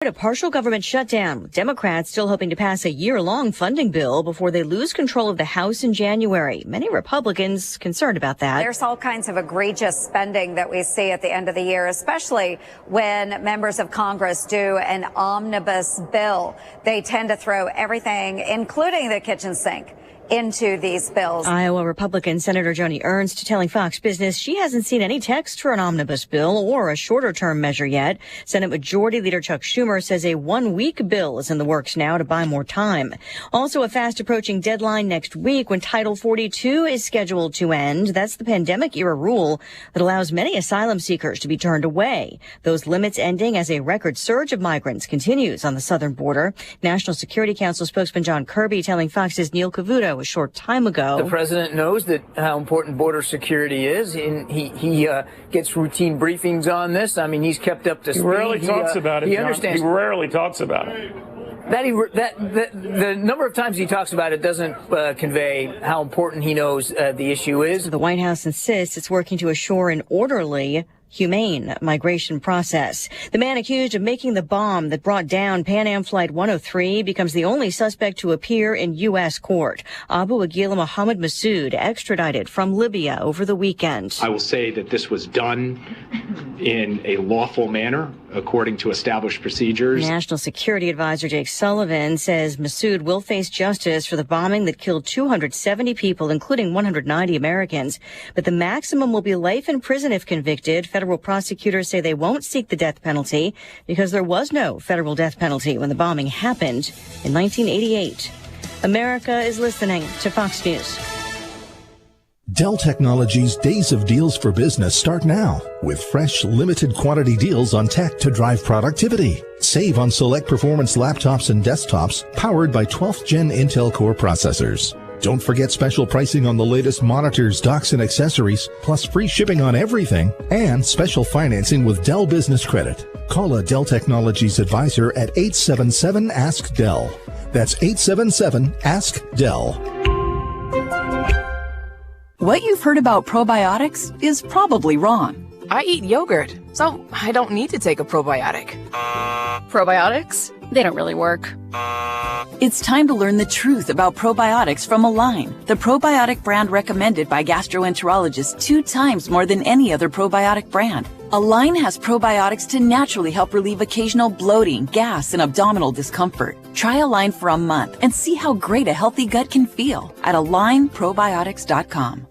A partial government shutdown. Democrats still hoping to pass a year-long funding bill before they lose control of the House in January. Many Republicans concerned about that. There's all kinds of egregious spending that we see at the end of the year, especially when members of Congress do an omnibus bill. They tend to throw everything, including the kitchen sink, into these bills. Iowa Republican Senator Joni Ernst telling Fox Business she hasn't seen any text for an omnibus bill or a shorter-term measure yet. Senate Majority Leader Chuck Schumer says a one-week bill is in the works now to buy more time. Also, a fast-approaching deadline next week when Title 42 is scheduled to end. That's the pandemic-era rule that allows many asylum seekers to be turned away. Those limits ending as a record surge of migrants continues on the southern border. National Security Council spokesman John Kirby telling Fox's Neil Cavuto a short time ago. The president knows that how important border security is, and he gets routine briefings on this. I mean, he's kept up to speed. He rarely talks about it, He John. understands. He rarely talks about it. The number of times he talks about it doesn't convey how important he knows the issue is. The White House insists it's working to assure an orderly, humane migration process. The man accused of making the bomb that brought down Pan Am Flight 103 becomes the only suspect to appear in U.S. court. Abu Aghila Mohammed Massoud extradited from Libya over the weekend. I will say that this was done in a lawful manner, according to established procedures. National Security Advisor Jake Sullivan says Massoud will face justice for the bombing that killed 270 people, including 190 Americans. But the maximum will be life in prison if convicted. Federal prosecutors say they won't seek the death penalty because there was no federal death penalty when the bombing happened in 1988. America is listening to Fox News. Dell Technologies' Days of Deals for Business start now with fresh, limited quantity deals on tech to drive productivity. Save on select performance laptops and desktops powered by 12th Gen Intel Core processors. Don't forget special pricing on the latest monitors, docks, and accessories, plus free shipping on everything, and special financing with Dell Business Credit. Call a Dell Technologies advisor at 877-ASK-DELL. That's 877-ASK-DELL. What you've heard about probiotics is probably wrong. I eat yogurt, so I don't need to take a probiotic. Probiotics? They don't really work. It's time to learn the truth about probiotics from Align, the probiotic brand recommended by gastroenterologists 2 times more than any other probiotic brand. Align has probiotics to naturally help relieve occasional bloating, gas, and abdominal discomfort. Try Align for a month and see how great a healthy gut can feel at AlignProbiotics.com.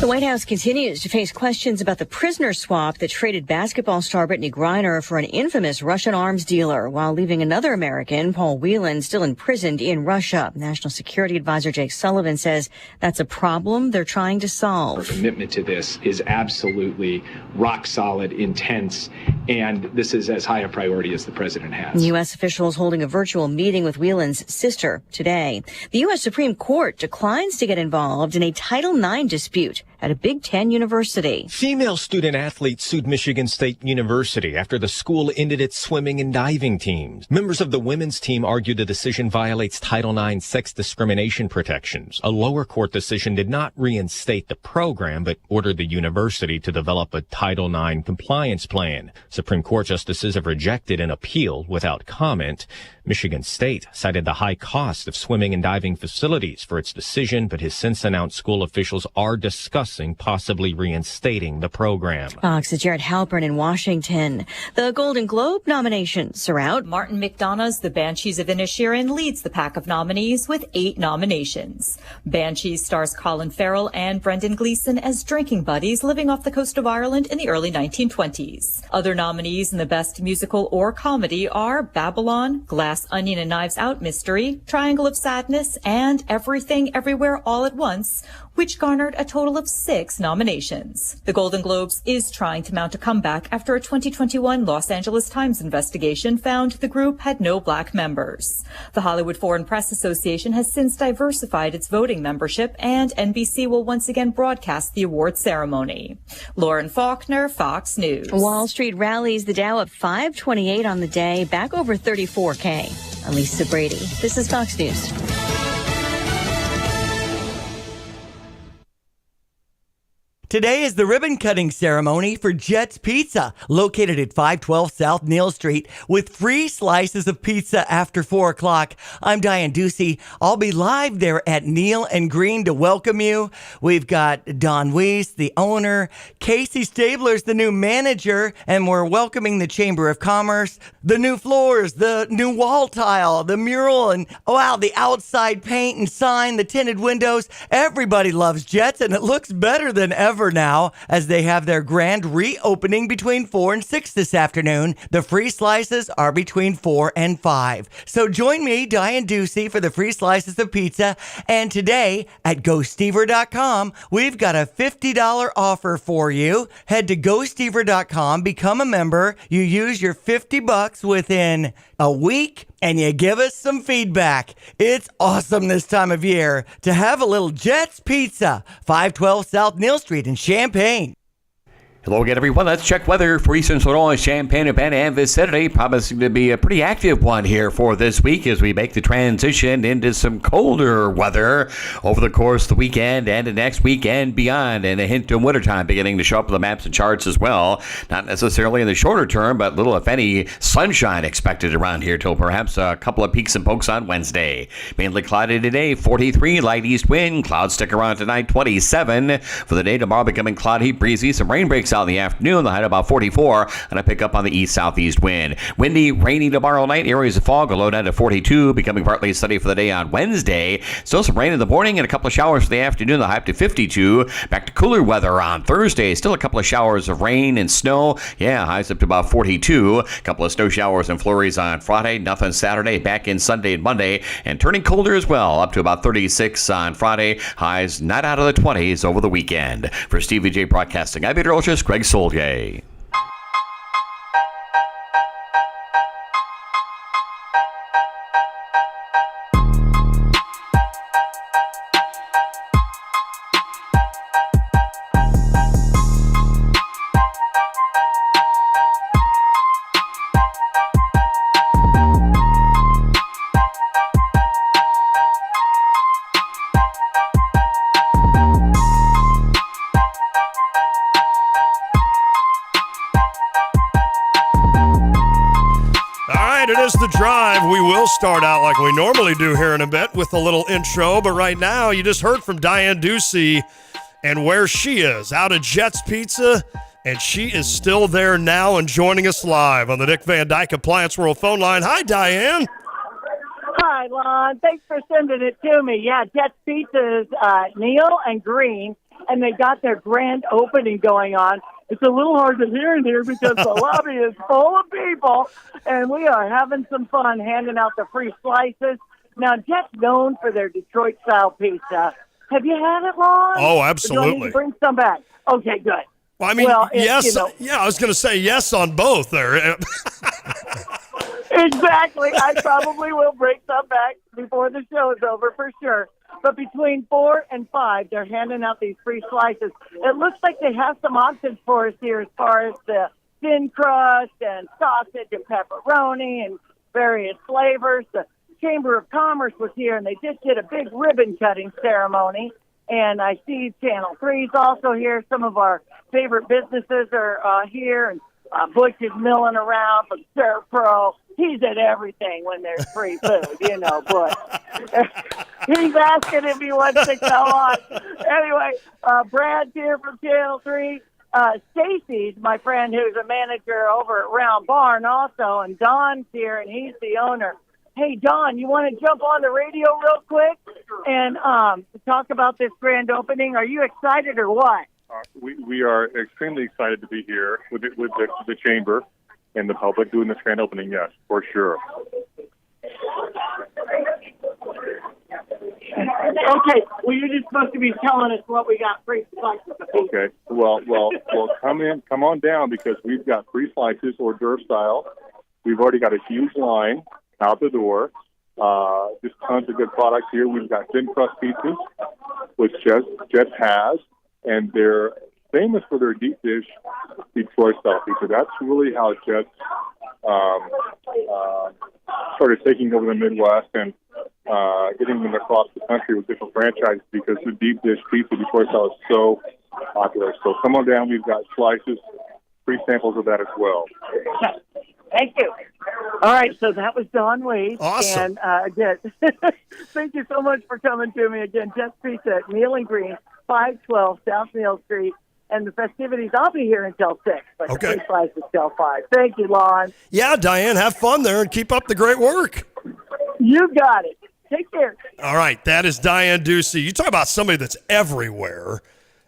The White House continues to face questions about the prisoner swap that traded basketball star Brittany Griner for an infamous Russian arms dealer while leaving another American, Paul Whelan, still imprisoned in Russia. National Security Advisor Jake Sullivan says that's a problem they're trying to solve. Our commitment to this is absolutely rock solid, intense, and this is as high a priority as the president has. U.S. officials holding a virtual meeting with Whelan's sister today. The U.S. Supreme Court declines to get involved in a Title IX dispute at a Big Ten university. Female student athletes sued Michigan State University after the school ended its swimming and diving teams. Members of the women's team argued the decision violates Title IX sex discrimination protections. A lower court decision did not reinstate the program, but ordered the university to develop a Title IX compliance plan. Supreme Court justices have rejected an appeal without comment. Michigan State cited the high cost of swimming and diving facilities for its decision, but has since announced school officials are discussing possibly reinstating the program. Fox's Jared Halpern in Washington. The Golden Globe nominations are out. Martin McDonagh's The Banshees of Inisherin leads the pack of nominees with 8 nominations. Banshees stars Colin Farrell and Brendan Gleeson as drinking buddies living off the coast of Ireland in the early 1920s. Other nominees in the Best Musical or Comedy are Babylon, Glass Onion and Knives Out Mystery, Triangle of Sadness, and Everything Everywhere All at Once, which garnered a total of 6 nominations. The Golden Globes is trying to mount a comeback after a 2021 Los Angeles Times investigation found the group had no black members. The Hollywood Foreign Press Association has since diversified its voting membership, and NBC will once again broadcast the award ceremony. Lauren Faulkner, Fox News. Wall Street rallies, the Dow up 528 on the day, back over 34K. I'm Lisa Brady. This is Fox News. Today is the ribbon cutting ceremony for Jet's Pizza, located at 512 South Neal Street, with free slices of pizza after 4 o'clock. I'm Diane Ducey. I'll be live there at Neal and Green to welcome you. We've got Don Weiss, the owner, Casey Stabler's the new manager, and we're welcoming the Chamber of Commerce, the new floors, the new wall tile, the mural, and wow, the outside paint and sign, the tinted windows. Everybody loves Jet's, and it looks better than ever now as they have their grand reopening between 4 and 6 this afternoon. The free slices are between 4 and 5. So join me, Diane Ducey, for the free slices of pizza. And today at GoStever.com, we've got a $50 offer for you. Head to GoStever.com, become a member. You use your $50 within a week, and you give us some feedback. It's awesome this time of year to have a little Jet's Pizza, 512 South Neal Street in Champaign. Hello again, everyone. Let's check weather for Eastern Illinois, Champaign, Urbana, and vicinity. Promising to be a pretty active one here for this week as we make the transition into some colder weather over the course of the weekend and the next week and beyond. And a hint of wintertime beginning to show up in the maps and charts as well. Not necessarily in the shorter term, but little, if any, sunshine expected around here till perhaps a couple of peaks and pokes on Wednesday. Mainly cloudy today, 43, light east wind. Clouds stick around tonight, 27. For the day tomorrow, becoming cloudy, breezy. Some rain breaks out in the afternoon, the high about 44, and a pickup on the east-southeast wind. Windy, rainy tomorrow night, areas of fog, a low down to 42, becoming partly sunny for the day on Wednesday. Still some rain in the morning and a couple of showers for the afternoon, the high up to 52. Back to cooler weather on Thursday, still a couple of showers of rain and snow. Yeah, highs up to about 42. A couple of snow showers and flurries on Friday, nothing Saturday, back in Sunday and Monday, and turning colder as well, up to about 36 on Friday. Highs not out of the 20s over the weekend. For Stevie J Broadcasting, I'm meteorologist Greg Soldier. The drive. We will start out like we normally do here in a bit with a little intro, but right now you just heard from Diane Ducey and where she is, out at Jet's Pizza, and she is still there now and joining us live on the Dick Van Dyke Appliance World phone line. Hi, Diane. Hi, Lon. Thanks for sending it to me. Yeah, Jet's Pizza is Neal and Green, and they got their grand opening going on. It's a little hard to hear in here because the lobby is full of people, and we are having some fun handing out the free slices. Now, Jet's known for their Detroit-style pizza. Have you had it, Lon? Oh, absolutely. Do I need to bring some back? Okay, good. Well, I mean, yes. Yeah, I was going to say yes on both there. Exactly. I probably will bring some back before the show is over for sure. But between 4 and 5, they're handing out these free slices. It looks like they have some options for us here as far as the thin crust and sausage and pepperoni and various flavors. The Chamber of Commerce was here, and they just did a big ribbon-cutting ceremony. And I see Channel 3's also here. Some of our favorite businesses are here, and Butch is milling around from Surf Pro. He's at everything when there's free food, you know, Butch. He's asking if he wants to come on. Anyway, Brad's here from Channel 3. Stacy's my friend who's a manager over at Round Barn also, and Don's here, and he's the owner. Hey, Don, you want to jump on the radio real quick and talk about this grand opening? Are you excited or what? We are extremely excited to be here with the chamber and the public doing this grand opening, yes, for sure. Okay, well, you're just supposed to be telling us what we got free slices. Okay, well, come on down because we've got free slices, hors d'oeuvre style. We've already got a huge line out the door. Just tons of good products here. We've got thin crust pizzas, which Jets has, and they're famous for their deep dish Detroit style pizza. That's really how Jets started taking over the Midwest and getting them across the country with different franchises because the deep dish pizza Detroit style is so popular. So come on down. We've got slices, free samples of that as well. Thank you. All right, so that was Don Wade. Awesome. And again, thank you so much for coming to me again. Jets Pizza at Neal and Green, 512 South Neal Street. And the festivities, I'll be here until 6, but Okay. the free slices till 5. Thank you, Lon. Yeah, Diane, have fun there and keep up the great work. You got it. Take care. All right, that is Diane Ducey. You talk about somebody that's everywhere.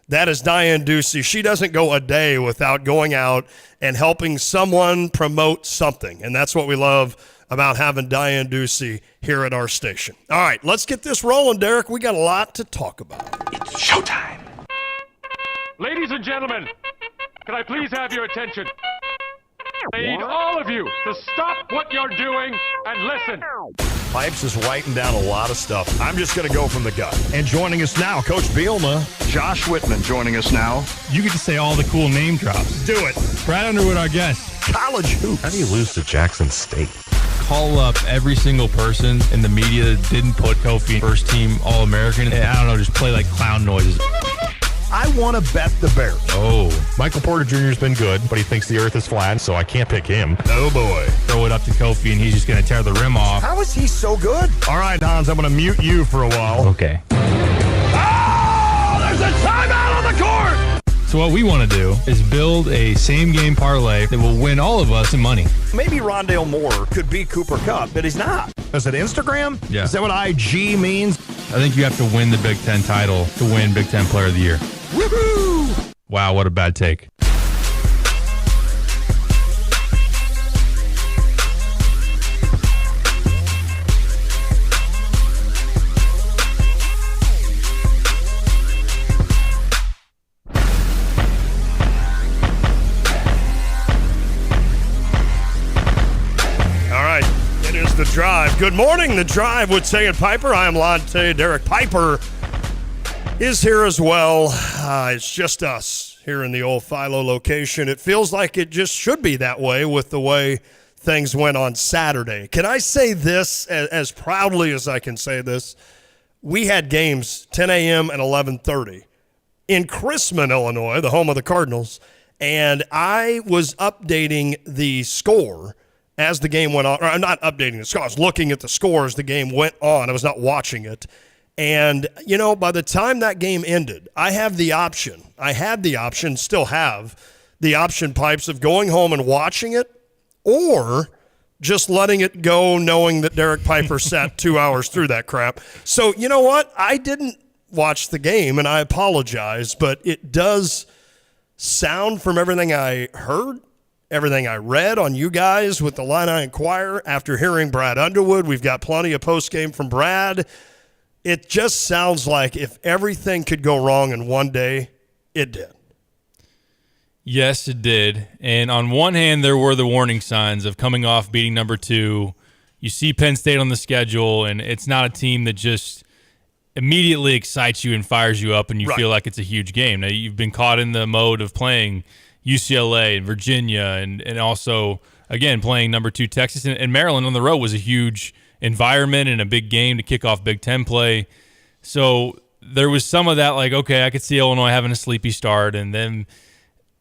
That is Diane Ducey. She doesn't go a day without going out and helping someone promote something. And that's what we love about having Diane Ducey here at our station. All right, let's get this rolling, Derek. We got a lot to talk about. It's showtime. Ladies and gentlemen, can I please have your attention? I need all of you to stop what you're doing and listen. Pipes is writing down a lot of stuff. I'm just going to go from the gut. And joining us now, Coach Bielma, Josh Whitman joining us now. You get to say all the cool name drops. Do it. Brad Underwood, our guest. College hoops. How do you lose to Jackson State? Call up every single person in the media that didn't put Kofi first team All-American. And I don't know, just play like clown noises. I want to bet the Bears. Oh. Michael Porter Jr. has been good, but he thinks the earth is flat, so I can't pick him. Oh, boy. Throw it up to Kofi, and he's just going to tear the rim off. How is he so good? All right, Hans, I'm going to mute you for a while. Okay. Oh, there's a timeout on the court! So what we want to do is build a same-game parlay that will win all of us some money. Maybe Rondale Moore could beat Cooper Kupp, but he's not. Is it Instagram? Yeah. Is that what IG means? I think you have to win the Big Ten title to win Big Ten Player of the Year. Woohoo! Wow, what a bad take. All right, it is The Drive. Good morning, The Drive with Tay Piper. I am Lonte. Derek Piper is here as well. It's just us here in the old Philo location. It feels like it just should be that way with the way things went on Saturday. Can I say this as proudly as I can say this? We had games 10 a.m. and 11:30 in Chrisman, Illinois, the home of the Cardinals, and I was updating the score as the game went on. Or I'm not updating the score. I was looking at the score as the game went on. I was not watching it. And, you know, by the time that game ended, I had the option, still have the option, Pipes, of going home and watching it or just letting it go knowing that Derek Piper sat 2 hours through that crap. So, you know what? I didn't watch the game, and I apologize, but it does sound from everything I heard, everything I read on you guys with the Illini Inquirer after hearing Brad Underwood. We've got plenty of post-game from Brad. It just sounds like if everything could go wrong in one day, it did. Yes, it did. And on one hand, there were the warning signs of coming off beating number 2. You see Penn State on the schedule, and it's not a team that just immediately excites you and fires you up and you feel like it's a huge game. Now, you've been caught in the mode of playing UCLA and Virginia and also, again, playing number 2 Texas. And Maryland on the road was a huge environment and a big game to kick off Big Ten play. So there was some of that, like, okay, I could see Illinois having a sleepy start and then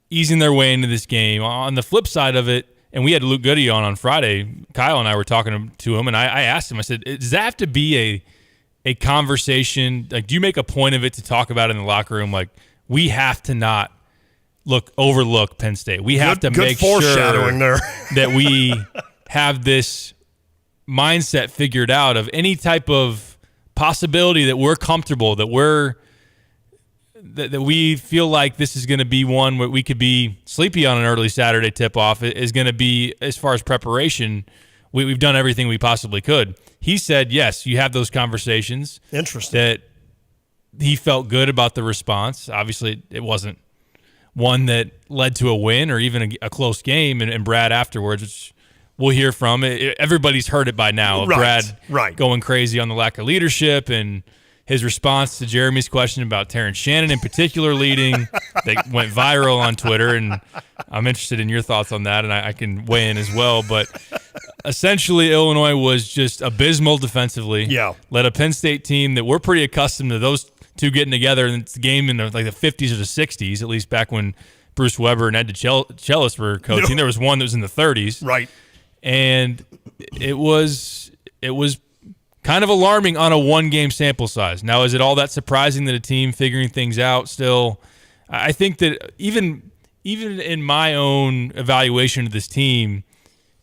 easing their way into this game. On the flip side of it, and we had Luke Goody on Friday, Kyle and I were talking to him, and I asked him, I said, does that have to be a conversation? Like, do you make a point of it to talk about it in the locker room? Like, we have to not overlook Penn State. We have to make sure that we have this mindset figured out of any type of possibility that we're comfortable, that we feel like this is going to be one where we could be sleepy on an early Saturday tip-off is going to be, as far as preparation, we've done everything we possibly could. He said, yes, you have those conversations. Interesting. That he felt good about the response. Obviously, it wasn't one that led to a win or even a close game, and Brad afterwards, which we'll hear from. Everybody's heard it by now. Brad going crazy on the lack of leadership and his response to Jeremy's question about Terrence Shannon in particular leading. They went viral on Twitter, and I'm interested in your thoughts on that, and I can weigh in as well. But essentially, Illinois was just abysmal defensively. Yeah. Led a Penn State team that we're pretty accustomed to those two getting together, and it's a game in the 50s or the 60s, at least back when Bruce Weber and Ed DeChellis were coaching. There was one that was in the 30s. Right. And it was kind of alarming on a one-game sample size. Now, is it all that surprising that a team figuring things out still? I think that even in my own evaluation of this team,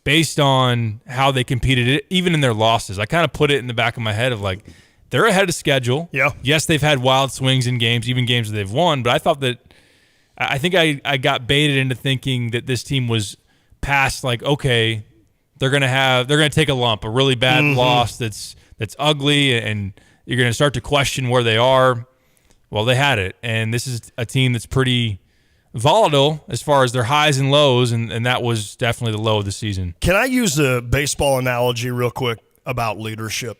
based on how they competed, even in their losses, I kind of put it in the back of my head of like, they're ahead of schedule. Yeah. Yes, they've had wild swings in games, even games that they've won, but I think I got baited into thinking that this team was past like, okay, they're gonna take a lump, a really bad loss that's ugly, and you're gonna start to question where they are. Well, they had it, and this is a team that's pretty volatile as far as their highs and lows, and that was definitely the low of the season. Can I use a baseball analogy real quick about leadership?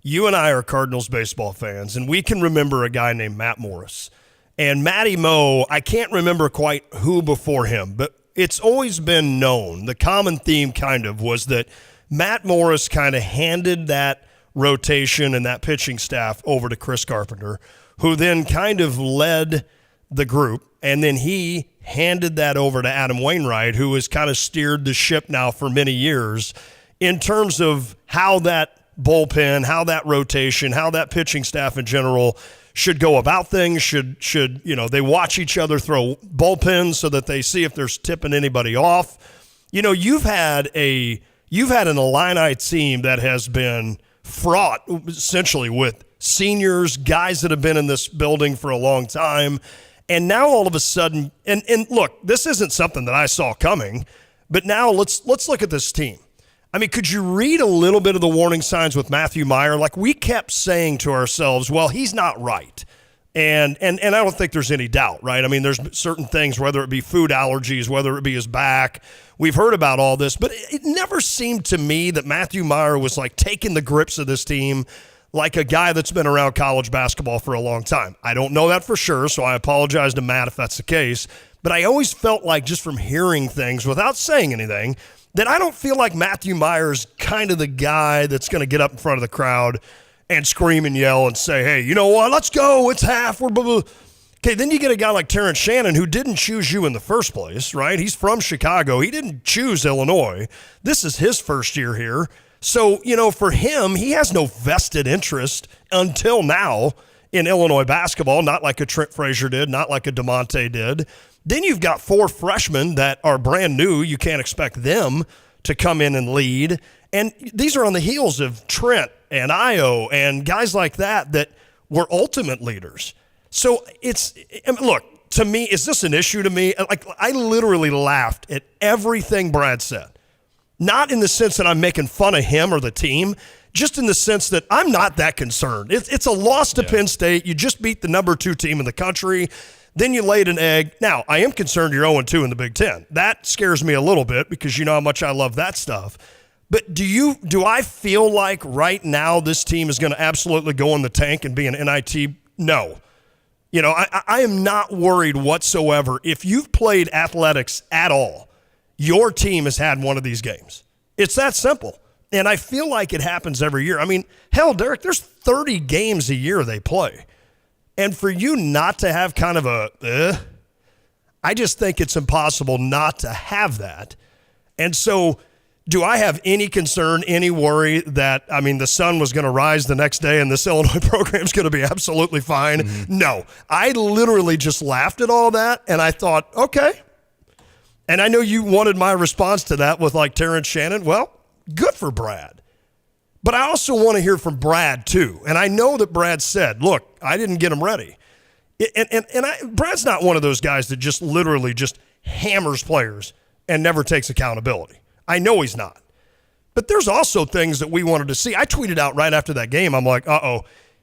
You and I are Cardinals baseball fans, and we can remember a guy named Matt Morris. And Matty Moe, I can't remember quite who before him, but it's always been known, the common theme kind of was that Matt Morris kind of handed that rotation and that pitching staff over to Chris Carpenter, who then kind of led the group, and then he handed that over to Adam Wainwright, who has kind of steered the ship now for many years in terms of how that bullpen, how that rotation, how that pitching staff in general should go about things, should they watch each other throw bullpens so that they see if they're tipping anybody off. You've had an Illini team that has been fraught essentially with seniors, guys that have been in this building for a long time, and now all of a sudden, and look, this isn't something that I saw coming, but now let's look at this team. I mean, could you read a little bit of the warning signs with Matthew Meyer? Like, we kept saying to ourselves, well, he's not right. And I don't think there's any doubt, right? I mean, there's certain things, whether it be food allergies, whether it be his back. We've heard about all this, but it never seemed to me that Matthew Meyer was like taking the grips of this team like a guy that's been around college basketball for a long time. I don't know that for sure, so I apologize to Matt if that's the case. But I always felt like, just from hearing things without saying anything, that I don't feel like Matthew Meyer's kind of the guy that's going to get up in front of the crowd and scream and yell and say, hey, you know what, let's go, it's half, we're blah, blah. Okay, then you get a guy like Terrence Shannon, who didn't choose you in the first place, right? He's from Chicago. He didn't choose Illinois. This is his first year here. So, for him, he has no vested interest until now in Illinois basketball, not like a Trent Frazier did, not like a DeMonte did. Then you've got four freshmen that are brand new. You can't expect them to come in and lead. And these are on the heels of Trent and Io and guys like that were ultimate leaders. So look, to me, is this an issue to me? Like, I literally laughed at everything Brad said. Not in the sense that I'm making fun of him or the team, just in the sense that I'm not that concerned. It's a loss to Penn State. You just beat the number 2 team in the country. Then you laid an egg. Now, I am concerned you're 0-2 in the Big Ten. That scares me a little bit because you know how much I love that stuff. But do I feel like right now this team is going to absolutely go in the tank and be an NIT? No. I am not worried whatsoever. If you've played athletics at all, your team has had one of these games. It's that simple. And I feel like it happens every year. I mean, hell, Derek, there's 30 games a year they play. And for you not to have kind of I just think it's impossible not to have that. And so do I have any concern, any worry that, the sun was going to rise the next day and this Illinois program is going to be absolutely fine? Mm-hmm. No. I literally just laughed at all that, and I thought, okay. And I know you wanted my response to that with like Terrence Shannon. Well, good for Brad. But I also want to hear from Brad too. And I know that Brad said, look, I didn't get him ready. Brad's not one of those guys that just literally just hammers players and never takes accountability. I know he's not. But there's also things that we wanted to see. I tweeted out right after that game, I'm like,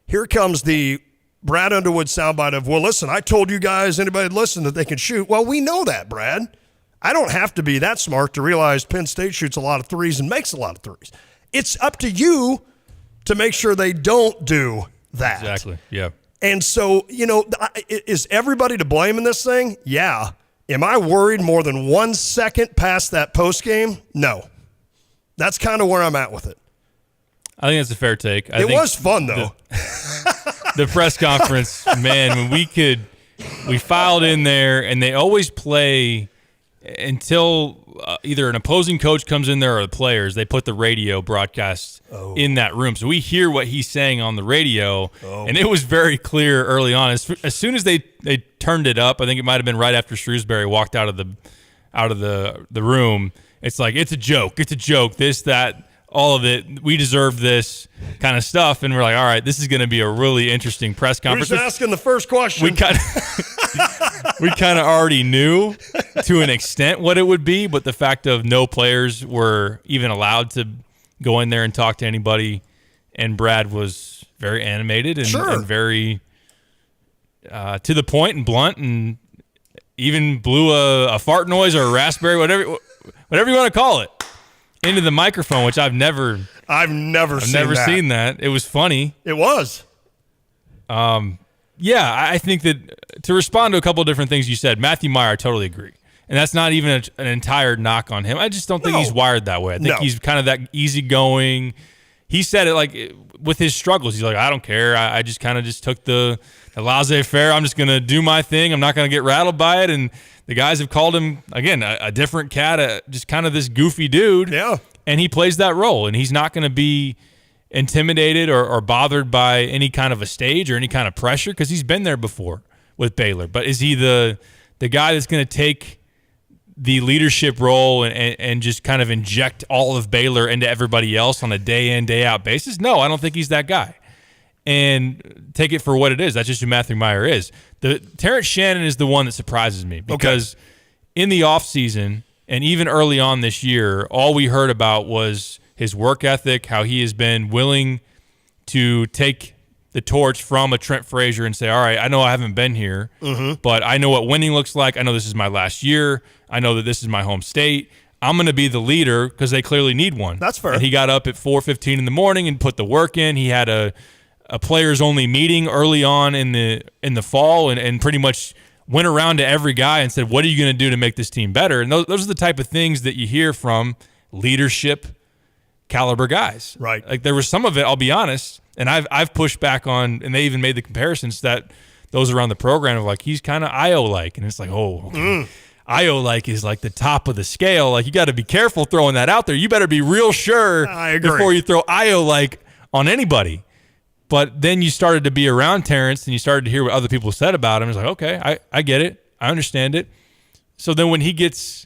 here comes the Brad Underwood soundbite of, well, listen, I told you guys, anybody listen, that they can shoot. Well, we know that, Brad. I don't have to be that smart to realize Penn State shoots a lot of threes and makes a lot of threes. It's up to you to make sure they don't do that. Exactly, yeah. And so, is everybody to blame in this thing? Yeah. Am I worried more than 1 second past that post game? No. That's kind of where I'm at with it. I think that's a fair take. It was fun, though. the press conference, man, when we filed in there, and they always play until either an opposing coach comes in there or the players. They put the radio broadcast in that room, so we hear what he's saying on the radio, and it was very clear early on. As soon as they turned it up, I think it might have been right after Shrewsbury walked out of the room. It's like, it's a joke, this, that, all of it. We deserve this kind of stuff, and we're like, all right, this is going to be a really interesting press conference. Who's asking the first question? We kind of already knew to an extent what it would be, but the fact of no players were even allowed to go in there and talk to anybody, and Brad was very animated and very to the point and blunt, and even blew a fart noise or a raspberry, whatever you want to call it, into the microphone, which I've never seen that. It was funny. It was. Yeah, I think that to respond to a couple of different things you said, Matthew Meyer, I totally agree. And that's not even an entire knock on him. I just don't think he's wired that way. I think he's kind of that easygoing. He said it like with his struggles. He's like, I don't care. I just kind of just took the laissez-faire. I'm just going to do my thing. I'm not going to get rattled by it. And the guys have called him, again, a different cat, just kind of this goofy dude. Yeah. And he plays that role. And he's not going to be intimidated or bothered by any kind of a stage or any kind of pressure, because he's been there before with Baylor. But is he the guy that's going to take the leadership role and just kind of inject all of Baylor into everybody else on a day in, day out basis? No, I don't think he's that guy. And take it for what it is. That's just who Matthew Meyer is. Terrence Shannon is the one that surprises me, because in the offseason and even early on this year, all we heard about was his work ethic, how he has been willing to take the torch from a Trent Frazier and say, all right, I know I haven't been here, but I know what winning looks like. I know this is my last year. I know that this is my home state. I'm going to be the leader because they clearly need one. That's fair. And he got up at 4:15 in the morning and put the work in. He had a players-only meeting early on in the fall and pretty much went around to every guy and said, what are you going to do to make this team better? And those are the type of things that you hear from leadership caliber guys. Right. Like there was some of it, I'll be honest, and I've pushed back on, and they even made the comparisons that those around the program of like, he's kind of Io-like, and it's like, Io-like is like the top of the scale. Like, you got to be careful throwing that out there. You better be real sure before you throw Io-like on anybody. But then you started to be around Terrence, and you started to hear what other people said about him. It's like, okay, I get it. I understand it. So then when he gets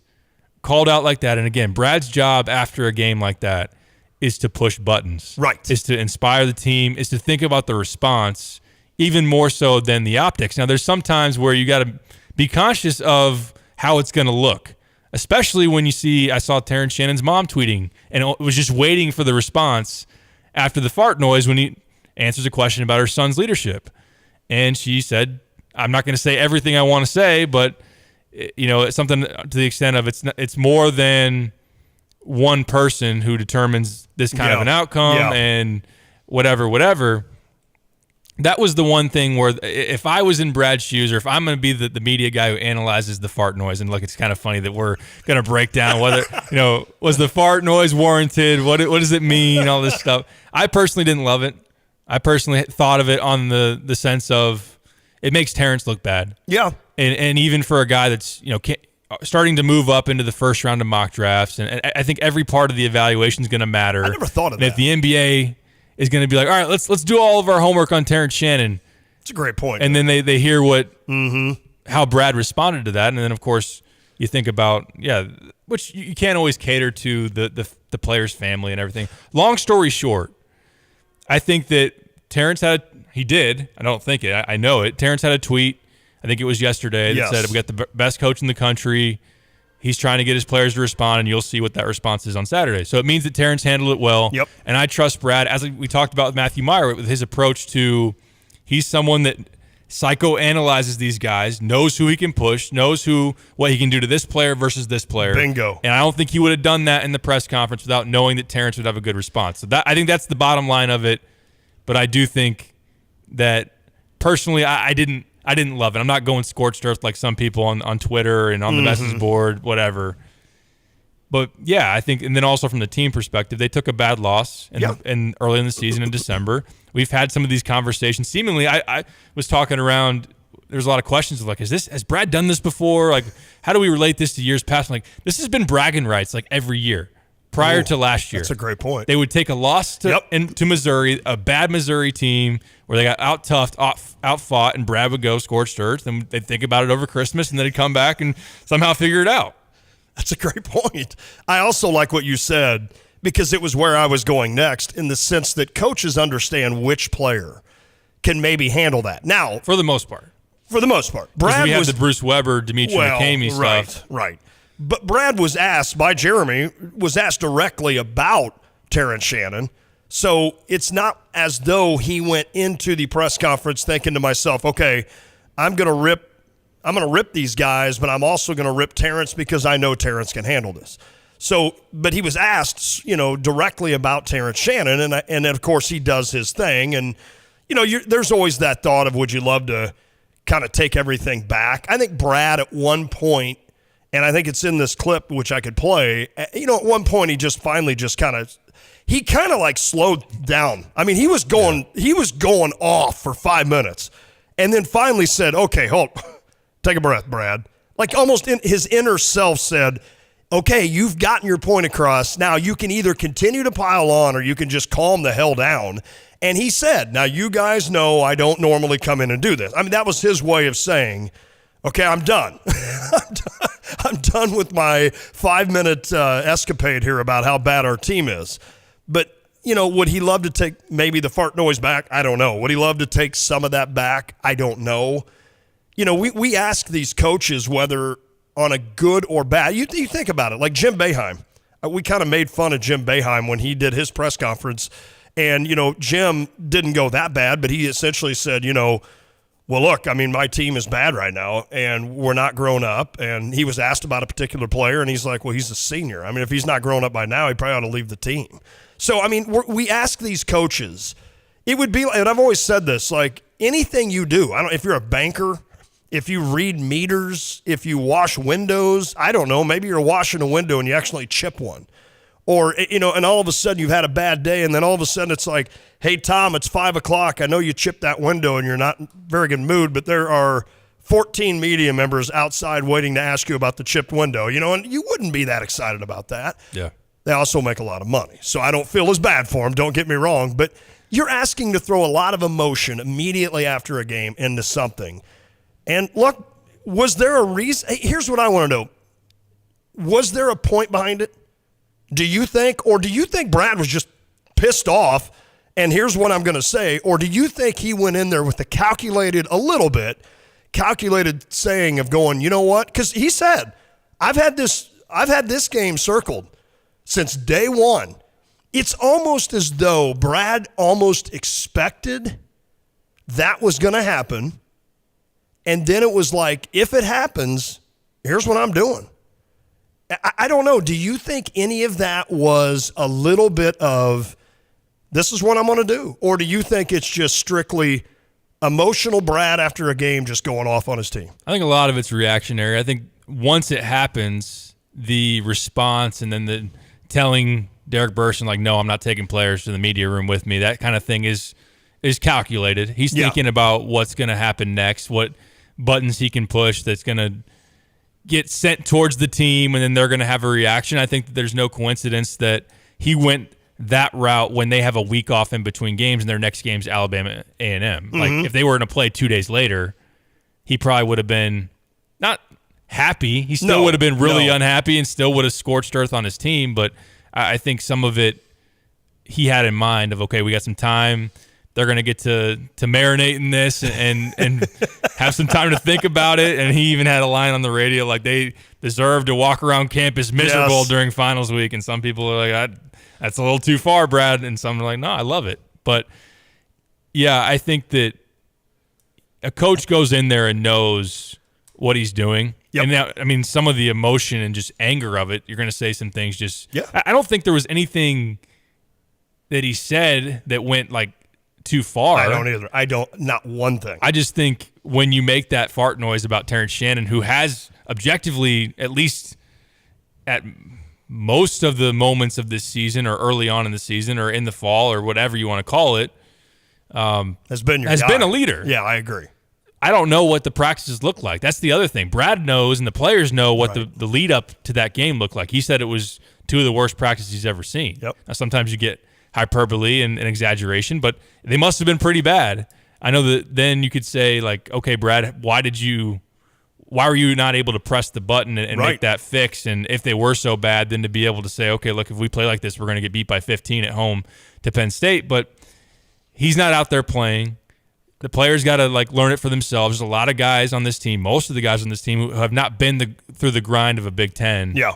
called out like that, and again, Brad's job after a game like that is to push buttons. Right. Is to inspire the team, is to think about the response even more so than the optics. Now, there's some times where you got to be conscious of how it's going to look, especially when I saw Terrence Shannon's mom tweeting, and it was just waiting for the response after the fart noise when he answers a question about her son's leadership. And she said, I'm not going to say everything I want to say, but it's something to the extent of it's more than one person who determines this kind of an outcome and whatever. That was the one thing where if I was in Brad's shoes, or if I'm going to be the media guy who analyzes the fart noise, and look, it's kind of funny that we're going to break down whether, was the fart noise warranted? What does it mean? All this stuff. I personally didn't love it. I personally thought of it on the sense of it makes Terrence look bad. Yeah. And even for a guy that's, starting to move up into the first round of mock drafts, and I think every part of the evaluation is going to matter. I never thought of that. If the NBA is going to be like, all right, let's do all of our homework on Terrence Shannon. It's a great point. And then they hear how Brad responded to that, and then of course you think about which you can't always cater to the player's family and everything. Long story short, I think that Terrence he did. I don't think it. I know it. Terrence had a tweet. I think it was yesterday that said, we got the best coach in the country. He's trying to get his players to respond, and you'll see what that response is on Saturday. So it means that Terrence handled it well. Yep. And I trust Brad, as we talked about with Matthew Meyer, with his approach to, he's someone that psychoanalyzes these guys, knows who he can push, knows what he can do to this player versus this player. Bingo. And I don't think he would have done that in the press conference without knowing that Terrence would have a good response. So I think that's the bottom line of it. But I do think that personally, I didn't love it. I'm not going scorched earth like some people on Twitter and on the message board, whatever. But yeah, I think, and then also from the team perspective, they took a bad loss in early in the season in December. We've had some of these conversations. Seemingly, I was talking around. There's a lot of questions of like, has Brad done this before? Like, how do we relate this to years past? I'm like, this has been bragging rights like every year prior to last year. That's a great point. They would take a loss to Missouri, a bad Missouri team where they got out-fought, and Brad would go scorched earth, and they'd think about it over Christmas, and then he'd come back and somehow figure it out. That's a great point. I also like what you said because it was where I was going next in the sense that coaches understand which player can maybe handle that. Now, for the most part. Brad we have the Bruce Weber, Dimitri McCamey stuff. Right. But Brad was asked by Jeremy, was asked directly about Terrence Shannon. So it's not as though he went into the press conference thinking to myself, okay, I'm going to rip these guys, but I'm also going to rip Terrence because I know Terrence can handle this. So, but he was asked, directly about Terrence Shannon, and of course he does his thing. And, there's always that thought of, would you love to kind of take everything back? I think Brad at one point, and I think it's in this clip, which I could play, at one point he kind of like slowed down. I mean, he was going off for 5 minutes and then finally said, okay, hold, take a breath, Brad. Like almost in his inner self said, okay, you've gotten your point across. Now you can either continue to pile on or you can just calm the hell down. And he said, now you guys know I don't normally come in and do this. I mean, that was his way of saying, okay, I'm done. I'm done with my 5-minute escapade here about how bad our team is. But, would he love to take maybe the fart noise back? I don't know. Would he love to take some of that back? I don't know. We ask these coaches whether on a good or bad. You think about it, like Jim Boeheim. We kind of made fun of Jim Boeheim when he did his press conference. And, Jim didn't go that bad, but he essentially said, well, look, I mean, my team is bad right now, and we're not grown up. And he was asked about a particular player, and he's like, well, he's a senior. I mean, if he's not grown up by now, he probably ought to leave the team. So, I mean, we ask these coaches. It would be, and I've always said this, like anything you do, if you're a banker, if you read meters, if you wash windows, I don't know, maybe you're washing a window and you actually chip one. Or, and all of a sudden you've had a bad day, and then all of a sudden it's like, hey, Tom, it's 5 o'clock. I know you chipped that window and you're not in very good mood, but there are 14 media members outside waiting to ask you about the chipped window, and you wouldn't be that excited about that. Yeah. They also make a lot of money, so I don't feel as bad for them, don't get me wrong, but you're asking to throw a lot of emotion immediately after a game into something. And look, was there a reason? Hey, here's what I want to know. Was there a point behind it? Do you think Brad was just pissed off, and here's what I'm going to say, or do you think he went in there with a little bit calculated saying of going, you know what? Because he said, I've had this game circled since day one. It's almost as though Brad almost expected that was going to happen, and then it was like, if it happens, here's what I'm doing. I don't know. Do you think any of that was a little bit of, this is what I'm going to do? Or do you think it's just strictly emotional Brad after a game just going off on his team? I think a lot of it's reactionary. I think once it happens, the response and then the telling Derek Burson, like, no, I'm not taking players to the media room with me, that kind of thing is calculated. He's thinking about what's going to happen next, what buttons he can push that's going to get sent towards the team, and then they're going to have a reaction. I think that there's no coincidence that he went that route when they have a week off in between games, and their next game's Alabama A&M. Like, if they were going to play 2 days later, he probably would have been not happy. He still would have been really unhappy and still would have scorched earth on his team. But I think some of it he had in mind of, okay, we got some time. They're going to get to marinate in this and have some time to think about it. And he even had a line on the radio like they deserve to walk around campus miserable during finals week. And some people are like, that's a little too far, Brad. And some are like, no, I love it. But, yeah, I think that a coach goes in there and knows what he's doing. Yep. And now, I mean, some of the emotion and just anger of it, you're going to say some things just – I don't think there was anything that he said that went, like, too far. I don't either. Not one thing. I just think when you make that fart noise about Terrence Shannon, who has objectively, at least at most of the moments of this season, or early on in the season, or in the fall, or whatever you want to call it, has been a leader. Yeah, I agree. I don't know what the practices look like. That's the other thing. Brad knows, and the players know what the lead up to that game looked like. He said it was 2 of the worst practices he's ever seen. Yep. Now, sometimes you get hyperbole and exaggeration, but they must have been pretty bad. I know that then you could say, like, okay, Brad, why were you not able to press the button and make that fix? And if they were so bad, then to be able to say, okay, look, if we play like this, we're going to get beat by 15 at home to Penn State. But he's not out there playing. The players got to learn it for themselves. There's a lot of guys on this team, most of the guys on this team, who have not been through the grind of a Big Ten. Yeah.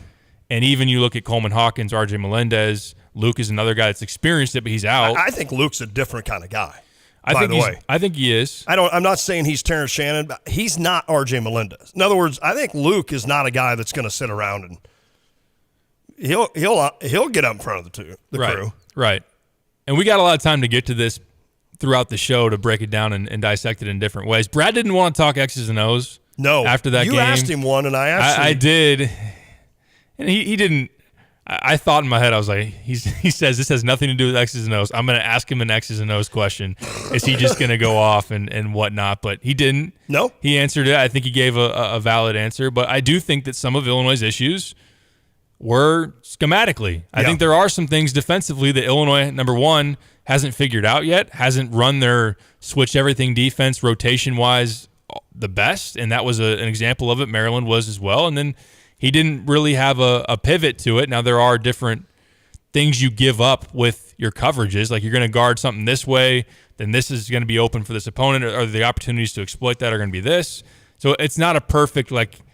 And even you look at Coleman Hawkins, RJ Melendez, Luke is another guy that's experienced it, but he's out. I think Luke's a different kind of guy. I think he is. I'm not saying he's Terrence Shannon, but he's not RJ Melendez. In other words, I think Luke is not a guy that's going to sit around and he'll get up in front of the crew. Right. And we got a lot of time to get to this throughout the show to break it down and dissect it in different ways. Brad didn't want to talk X's and O's. No. After that game. You asked him one, and I did. And he didn't. I thought in my head, I was like, he says this has nothing to do with X's and O's. I'm going to ask him an X's and O's question. Is he just going to go off and whatnot? But he didn't. No. He answered it. I think he gave a valid answer. But I do think that some of Illinois' issues were schematically. I think there are some things defensively that Illinois, number one, hasn't figured out yet, hasn't run their switch everything defense rotation-wise the best, and that was an example of it. Maryland was as well. And then he didn't really have a pivot to it. Now, there are different things you give up with your coverages. Like, you're going to guard something this way, then this is going to be open for this opponent, or the opportunities to exploit that are going to be this. So it's not a perfect,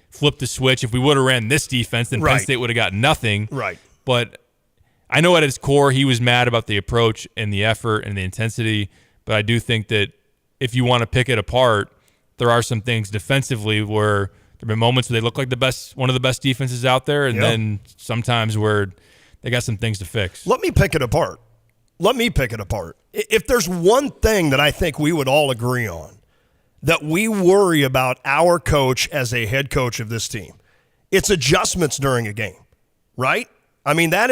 flip the switch. If we would have ran this defense, then Penn State would have got nothing. Right. But I know at his core he was mad about the approach and the effort and the intensity, but I do think that if you want to pick it apart, there are some things defensively where there have been moments where they look like one of the best defenses out there, and then sometimes where they got some things to fix. Let me pick it apart. If there's one thing that I think we would all agree on, that we worry about our coach as a head coach of this team, it's adjustments during a game, right? I mean, that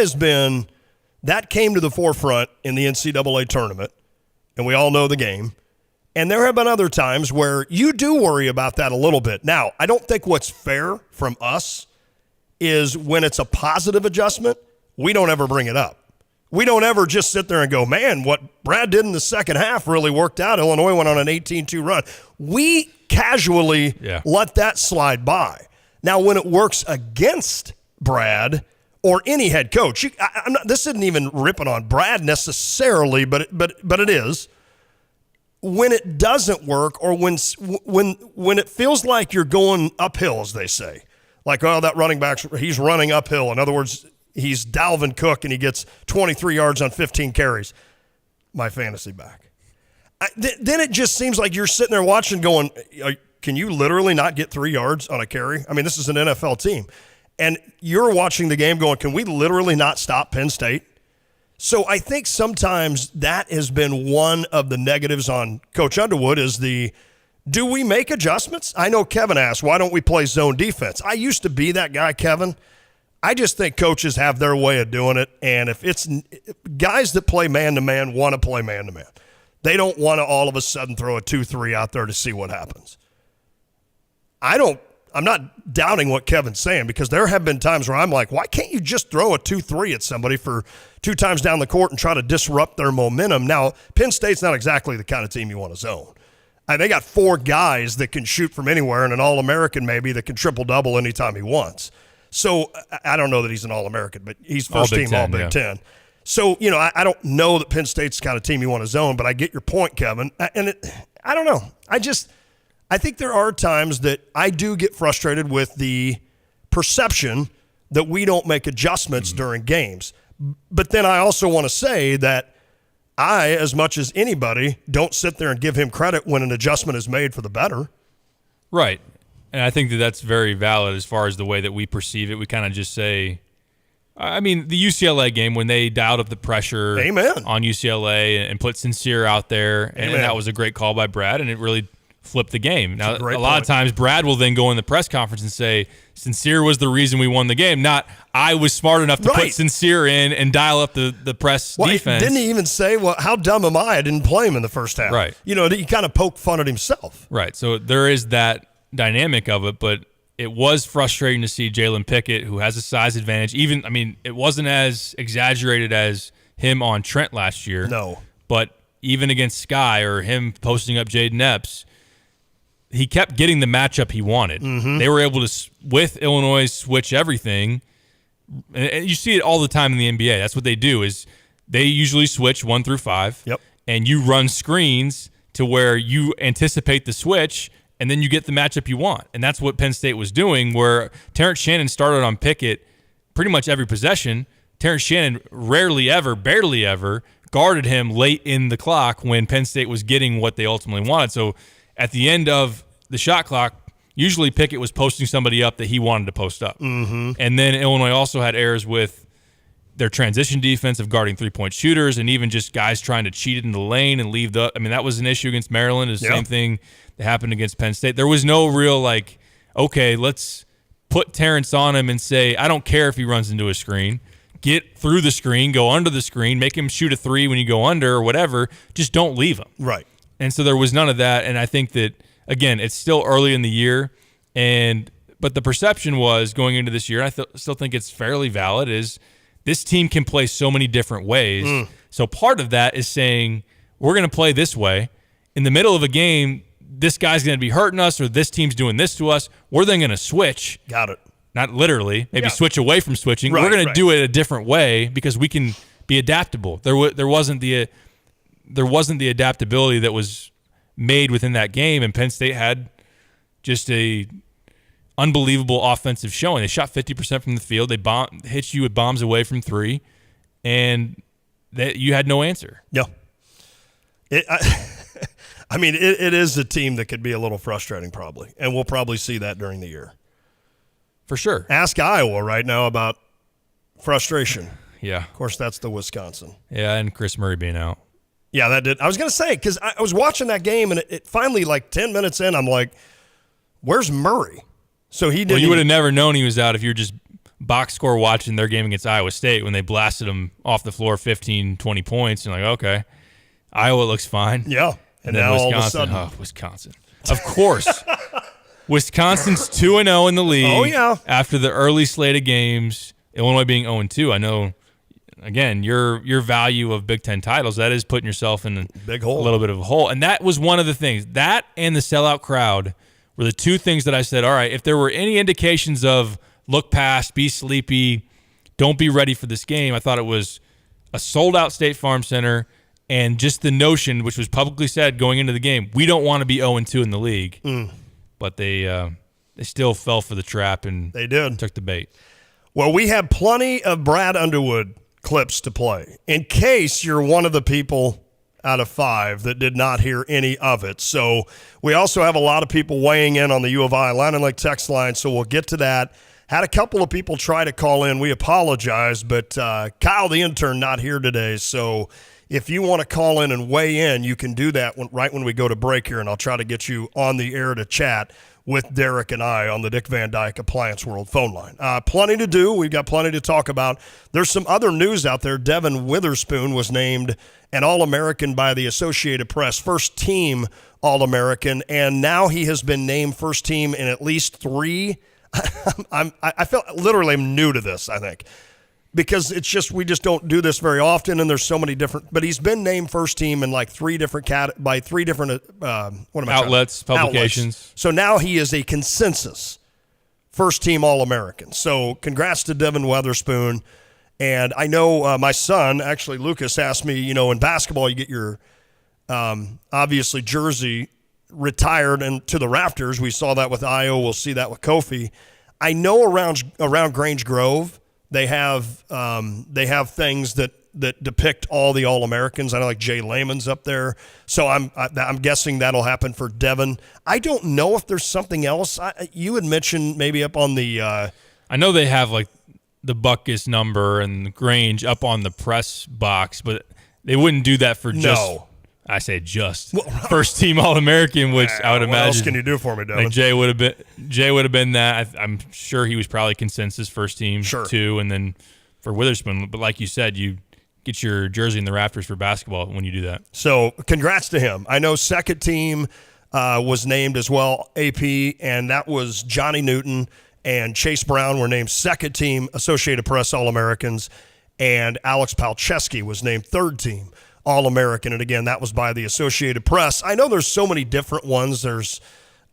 came to the forefront in the NCAA tournament, and we all know the game. And there have been other times where you do worry about that a little bit. Now, I don't think what's fair from us is when it's a positive adjustment, we don't ever bring it up. We don't ever just sit there and go, man, what Brad did in the second half really worked out. Illinois went on an 18-2 run. We casually let that slide by. Now, when it works against Brad or any head coach, this isn't even ripping on Brad necessarily, but it is. When it doesn't work, or when it feels like you're going uphill, as they say, like, oh, that running back, he's running uphill. In other words, he's Dalvin Cook and he gets 23 yards on 15 carries. My fantasy back. Then it just seems like you're sitting there watching going, can you literally not get 3 yards on a carry? I mean, this is an NFL team. And you're watching the game going, can we literally not stop Penn State? So I think sometimes that has been one of the negatives on Coach Underwood is do we make adjustments? I know Kevin asked, why don't we play zone defense? I used to be that guy, Kevin. I just think coaches have their way of doing it, and if it's guys that play man-to-man want to play man-to-man. They don't want to all of a sudden throw a 2-3 out there to see what happens. I'm not doubting what Kevin's saying, because there have been times where I'm like, why can't you just throw a 2-3 at somebody for 2 times down the court and try to disrupt their momentum? Now, Penn State's not exactly the kind of team you want to zone. They got 4 guys that can shoot from anywhere and an All-American maybe that can triple-double anytime he wants. So I don't know that he's an All-American, but he's first team All-Big Ten. So, I don't know that Penn State's the kind of team you want to zone, but I get your point, Kevin. And I don't know. I think there are times that I do get frustrated with the perception that we don't make adjustments during games. But then I also want to say that I, as much as anybody, don't sit there and give him credit when an adjustment is made for the better. Right. And I think that that's very valid as far as the way that we perceive it. We kind of just say, I mean, the UCLA game, when they dialed up the pressure on UCLA and put Sincere out there, and that was a great call by Brad, and it really flip the game. Now, a lot of times Brad will then go in the press conference and say, Sincere was the reason we won the game, not I was smart enough to put Sincere in and dial up the press defense. Didn't he even say, well, how dumb am I didn't play him in the first half? Right. He kind of poked fun at himself. Right. So there is that dynamic of it, but it was frustrating to see Jalen Pickett, who has a size advantage. It wasn't as exaggerated as him on Trent last year. No. But even against Sky or him posting up Jaden Epps, he kept getting the matchup he wanted. Mm-hmm. They were able to, with Illinois, switch everything. And you see it all the time in the NBA. That's what they do is they usually switch 1 through 5. Yep. And you run screens to where you anticipate the switch, and then you get the matchup you want. And that's what Penn State was doing, where Terrence Shannon started on Pickett pretty much every possession. Terrence Shannon barely ever guarded him late in the clock when Penn State was getting what they ultimately wanted. So at the end of the shot clock, usually Pickett was posting somebody up that he wanted to post up. Mm-hmm. And then Illinois also had errors with their transition defense of guarding three-point shooters and even just guys trying to cheat it in the lane and leave that was an issue against Maryland. It's the same thing that happened against Penn State. There was no real okay, let's put Terrence on him and say, I don't care if he runs into a screen. Get through the screen, go under the screen, make him shoot a three when you go under or whatever. Just don't leave him. Right. And so there was none of that. And I think that, again, it's still early in the year. But the perception was going into this year, and I still think it's fairly valid, is this team can play so many different ways. So part of that is saying, we're going to play this way. In the middle of a game, this guy's going to be hurting us or this team's doing this to us. We're then going to switch. Got it. Not literally, maybe switch away from switching. We're going to do it a different way because we can be adaptable. There wasn't the adaptability that was made within that game, and Penn State had just a unbelievable offensive showing. They shot 50% from the field. They hit you with bombs away from three, and you had no answer. Yeah. It is a team that could be a little frustrating probably, and we'll probably see that during the year. For sure. Ask Iowa right now about frustration. Yeah. Of course, that's the Wisconsin. Yeah, and Chris Murray being out. Yeah, that did. I was going to say, because I was watching that game, and it finally, 10 minutes in, I'm like, where's Murray? So he didn't. Well, you would have never known he was out if you were just box score watching their game against Iowa State when they blasted him off the floor 15, 20 points. And like, okay, Iowa looks fine. Yeah. And then now Wisconsin. All of a sudden. Wisconsin. Of course. Wisconsin's 2-0 in the league. Oh, yeah. After the early slate of games, Illinois being 0-2. I know, again, your value of Big Ten titles, that is putting yourself in a big hole, a little bit of a hole. And that was one of the things. That and the sellout crowd were the two things that I said, all right, if there were any indications of look past, be sleepy, don't be ready for this game, I thought it was a sold-out State Farm Center and just the notion, which was publicly said going into the game, we don't want to be 0-2 in the league. But they still fell for the trap and they did took the bait. Well, we have plenty of Brad Underwood clips to play in case you're one of the people out of 5 that did not hear any of it. So we also have a lot of people weighing in on the U of I Line and Lake text line, so we'll get to that. Had a couple of people try to call in. We apologize, but Kyle, the intern, not here today, so if you want to call in and weigh in, you can do that right when we go to break here, and I'll try to get you on the air to chat with Derek and I on the Dick Van Dyke Appliance World phone line. Plenty to do. We've got plenty to talk about. There's some other news out there. Devin Witherspoon was named an All-American by the Associated Press, first-team All-American, and now he has been named first team in at least 3. I feel literally I'm new to this, I think. Because we just don't do this very often, and there's so many different. But he's been named first team in 3 different outlets, publications. So now he is a consensus first team All-American. So congrats to Devin Witherspoon. And I know my son, actually Lucas, asked me, in basketball you get your obviously jersey retired and to the rafters. We saw that with Io. We'll see that with Kofi. I know around Grange Grove. They have things that depict all the All-Americans. I know Jay Lehman's up there, so I'm guessing that'll happen for Devin. I don't know if there's something else. You had mentioned maybe up on the. I know they have the Buckus number and the Grange up on the press box, but they wouldn't do that for just I say first team All-American, which I would imagine. What else can you do for me, Devin? Like Jay would have been that. I'm sure he was probably consensus first team too, and then for Witherspoon. But like you said, you get your jersey in the rafters for basketball when you do that. So congrats to him. I know second team was named as well, AP, and that was Johnny Newton and Chase Brown were named second team Associated Press All-Americans, and Alex Palczewski was named third team All-American. And again, that was by the Associated Press. I know there's so many different ones. There's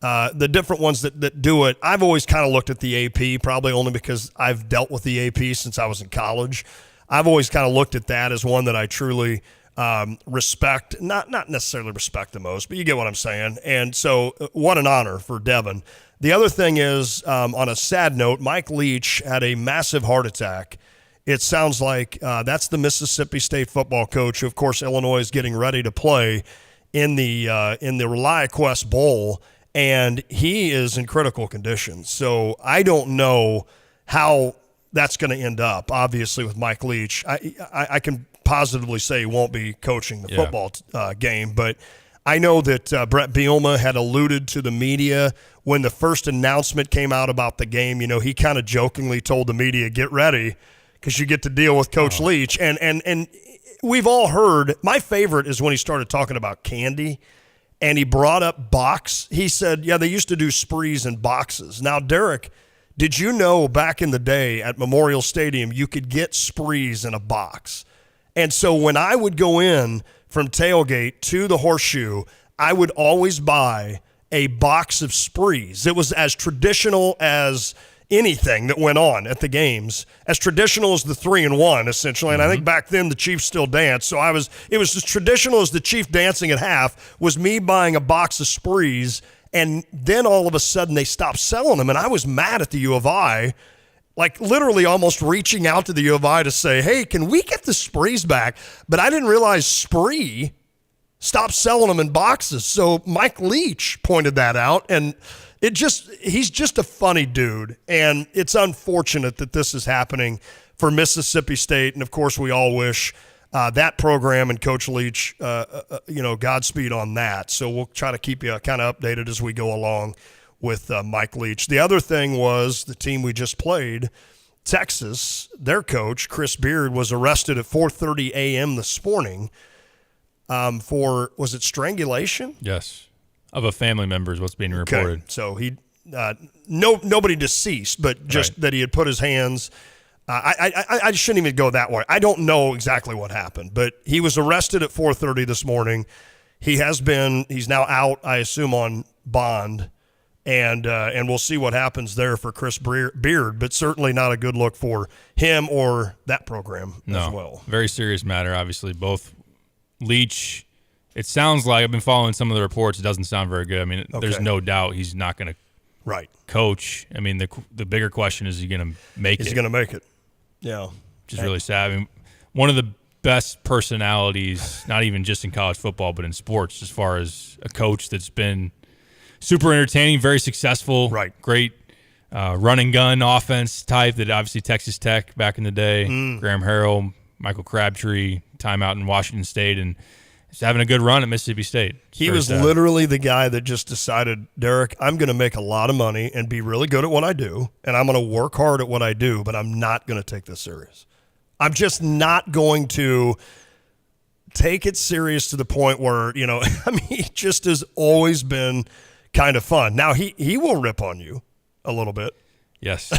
the different ones that do it. I've always kind of looked at the AP, probably only because I've dealt with the AP since I was in college. I've always kind of looked at that as one that I truly respect, not necessarily respect the most, but you get what I'm saying. And so what an honor for Devin. The other thing is, on a sad note, Mike Leach had a massive heart attack. It sounds like that's the Mississippi State football coach who, of course, Illinois is getting ready to play in the ReliaQuest Bowl, and he is in critical condition. So I don't know how that's going to end up, obviously, with Mike Leach. I can positively say he won't be coaching the football game, but I know that Brett Bielema had alluded to the media when the first announcement came out about the game. You know, he kind of jokingly told the media, get ready because you get to deal with Coach Leach. And we've all heard, my favorite is when he started talking about candy and he brought up box. He said, yeah, they used to do sprees in boxes. Now, Derek, did you know back in the day at Memorial Stadium you could get sprees in a box? And so when I would go in from tailgate to the Horseshoe, I would always buy a box of sprees. It was as traditional as anything that went on at the games, as traditional as the 3-and-1, essentially. And I think back then the Chiefs still danced. So it was as traditional as the Chief dancing at half was me buying a box of sprees. And then all of a sudden they stopped selling them. And I was mad at the U of I, like literally almost reaching out to the U of I to say, hey, can we get the sprees back? But I didn't realize Spree stopped selling them in boxes. So Mike Leach pointed that out, and he's just a funny dude. And it's unfortunate that this is happening for Mississippi State. And of course, we all wish that program and Coach Leach, Godspeed on that. So we'll try to keep you kind of updated as we go along with Mike Leach. The other thing was the team we just played, Texas, their coach, Chris Beard, was arrested at 4:30 a.m. this morning for, was it strangulation? Yes. Of a family member is what's being reported. Okay. So he, nobody deceased, but just that he had put his hands. I shouldn't even go that way. I don't know exactly what happened, but he was arrested at 4:30 this morning. He's now out, I assume, on bond. And we'll see what happens there for Chris Beard, but certainly not a good look for him or that program as well. Very serious matter, obviously. Both Leach, it sounds like, I've been following some of the reports, it doesn't sound very good. I mean, there's no doubt he's not going to coach. I mean, the bigger question is he going to make it? Is he going to make it? Yeah. Which is really sad. I mean, one of the best personalities, not even just in college football, but in sports, as far as a coach that's been super entertaining, very successful, great run and gun offense type that obviously Texas Tech back in the day, Graham Harrell, Michael Crabtree, timeout in Washington State, and he's having a good run at Mississippi State. He was literally the guy that just decided, Derek, I'm going to make a lot of money and be really good at what I do, and I'm going to work hard at what I do, but I'm not going to take this serious. I'm just not going to take it serious to the point where, I mean, he just has always been kind of fun. Now, he will rip on you a little bit. Yes.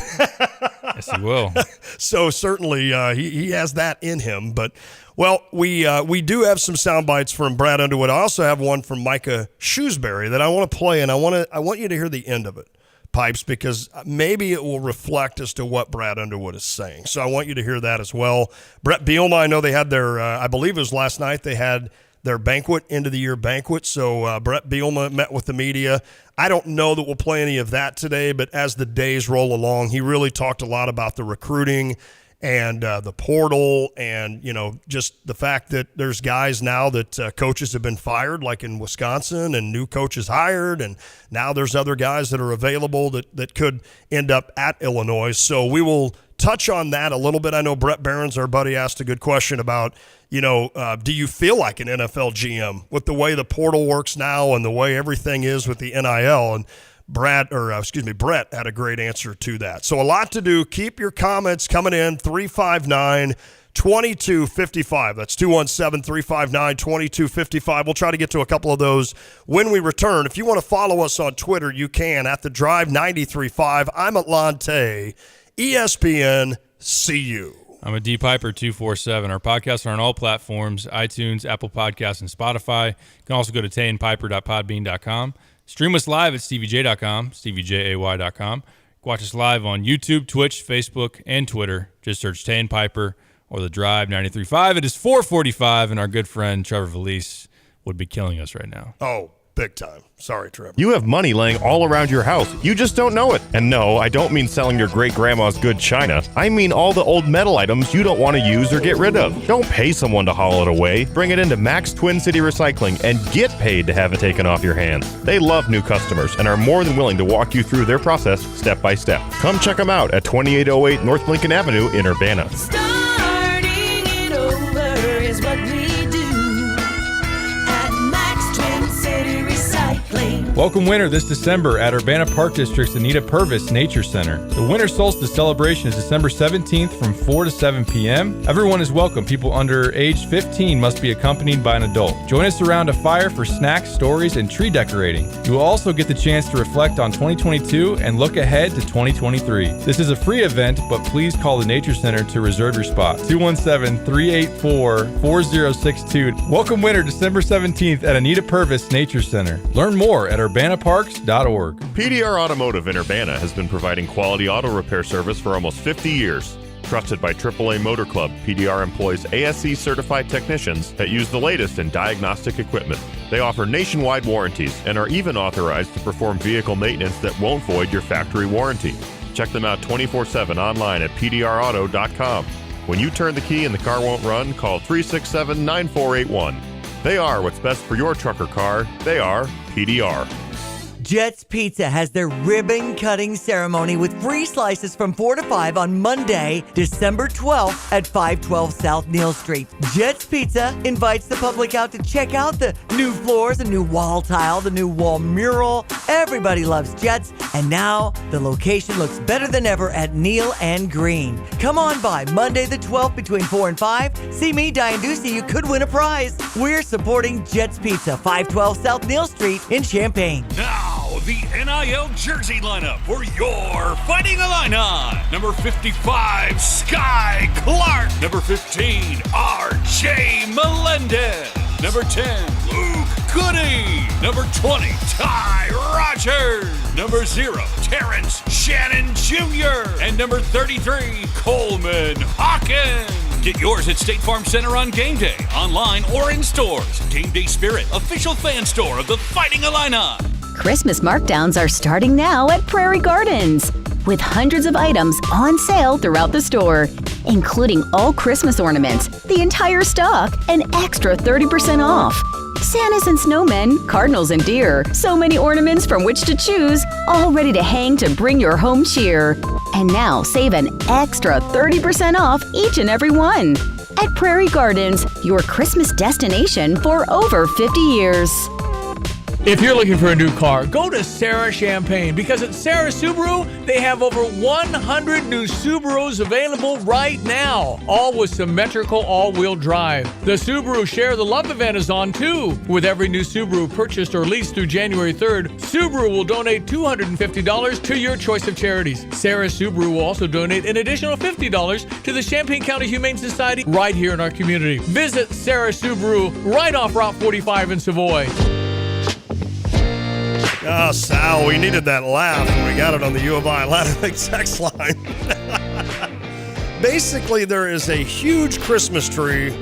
Yes, he will. So certainly he has that in him. But, well, we do have some sound bites from Brad Underwood. I also have one from Micah Shrewsbury that I want to play, and I want you to hear the end of it, Pipes, because maybe it will reflect as to what Brad Underwood is saying. So I want you to hear that as well. Brett Bielema, I know they had their, I believe it was last night, they had their banquet, end-of-the-year banquet. So Brett Bielema met with the media. I don't know that we'll play any of that today, but as the days roll along, he really talked a lot about the recruiting and the portal and, just the fact that there's guys now that coaches have been fired, like in Wisconsin, and new coaches hired, and now there's other guys that are available that could end up at Illinois. So we will touch on that a little bit. I know Brett Barons, our buddy, asked a good question about, do you feel like an NFL GM with the way the portal works now and the way everything is with the NIL? And Brett had a great answer to that. So a lot to do. Keep your comments coming in, 359-2255. That's 217-359-2255. We'll try to get to a couple of those when we return. If you want to follow us on Twitter, you can at The Drive 93.5. I'm at Lante, ESPN. See you. I'm a D Piper 247. Our podcasts are on all platforms: iTunes, Apple Podcasts, and Spotify. You can also go to tayandpiper.podbean.com. Stream us live at stevej.com, stevejay.com. Watch us live on YouTube, Twitch, Facebook, and Twitter. Just search Tay and Piper or The Drive 93.5. It is 4:45, and our good friend Trevor Valise would be killing us right now. Oh, big time. Sorry, Trevor. You have money laying all around your house. You just don't know it. And no, I don't mean selling your great-grandma's good china. I mean all the old metal items you don't want to use or get rid of. Don't pay someone to haul it away. Bring it into Max Twin City Recycling and get paid to have it taken off your hands. They love new customers and are more than willing to walk you through their process step by step. Come check them out at 2808 North Lincoln Avenue in Urbana. Starting it over is what we do at Max Twin City Recycling. Welcome winter this December at Urbana Park District's Anita Purvis Nature Center. The Winter Solstice celebration is December 17th from 4 to 7 p.m. Everyone is welcome. People under age 15 must be accompanied by an adult. Join us around a fire for snacks, stories, and tree decorating. You will also get the chance to reflect on 2022 and look ahead to 2023. This is a free event, but please call the Nature Center to reserve your spot. 217-384-4062. Welcome winter December 17th at Anita Purvis Nature Center. Learn more at urbanaparks.org. PDR Automotive in Urbana has been providing quality auto repair service for almost 50 years. Trusted by AAA Motor Club, PDR employs ASE certified technicians that use the latest in diagnostic equipment. They offer nationwide warranties and are even authorized to perform vehicle maintenance that won't void your factory warranty. Check them out 24/7 online at pdrauto.com. When you turn the key and the car won't run, call 367-9481. They are what's best for your truck or car. They are PDR. Jets Pizza has their ribbon cutting ceremony with free slices from 4 to 5 on Monday, December 12th at 512 South Neal Street. Jets Pizza invites the public out to check out the new floors, the new wall tile, the new wall mural. Everybody loves Jets, and now the location looks better than ever at Neal and Green. Come on by Monday the 12th between 4 and 5. See me, Diane Ducey. You could win a prize. We're supporting Jets Pizza, 512 South Neal Street in Champaign. Now, the NIL jersey lineup for your Fighting Illini. Number 55, Sky Clark. Number 15, R.J. Melendez. Number 10, Luke Goody. Number 20, Ty Rogers. Number 0, Terrence Shannon Jr. And number 33, Coleman Hawkins. Get yours at State Farm Center on game day, online or in stores. Game Day Spirit, official fan store of the Fighting Illini. Christmas markdowns are starting now at Prairie Gardens, with hundreds of items on sale throughout the store, including all Christmas ornaments, the entire stock, and extra 30% off. Santas and snowmen, cardinals and deer, so many ornaments from which to choose, all ready to hang to bring your home cheer. And now save an extra 30% off each and every one. At Prairie Gardens, your Christmas destination for over 50 years. If you're looking for a new car, go to Sarah Champaign, because at Sarah Subaru, they have over 100 new Subarus available right now, all with symmetrical all-wheel drive. The Subaru Share the Love event is on too. With every new Subaru purchased or leased through January 3rd, Subaru will donate $250 to your choice of charities. Sarah Subaru will also donate an additional $50 to the Champaign County Humane Society right here in our community. Visit Sarah Subaru right off Route 45 in Savoy. Oh, Sal, we needed that laugh, and we got it on the U of I Atlantic text line. Basically, there is a huge Christmas tree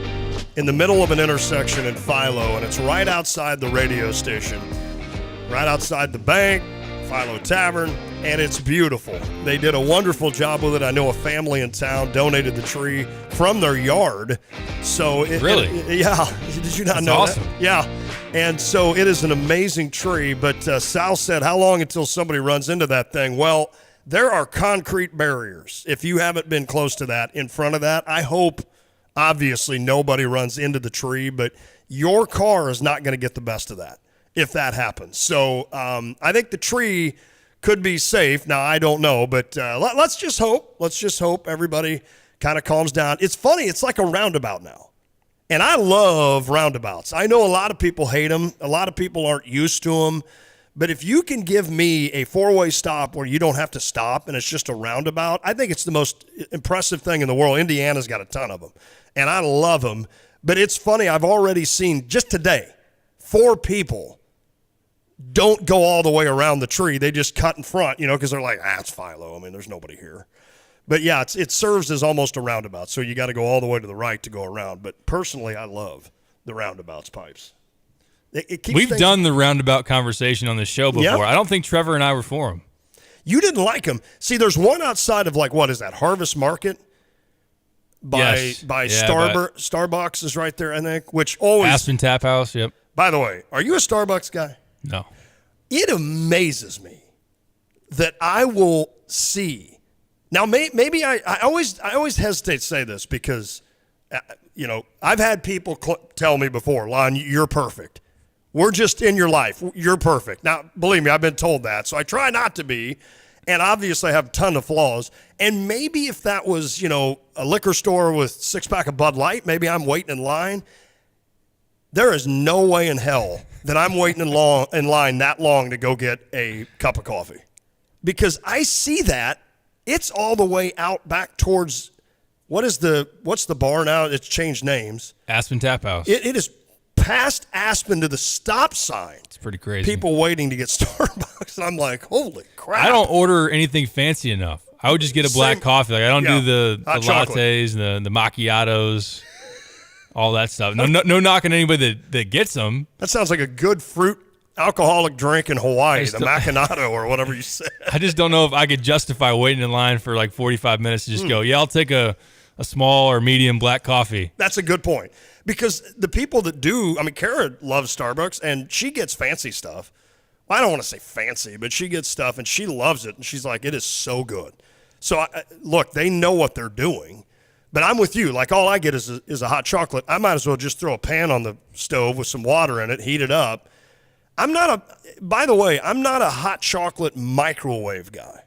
in the middle of an intersection in Philo, and it's right outside the radio station, right outside the bank, Philo Tavern, and it's beautiful. They did a wonderful job with it. I know a family in town donated the tree from their yard. So Really? Yeah. Did you not That's know awesome. that? Yeah. And so it is an amazing tree. But Sal said, how long until somebody runs into that thing? Well, there are concrete barriers. If you haven't been close to that, in front of that, I hope, obviously, nobody runs into the tree, but your car is not going to get the best of that if that happens. So I think the tree could be safe. Now, I don't know, but let's just hope. Let's just hope everybody kind of calms down. It's funny. It's like a roundabout now. And I love roundabouts. I know a lot of people hate them. A lot of people aren't used to them. But if you can give me a four-way stop where you don't have to stop and it's just a roundabout, I think it's the most impressive thing in the world. Indiana's got a ton of them, and I love them. But it's funny. I've already seen, just today, 4 people don't go all the way around the tree. They just cut in front, because they're like, it's Philo. I mean, there's nobody here. But, yeah, it serves as almost a roundabout, so you got to go all the way to the right to go around. But personally, I love the roundabouts pipes. We've done the roundabout conversation on this show before. Yep. I don't think Trevor and I were for them. You didn't like them. See, there's one outside of, what is that, Harvest Market? By Starbucks is right there, I think, which always... Aspen Tap House, yep. By the way, are you a Starbucks guy? No. It amazes me that I will see... Now, maybe I always hesitate to say this because, I've had people tell me before, Lon, you're perfect. We're just in your life. You're perfect. Now, believe me, I've been told that, so I try not to be, and obviously I have a ton of flaws. And maybe if that was, a liquor store with 6-pack of Bud Light, maybe I'm waiting in line. There is no way in hell that I'm waiting in line that long to go get a cup of coffee. Because I see that. It's all the way out back towards, what's the bar now? It's changed names. Aspen Tap House. It is past Aspen to the stop sign. It's pretty crazy. People waiting to get Starbucks. And I'm like, holy crap. I don't order anything fancy enough. I would just get a black coffee. Like I don't do the lattes, the macchiatos, all that stuff. No knocking anybody that gets them. That sounds like a good fruit alcoholic drink in Hawaii, the macchiato or whatever you said. I just don't know if I could justify waiting in line for like 45 minutes to just go, I'll take a small or medium black coffee. That's a good point. Because the people that do, Kara loves Starbucks, and she gets fancy stuff. Well, I don't want to say fancy, but she gets stuff, and she loves it, and she's like, it is so good. So, look, they know what they're doing. But I'm with you. Like, all I get is a hot chocolate. I might as well just throw a pan on the stove with some water in it, heat it up. By the way, I'm not a hot chocolate microwave guy.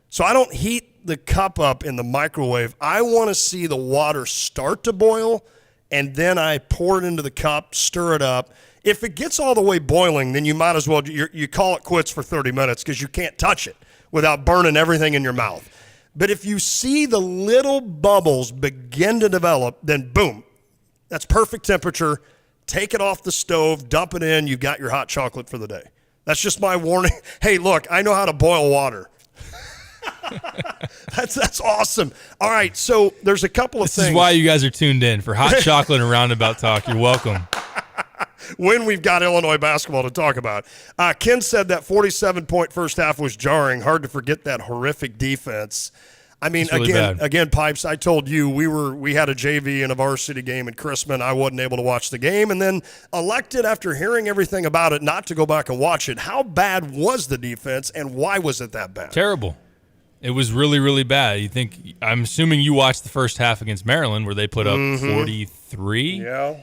So I don't heat the cup up in the microwave. I want to see the water start to boil, and then I pour it into the cup, stir it up. If it gets all the way boiling, then you might as well, you call it quits for 30 minutes because you can't touch it without burning everything in your mouth. But if you see the little bubbles begin to develop, then boom, that's perfect temperature. Take it off the stove, dump it in, you've got your hot chocolate for the day. That's just my warning. Hey, look, I know how to boil water. That's awesome. All right, so there's a couple of things. This is why you guys are tuned in for hot chocolate and roundabout talk. You're welcome. When we've got Illinois basketball to talk about. Ken said that 47-point first half was jarring. Hard to forget that horrific defense. Really again, Pipes, I told you we had a JV and a varsity game in Chrisman. I wasn't able to watch the game, and then elected after hearing everything about it not to go back and watch it. How bad was the defense, and why was it that bad? Terrible. It was really, really bad. I'm assuming you watched the first half against Maryland where they put up 43. Yeah.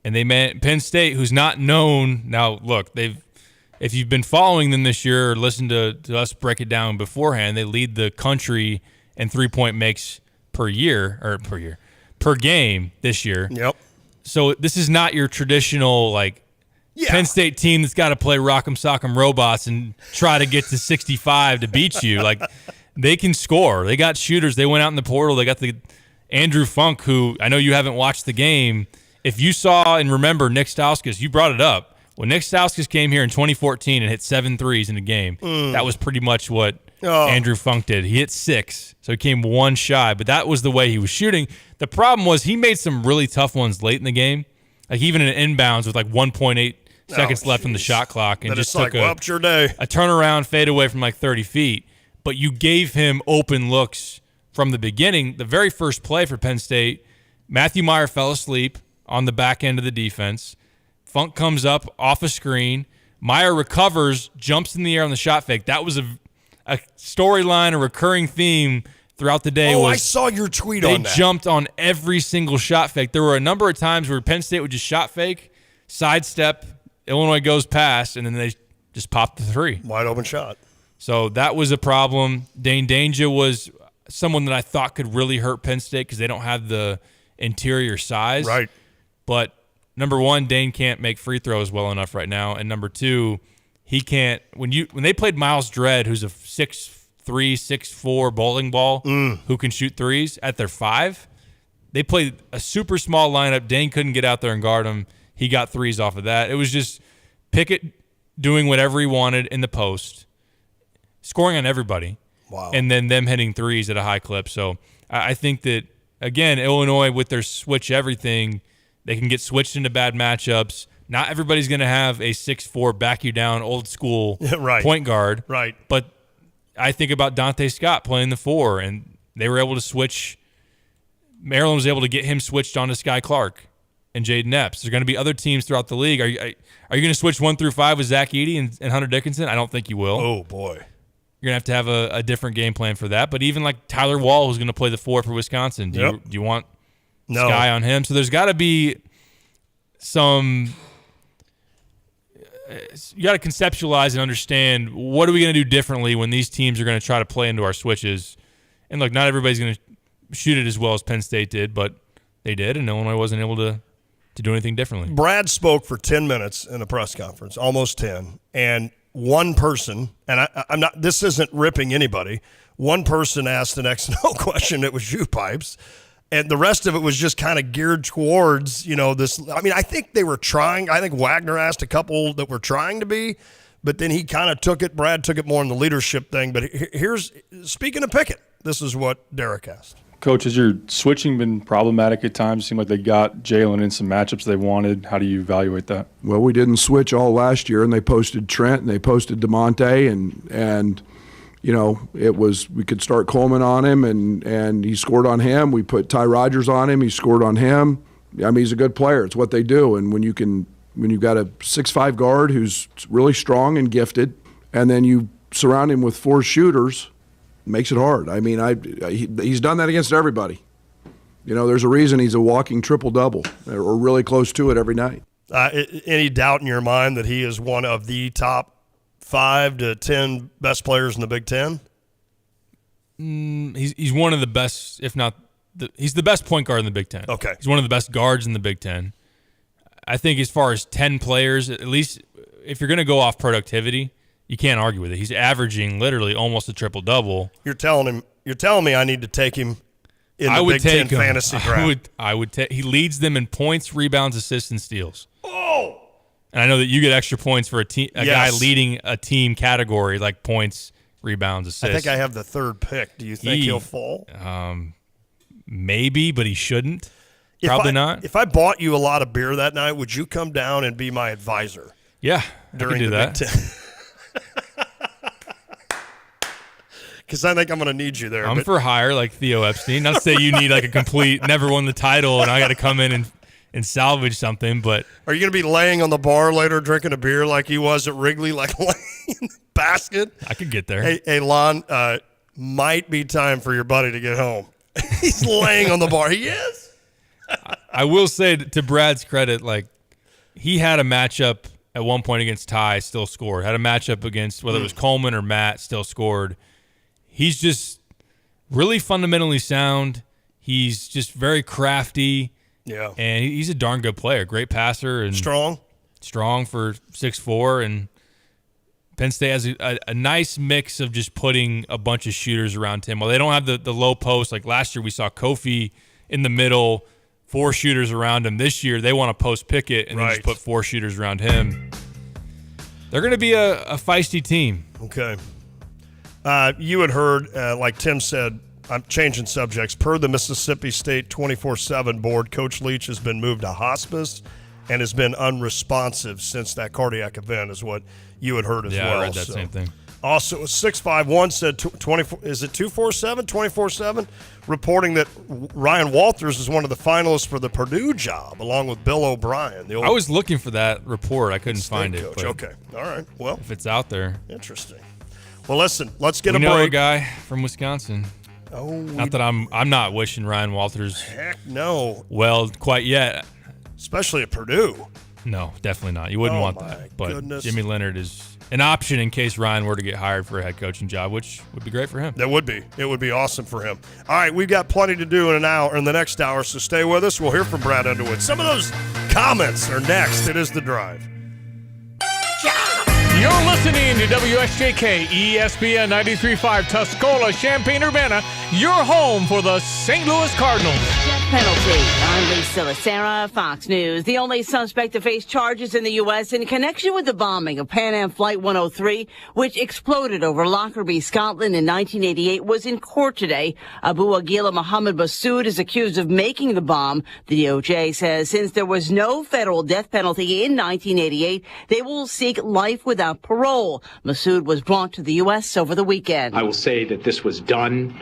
And they met Penn State, who's not known. Now, look, if you've been following them this year or listened to us break it down beforehand, they lead the country in 3-point makes per game this year. Yep. So this is not your traditional Penn State team that's got to play rock'em sock'em robots and try to get to 65 to beat you. They can score. They got shooters. They went out in the portal. They got the Andrew Funk, who I know you haven't watched the game. If you saw and remember Nick Stauskas, you brought it up. When Nick Stauskas came here in 2014 and hit 7 threes in a game, that was pretty much what Andrew Funk did. He hit 6, so he came 1 shy, but that was the way he was shooting. The problem was he made some really tough ones late in the game, even in an inbounds with 1.8 seconds left on the shot clock, and then just took a turnaround fadeaway from 30 feet. But you gave him open looks from the beginning. The very first play for Penn State, Matthew Meyer fell asleep on the back end of the defense. Funk comes up off a screen. Meyer recovers, jumps in the air on the shot fake. That was a storyline, a recurring theme throughout the day was I saw your tweet they on that. jumped on every single shot fake. There were a number of times where Penn State would just shot fake, sidestep, Illinois goes past, and then they just popped the three. Wide open shot. So that was a problem. Dane Danger was someone that I thought could really hurt Penn State because they don't have the interior size. Right. But number one, Dane can't make free throws well enough right now. And number two, he can't when they played Miles Dredd, who's a 6'3", 6'4" bowling ball who can shoot threes at their 5, they played a super small lineup. Dane couldn't get out there and guard him. He got threes off of that. It was just Pickett doing whatever he wanted in the post, scoring on everybody. Wow. And then them hitting threes at a high clip. So I think that, again, Illinois with their switch everything, they can get switched into bad matchups. Not everybody's going to have a 6'4", back you down, old school right. point guard. Right. But I think about Dante Scott playing the 4, and they were able to switch. Maryland was able to get him switched onto Sky Clark and Jaden Epps. There's going to be other teams throughout the league. Are you going to switch 1 through 5 with Zach Edey and Hunter Dickinson? I don't think you will. Oh, boy. You're going to have a different game plan for that. But even like Tyler Wall, who's going to play the 4 for Wisconsin, do you want Sky on him? So there's got to be some – you got to conceptualize and understand what are we going to do differently when these teams are going to try to play into our switches. And look, not everybody's going to shoot it as well as Penn State did, but they did, and Illinois wasn't able to do anything differently. Brad spoke for 10 minutes in a press conference, almost 10, and one person, and I'm not. This isn't ripping anybody. One person asked an X and O question. It was you, Pipes, and the rest of it was just kind of geared towards this. I mean, I think they were trying. I think Wagner asked a couple that were trying to be, but then he kind of took it. Brad took it more in the leadership thing. But here's speaking of Pickett. This is what Derek asked. Coach, has your switching been problematic at times? It seemed like they got Jalen in some matchups they wanted. How do you evaluate that? Well, we didn't switch all last year, and they posted Trent and they posted DeMonte, and it was we could start Coleman on him, and he scored on him. We put Ty Rodgers on him, he scored on him. I mean, he's a good player. It's what they do, and when you've got a 6'5" guard who's really strong and gifted, and then you surround him with 4 shooters. Makes it hard. I mean, he's done that against everybody. There's a reason he's a walking triple-double or really close to it every night. Any doubt in your mind that he is one of the top 5 to 10 best players in the Big Ten? He's one of the best, if not he's the best point guard in the Big Ten. Okay. He's one of the best guards in the Big Ten. I think as far as 10 players, at least if you're going to go off productivity, you can't argue with it. He's averaging literally almost a triple-double. You're telling me I need to take him in the Big Ten fantasy draft. I would take. He leads them in points, rebounds, assists, and steals. Oh! And I know that you get extra points for a guy leading a team category like points, rebounds, assists. I think I have the 3rd pick. Do you think he'll fall? Maybe, but he shouldn't. Probably not. If I bought you a lot of beer that night, would you come down and be my advisor? Yeah, during I could do that. Big Ten? Because I think I'm going to need you there. I'm for hire, like Theo Epstein. Not to say you need like a complete, never won the title, and I got to come in and salvage something. But are you going to be laying on the bar later, drinking a beer like he was at Wrigley, like laying in the basket? I could get there. Hey, Lon, might be time for your buddy to get home. He's laying on the bar. He is. I will say to Brad's credit, like he had a matchup at one point against Ty, still scored. Had a matchup against whether it was Coleman or Matt, still scored. He's just really fundamentally sound. He's just very crafty. Yeah. And he's a darn good player. Great passer. And strong for 6'4". And Penn State has a nice mix of just putting a bunch of shooters around him. Well, they don't have the low post. Like last year we saw Kofi in the middle, 4 shooters around him. This year they want to post Pickett and then just put 4 shooters around him. They're going to be a feisty team. Okay. You had heard, like Tim said, I'm changing subjects. Per the Mississippi State 24/7 board, Coach Leach has been moved to hospice and has been unresponsive since that cardiac event, is what you had heard as well. Yeah, I read that same thing. Also, 651 said 24. Is it 247? 24/7 reporting that Ryan Walters is one of the finalists for the Purdue job, along with Bill O'Brien. I was looking for that report. I couldn't find it. Coach. Okay. All right. Well, if it's out there. Interesting. Well, listen, let's get we a know break. a guy from Wisconsin. Oh, not that I'm not wishing Ryan Walters. Heck no. Well, quite yet. Especially at Purdue. No, definitely not. You wouldn't want that. But goodness. Jimmy Leonard is an option in case Ryan were to get hired for a head coaching job, which would be great for him. That would be. It would be awesome for him. All right, we've got plenty to do in the next hour, so stay with us. We'll hear from Brad Underwood. Some of those comments are next. It is The Drive. You're listening to WSJK ESPN 93.5 Tuscola, Champaign-Urbana, your home for the St. Louis Cardinals. Penalty. I'm Lisa Lacera, Fox News. The only suspect to face charges in the U.S. in connection with the bombing of Pan Am Flight 103, which exploded over Lockerbie, Scotland in 1988, was in court today. Abu Aghila Mohammed Massoud is accused of making the bomb. The DOJ says since there was no federal death penalty in 1988, they will seek life without parole. Massoud was brought to the U.S. over the weekend. I will say that this was done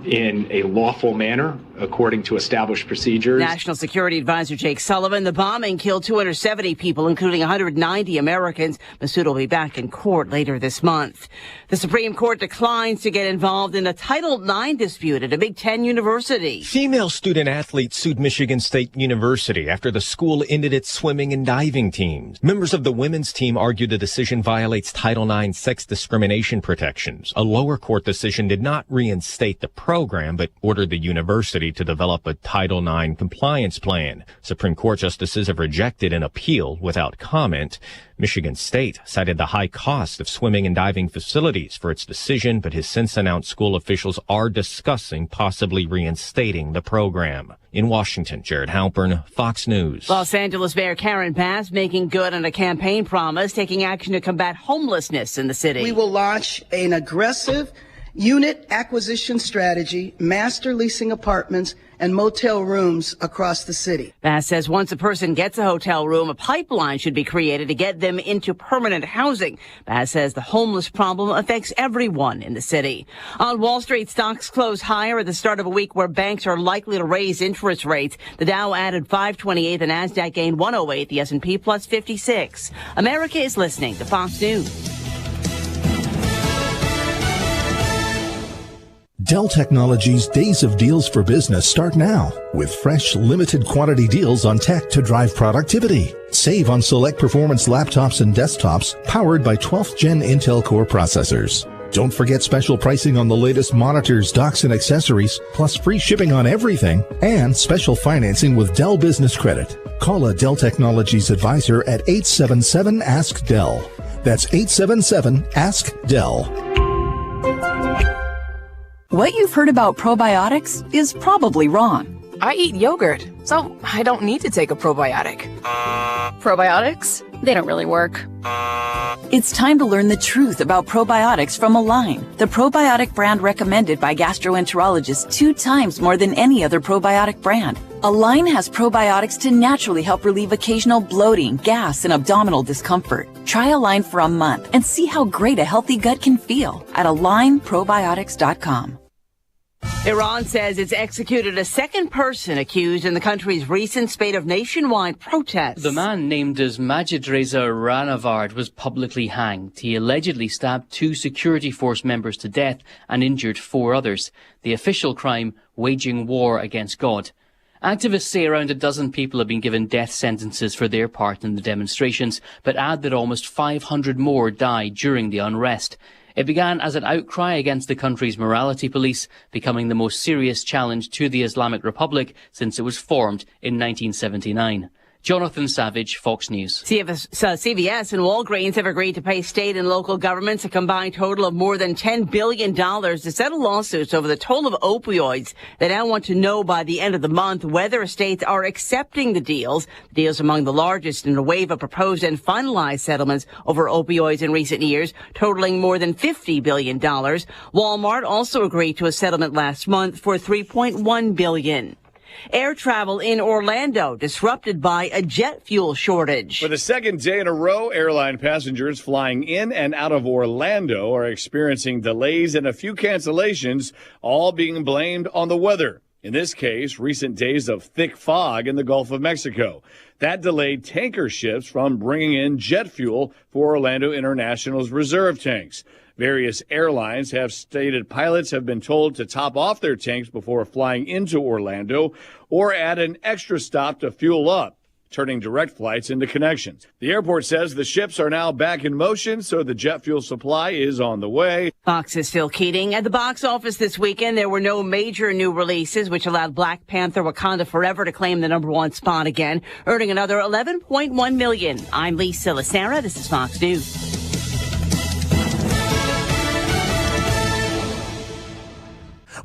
in a lawful manner, according to established procedures. National Security Advisor Jake Sullivan. The bombing killed 270 people, including 190 Americans. Massoud will be back in court later this month. The Supreme Court declines to get involved in a Title IX dispute at a Big Ten university. Female student athletes sued Michigan State University after the school ended its swimming and diving teams. Members of the women's team argued the decision violates Title IX sex discrimination protections. A lower court decision did not reinstate the program, but ordered the university to develop a Title IX compliance plan. Supreme Court justices have rejected an appeal without comment. Michigan State cited the high cost of swimming and diving facilities for its decision, but has since announced school officials are discussing possibly reinstating the program. In Washington, Jared Halpern, Fox News. Los Angeles Mayor Karen Bass making good on a campaign promise, taking action to combat homelessness in the city. We will launch an aggressive unit acquisition strategy, master leasing apartments and motel rooms across the city. Bass says once a person gets a hotel room, a pipeline should be created to get them into permanent housing. Bass says the homeless problem affects everyone in the city. On Wall Street, stocks close higher at the start of a week where banks are likely to raise interest rates. The Dow added 528, the Nasdaq gained 108, the S&P plus 56. America is listening to Fox News. Dell Technologies' Days of Deals for Business start now with fresh, limited quantity deals on tech to drive productivity. Save on select performance laptops and desktops powered by 12th Gen Intel Core processors. Don't forget special pricing on the latest monitors, docks, and accessories, plus free shipping on everything, and special financing with Dell Business Credit. Call a Dell Technologies advisor at 877-ASK-DELL. That's 877-ASK-DELL. What you've heard about probiotics is probably wrong. I eat yogurt, so I don't need to take a probiotic. Probiotics? They don't really work. It's time to learn the truth about probiotics from Align, the probiotic brand recommended by gastroenterologists 2 times more than any other probiotic brand. Align has probiotics to naturally help relieve occasional bloating, gas, and abdominal discomfort. Try Align for a month and see how great a healthy gut can feel at AlignProbiotics.com. Iran says it's executed a second person accused in the country's recent spate of nationwide protests. The man named as Majid Reza Ranavard was publicly hanged. He allegedly stabbed 2 security force members to death and injured 4 others. The official crime, waging war against God. Activists say around a dozen people have been given death sentences for their part in the demonstrations, but add that almost 500 more died during the unrest. It began as an outcry against the country's morality police, becoming the most serious challenge to the Islamic Republic since it was formed in 1979. Jonathan Savage, Fox News. CVS and Walgreens have agreed to pay state and local governments a combined total of more than $10 billion to settle lawsuits over the toll of opioids. They now want to know by the end of the month whether states are accepting the deals. The deals among the largest in a wave of proposed and finalized settlements over opioids in recent years, totaling more than $50 billion. Walmart also agreed to a settlement last month for $3.1 billion. Air travel in Orlando disrupted by a jet fuel shortage. For the second day in a row, airline passengers flying in and out of Orlando are experiencing delays and a few cancellations, all being blamed on the weather. In this case, recent days of thick fog in the Gulf of Mexico. That delayed tanker ships from bringing in jet fuel for Orlando International's reserve tanks. Various airlines have stated pilots have been told to top off their tanks before flying into Orlando or add an extra stop to fuel up, turning direct flights into connections. The airport says the ships are now back in motion, so the jet fuel supply is on the way. Fox's Phil Keating. At the box office this weekend, there were no major new releases, which allowed Black Panther Wakanda Forever to claim the #1 spot again, earning another $11.1 million. I'm Lisa Lacera. This is Fox News.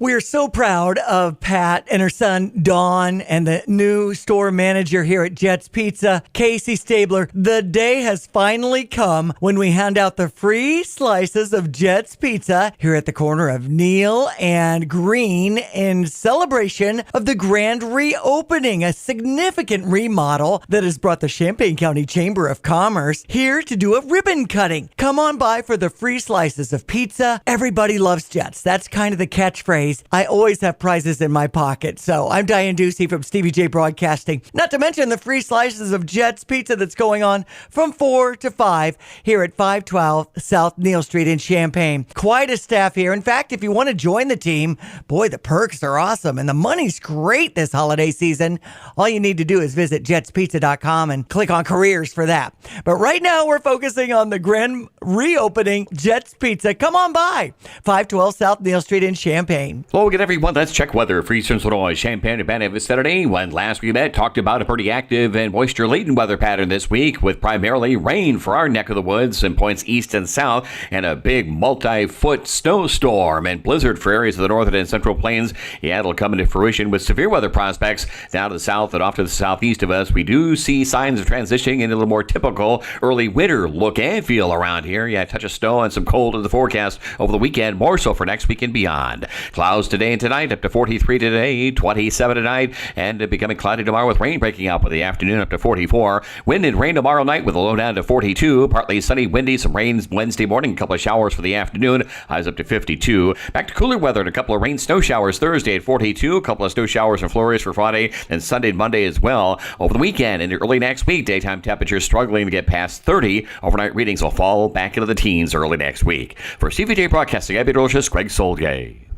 We are so proud of Pat and her son, Dawn, and the new store manager here at Jet's Pizza, Casey Stabler. The day has finally come when we hand out the free slices of Jet's Pizza here at the corner of Neal and Green in celebration of the grand reopening, a significant remodel that has brought the Champaign County Chamber of Commerce here to do a ribbon cutting. Come on by for the free slices of pizza. Everybody loves Jets. That's kind of the catchphrase. I always have prizes in my pocket. So I'm Diane Ducey from Stevie J Broadcasting. Not to mention the free slices of Jet's Pizza that's going on from 4 to 5 here at 512 South Neal Street in Champaign. Quite a staff here. In fact, if you want to join the team, boy, the perks are awesome and the money's great this holiday season. All you need to do is visit jetspizza.com and click on careers for that. But right now we're focusing on the grand reopening Jet's Pizza. Come on by 512 South Neal Street in Champaign. Hello again, everyone. Let's check weather for Eastern Illinois, Champaign-Urbana vicinity. When last we met, talked about a pretty active and moisture-laden weather pattern this week with primarily rain for our neck of the woods and points east and south and a big multi-foot snowstorm and blizzard for areas of the northern and central plains. Yeah, it'll come into fruition with severe weather prospects down to the south and off to the southeast of us. We do see signs of transitioning into a little more typical early winter look and feel around here. Yeah, a touch of snow and some cold in the forecast over the weekend, more so for next week and beyond. Clouds today and tonight, up to 43 today, 27 tonight, and becoming cloudy tomorrow with rain breaking out for the afternoon up to 44. Wind and rain tomorrow night with a low down to 42. Partly sunny, windy, some rain Wednesday morning, a couple of showers for the afternoon, highs up to 52. Back to cooler weather and a couple of rain snow showers Thursday at 42. A couple of snow showers and flurries for Friday and Sunday and Monday as well. Over the weekend and early next week, daytime temperatures struggling to get past 30. Overnight readings will fall back into the teens early next week. For CVJ Broadcasting, I'm meteorologist Greg Solgay.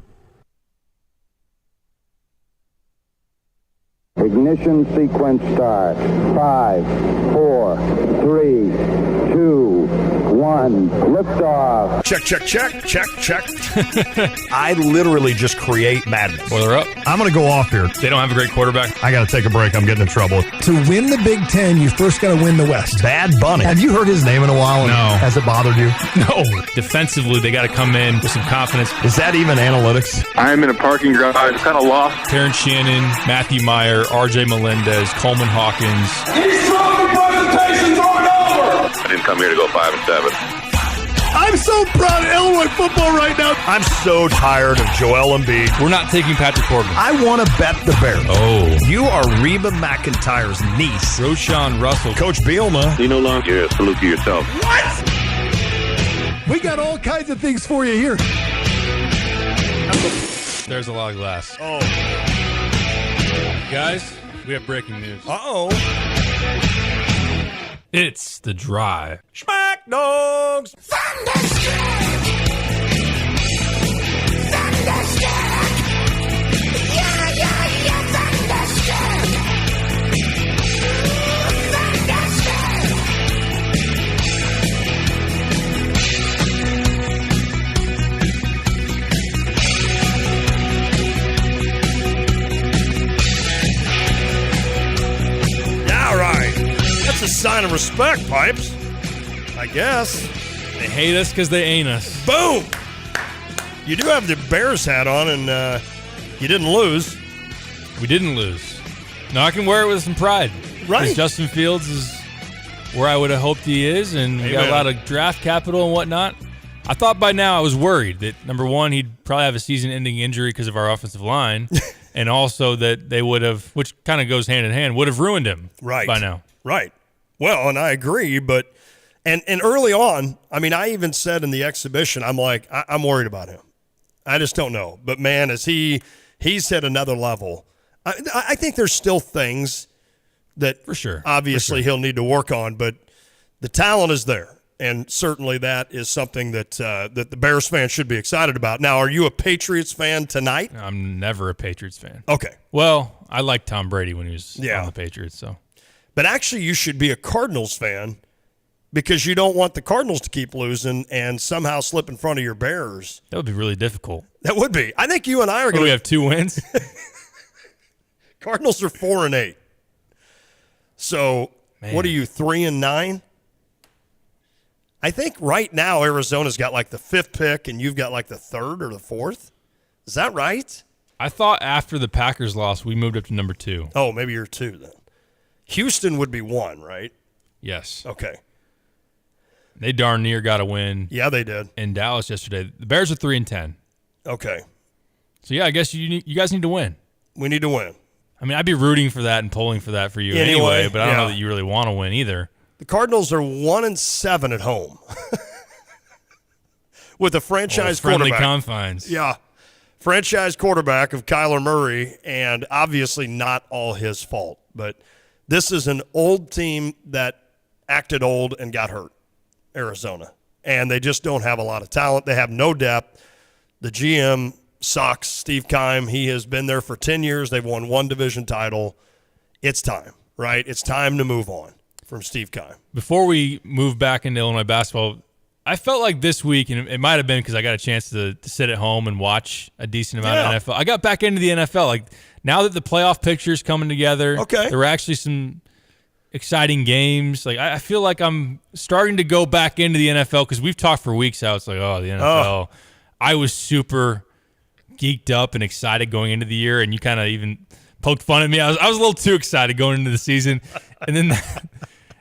Ignition sequence start. 5, 4, 3, 2, 1. Liftoff. Check. I literally just create madness. Well, they're up. I'm going to go off here. They don't have a great quarterback. I got to take a break. I'm getting in trouble. To win the Big Ten, you first got to win the West. Bad Bunny. Have you heard his name in a while? No. Has it bothered you? No. Defensively, they got to come in with some confidence. Is that even analytics? I'm in a parking garage, kind of lost. Terrence Shannon, Matthew Meyer, R.J. Melendez, Coleman Hawkins. These trophy presentations aren't over! I didn't come here to go 5 and 7. I'm so proud of Illinois football right now. I'm so tired of Joel Embiid. We're not taking Patrick Corbin. I want to bet the Bears. Oh. You are Reba McEntire's niece. Roshan Russell. Coach Bielma. You no longer yeah, salute to yourself. What? We got all kinds of things for you here. There's a lot of glass. Oh. Guys, we have breaking news. Uh-oh. It's The Drive. Smack dogs. Thunderstruck! Yeah, Thunderstruck! All right. That's a sign of respect, Pipes. I guess. They hate us because they ain't us. Boom! You do have the Bears hat on, and you didn't lose. We didn't lose. Now I can wear it with some pride. Right. Because Justin Fields is where I would have hoped he is, and we got a lot of draft capital and whatnot. I thought by now I was worried that, number one, he'd probably have a season-ending injury because of our offensive line, and also that they would have, which kind of goes hand in hand, would have ruined him by now. Right. Well, and I agree, but and early on, I mean, I even said in the exhibition, I'm like, I'm worried about him. I just don't know. But, man, as he's at another level, I think there's still things that for sure obviously he'll need to work on, but the talent is there. And certainly that is something that that the Bears fans should be excited about. Now, are you a Patriots fan tonight? I'm never a Patriots fan. Okay. Well, I liked Tom Brady when he was on the Patriots. So, but actually, you should be a Cardinals fan because you don't want the Cardinals to keep losing and somehow slip in front of your Bears. That would be really difficult. That would be. I think you and I are going to. We have 2 wins. Cardinals are 4-8. So, what are you, 3-9? I think right now Arizona's got like the 5th pick and you've got like the 3rd or the 4th. Is that right? I thought after the Packers lost, we moved up to number 2. Oh, maybe you're 2 then. Houston would be 1, right? Yes. Okay. They darn near got a win. Yeah, they did. In Dallas yesterday. The Bears are 3-10. Okay. So, yeah, I guess you guys need to win. We need to win. I mean, I'd be rooting for that and pulling for that for you anyway, but I don't know that you really want to win either. The Cardinals are 1-7 at home with a franchise friendly quarterback. confines. Yeah. Franchise quarterback of Kyler Murray, and obviously not all his fault. But this is an old team that acted old and got hurt, Arizona. And they just don't have a lot of talent. They have no depth. The GM sucks. Steve Keim, he has been there for 10 years. They've won 1 division title. It's time, right? It's time to move on from Steve Keim. Before we move back into Illinois basketball, I felt like this week, and it might have been because I got a chance to sit at home and watch a decent amount of NFL. I got back into the NFL. Like, now that the playoff picture's coming together, there were actually some exciting games. Like, I feel like I'm starting to go back into the NFL because we've talked for weeks how it's like, oh, the NFL. I was super geeked up and excited going into the year, and you kind of even poked fun at me. I was a little too excited going into the season. And then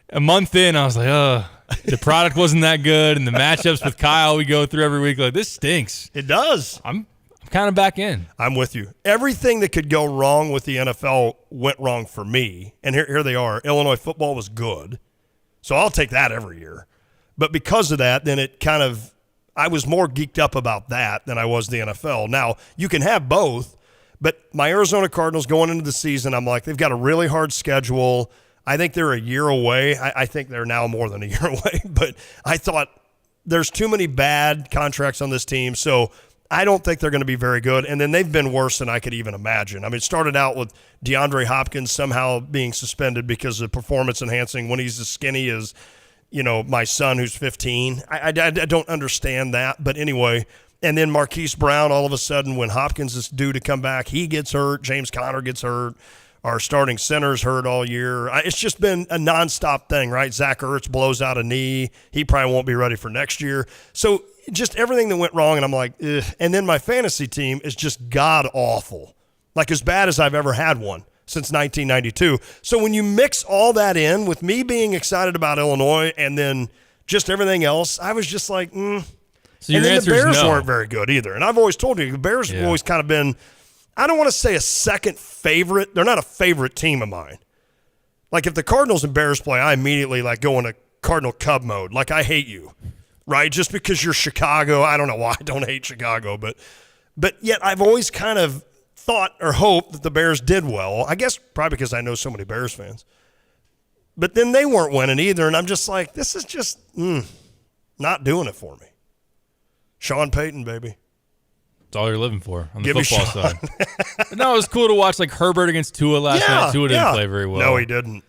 a month in, I was like, oh, the product wasn't that good, and the matchups with Kyle we go through every week, like, this stinks. It does. I'm kind of back in. I'm with you. Everything that could go wrong with the NFL went wrong for me, and here they are. Illinois football was good, so I'll take that every year. But because of that, then it kind of – I was more geeked up about that than I was the NFL. Now, you can have both, but my Arizona Cardinals going into the season, I'm like, they've got a really hard schedule. I think they're a year away. I think they're now more than a year away, but I thought there's too many bad contracts on this team, so I don't think they're going to be very good. And then they've been worse than I could even imagine. I mean, it started out with DeAndre Hopkins somehow being suspended because of performance enhancing when he's as skinny as – my son who's 15. I don't understand that. But anyway, and then Marquise Brown, all of a sudden, when Hopkins is due to come back, he gets hurt. James Conner gets hurt. Our starting center's hurt all year. It's just been a nonstop thing, right? Zach Ertz blows out a knee. He probably won't be ready for next year. So just everything that went wrong, and I'm like, ugh. And then my fantasy team is just god-awful, like as bad as I've ever had one since 1992. So when you mix all that in with me being excited about Illinois and then just everything else, I was just like, So your and then the Bears no. weren't very good either. And I've always told you, the Bears have always kind of been, I don't want to say a second favorite. They're not a favorite team of mine. Like if the Cardinals and Bears play, I immediately like go into Cardinal Cub mode. Like I hate you, right? Just because you're Chicago. I don't know why I don't hate Chicago, but yet I've always kind of thought or hoped that the Bears did well. I guess probably because I know so many Bears fans. But then they weren't winning either, and I'm just like, this is just not doing it for me. Sean Payton, baby. That's all you're living for on the Give me football Sean. side. But no, it was cool to watch like Herbert against Tua last night. Tua didn't play very well. No, he didn't.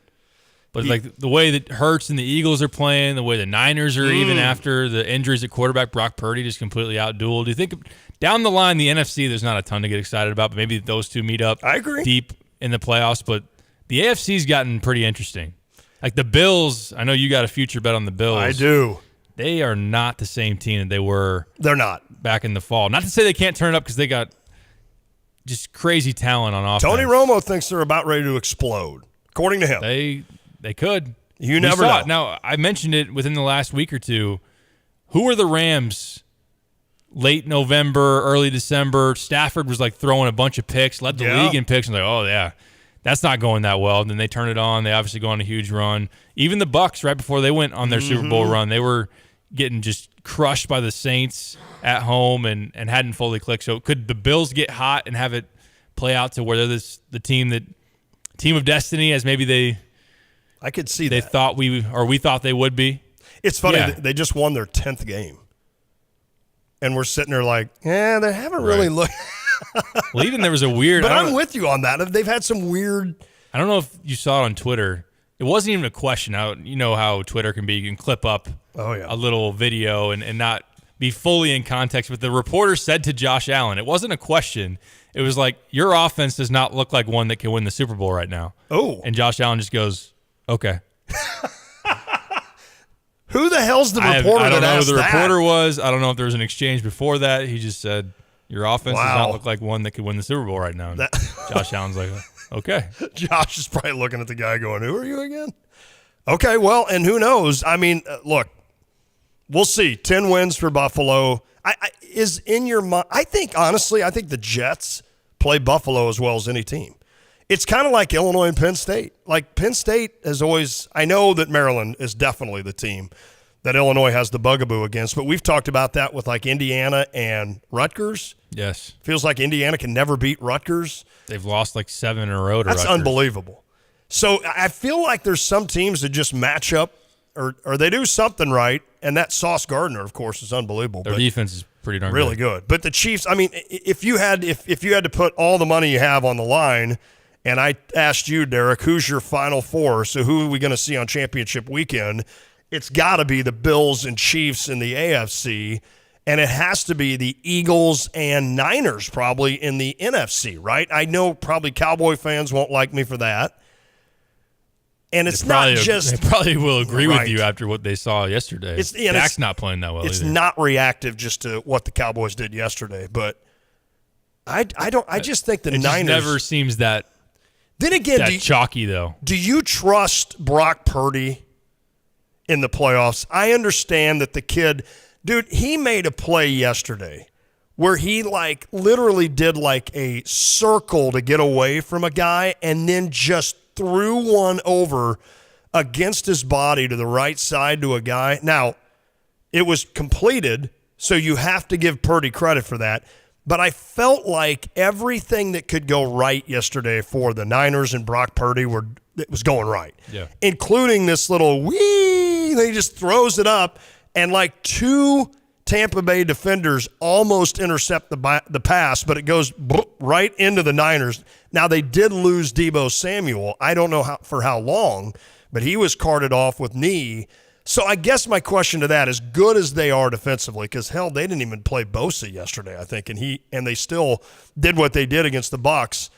But like the way that Hurts and the Eagles are playing, the way the Niners are even after the injuries at quarterback, Brock Purdy just completely outdueled. Do you think down the line, the NFC, there's not a ton to get excited about, but maybe those two meet up I agree. deep in the playoffs. But the AFC's gotten pretty interesting. Like the Bills, I know you got a future bet on the Bills. I do. They are not the same team that they were. They're not. Back in the fall. Not to say they can't turn it up because they got just crazy talent on offense. Tony Romo thinks they're about ready to explode, according to him. They could. You never know. Now, I mentioned it within the last week or two. Who are the Rams late November, early December? Stafford was like throwing a bunch of picks, led the league in picks. And like, oh, yeah, that's not going that well. And then they turn it on. They obviously go on a huge run. Even the Bucs, right before they went on their Super Bowl run, they were getting just crushed by the Saints at home and hadn't fully clicked. So could the Bills get hot and have it play out to where they're the team of destiny as maybe I could see they that. thought we thought they would be? It's funny, Yeah. they just won their 10th game. And we're sitting there like, they haven't really looked. Well, even there was a weird. But I'm with you on that. They've had some weird. I don't know if you saw it on Twitter. It wasn't even a question. You know how Twitter can be. You can clip up a little video and not be fully in context. But the reporter said to Josh Allen, it wasn't a question. It was like, your offense does not look like one that can win the Super Bowl right now. Oh. And Josh Allen just goes, okay. Who the hell's the reporter I don't that know asked who the that? reporter was. I don't know if there was an exchange before that. He just said, your offense does not look like one that could win the Super Bowl right now. And Josh Allen's like, okay. Josh is probably looking at the guy going, who are you again? Okay, well, and who knows? I mean, look, we'll see. 10 wins for Buffalo. Is in your mind. I think, honestly, the Jets play Buffalo as well as any team. It's kind of like Illinois and Penn State. Like, Penn State has always – I know that Maryland is definitely the team that Illinois has the bugaboo against, but we've talked about that with, like, Indiana and Rutgers. Yes. Feels like Indiana can never beat Rutgers. They've lost like 7 in a row to That's Rutgers. unbelievable. So I feel like there's some teams that just match up or they do something right, and that Sauce Gardner, of course, is unbelievable. Their defense is pretty darn really good. But the Chiefs, I mean, if you had to put all the money you have on the line, and I asked you, Derek, who's your Final Four? So who are we going to see on championship weekend? It's got to be the Bills and Chiefs in the AFC, and it has to be the Eagles and Niners probably in the NFC, right? I know probably Cowboy fans won't like me for that. And it's not just – They probably will agree Right. with you after what they saw yesterday. Dak's not playing that well It's either. not reactive just to what the Cowboys did yesterday, but I just think the it Niners just never seems that then again that chalky though. Do you trust Brock Purdy in the playoffs? I understand that the kid, dude, he made a play yesterday where he like literally did like a circle to get away from a guy and then just threw one over against his body to the right side to a guy. Now, it was completed, so you have to give Purdy credit for that. But I felt like everything that could go right yesterday for the Niners and Brock Purdy it was going right. Yeah. Including this little whee, he just throws it up, and like 2 Tampa Bay defenders almost intercept the pass, but it goes right into the Niners. Now, they did lose Deebo Samuel. I don't know for how long, but he was carted off with knee. So I guess my question to that, as good as they are defensively, because hell, they didn't even play Bosa yesterday, I think, and they still did what they did against the Bucs.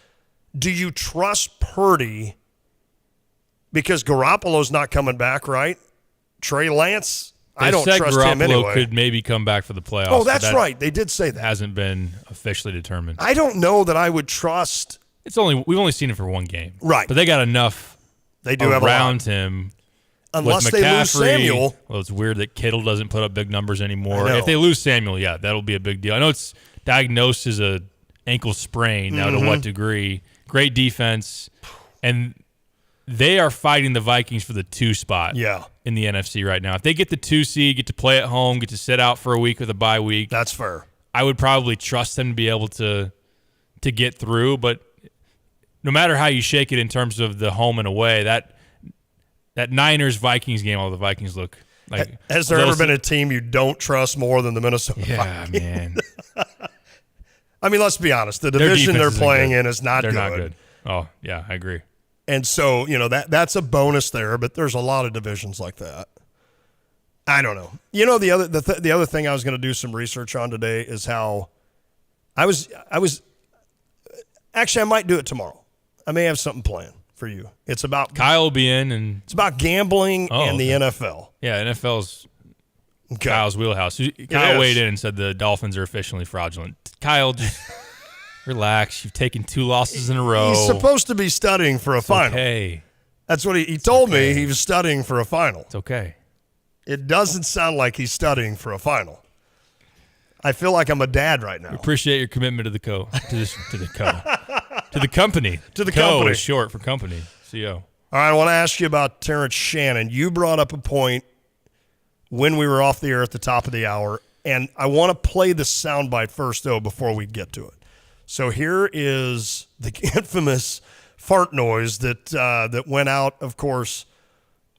Do you trust Purdy because Garoppolo's not coming back, right? Trey Lance, I don't trust him anyway. Could maybe come back for the playoffs. Oh, that's right. They did say that. Hasn't been officially determined. I don't know that I would trust. We've only seen it for one game, right? But they got enough. They do have around him. Unless with they McCaffrey, lose Samuel. Well, it's weird that Kittle doesn't put up big numbers anymore. I know. If they lose Samuel, yeah, that'll be a big deal. I know it's diagnosed as a ankle sprain. Now, to what degree? Great defense, and they are fighting the Vikings for the 2 spot. Yeah. In the NFC right now. If they get the 2 seed, get to play at home, get to sit out for a week with a bye week. That's fair. I would probably trust them to be able to get through, but no matter how you shake it in terms of the home and away, that Niners-Vikings game, all the Vikings look like. Has there ever been a team you don't trust more than the Minnesota Vikings? Yeah, man. I mean, let's be honest. The division they're playing in is not They're good. not good. Oh, yeah, I agree. And so, that's a bonus there, but there's a lot of divisions like that. I don't know. The other thing I was going to do some research on today is how I was actually I might do it tomorrow. I may have something planned for you. It's about Kyle will be in, and it's about gambling and the NFL. Yeah, NFL's Kyle's wheelhouse. Kyle weighed in and said the Dolphins are officially fraudulent. Kyle, just relax. You've taken 2 losses in a row. He's supposed to be studying for a final. Okay. That's what he told me. He was studying for a final. It's okay. It doesn't sound like he's studying for a final. I feel like I'm a dad right now. We appreciate your commitment to the company. To the Co company. is short for company. CO. All right, I want to ask you about Terrence Shannon. You brought up a point when we were off the air at the top of the hour, and I want to play the soundbite first, though, before we get to it. So here is the infamous fart noise that went out, of course,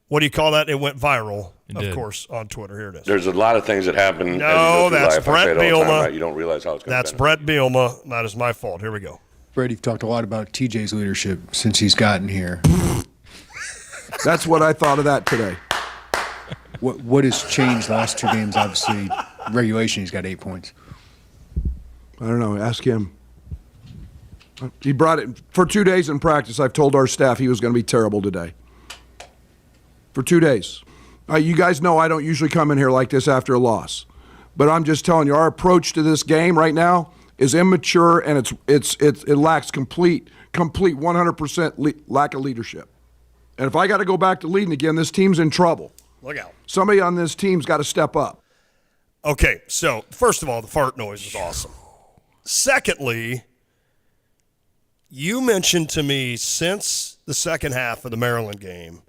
what do you call that? It went viral, It of did. course, on Twitter. Here it is. There's a lot of things that happen. No, that's Brett Bielema. Right? You don't realize how it's going to That's Brett Bielema. That is my fault. Here we go. Brett, you've talked a lot about TJ's leadership since he's gotten here. That's what I thought of that today. What has changed the last 2 games? Obviously, regulation, he's got 8 points. I don't know. Ask him. He brought it for 2 days in practice. I've told our staff he was going to be terrible today. For 2 days. You guys know I don't usually come in here like this after a loss. But I'm just telling you, our approach to this game right now is immature, and it lacks complete 100% lack of leadership. And if I got to go back to leading again, this team's in trouble. Look out. Somebody on this team's got to step up. Okay, so first of all, the fart noise is awesome. Secondly, you mentioned to me since the second half of the Maryland game,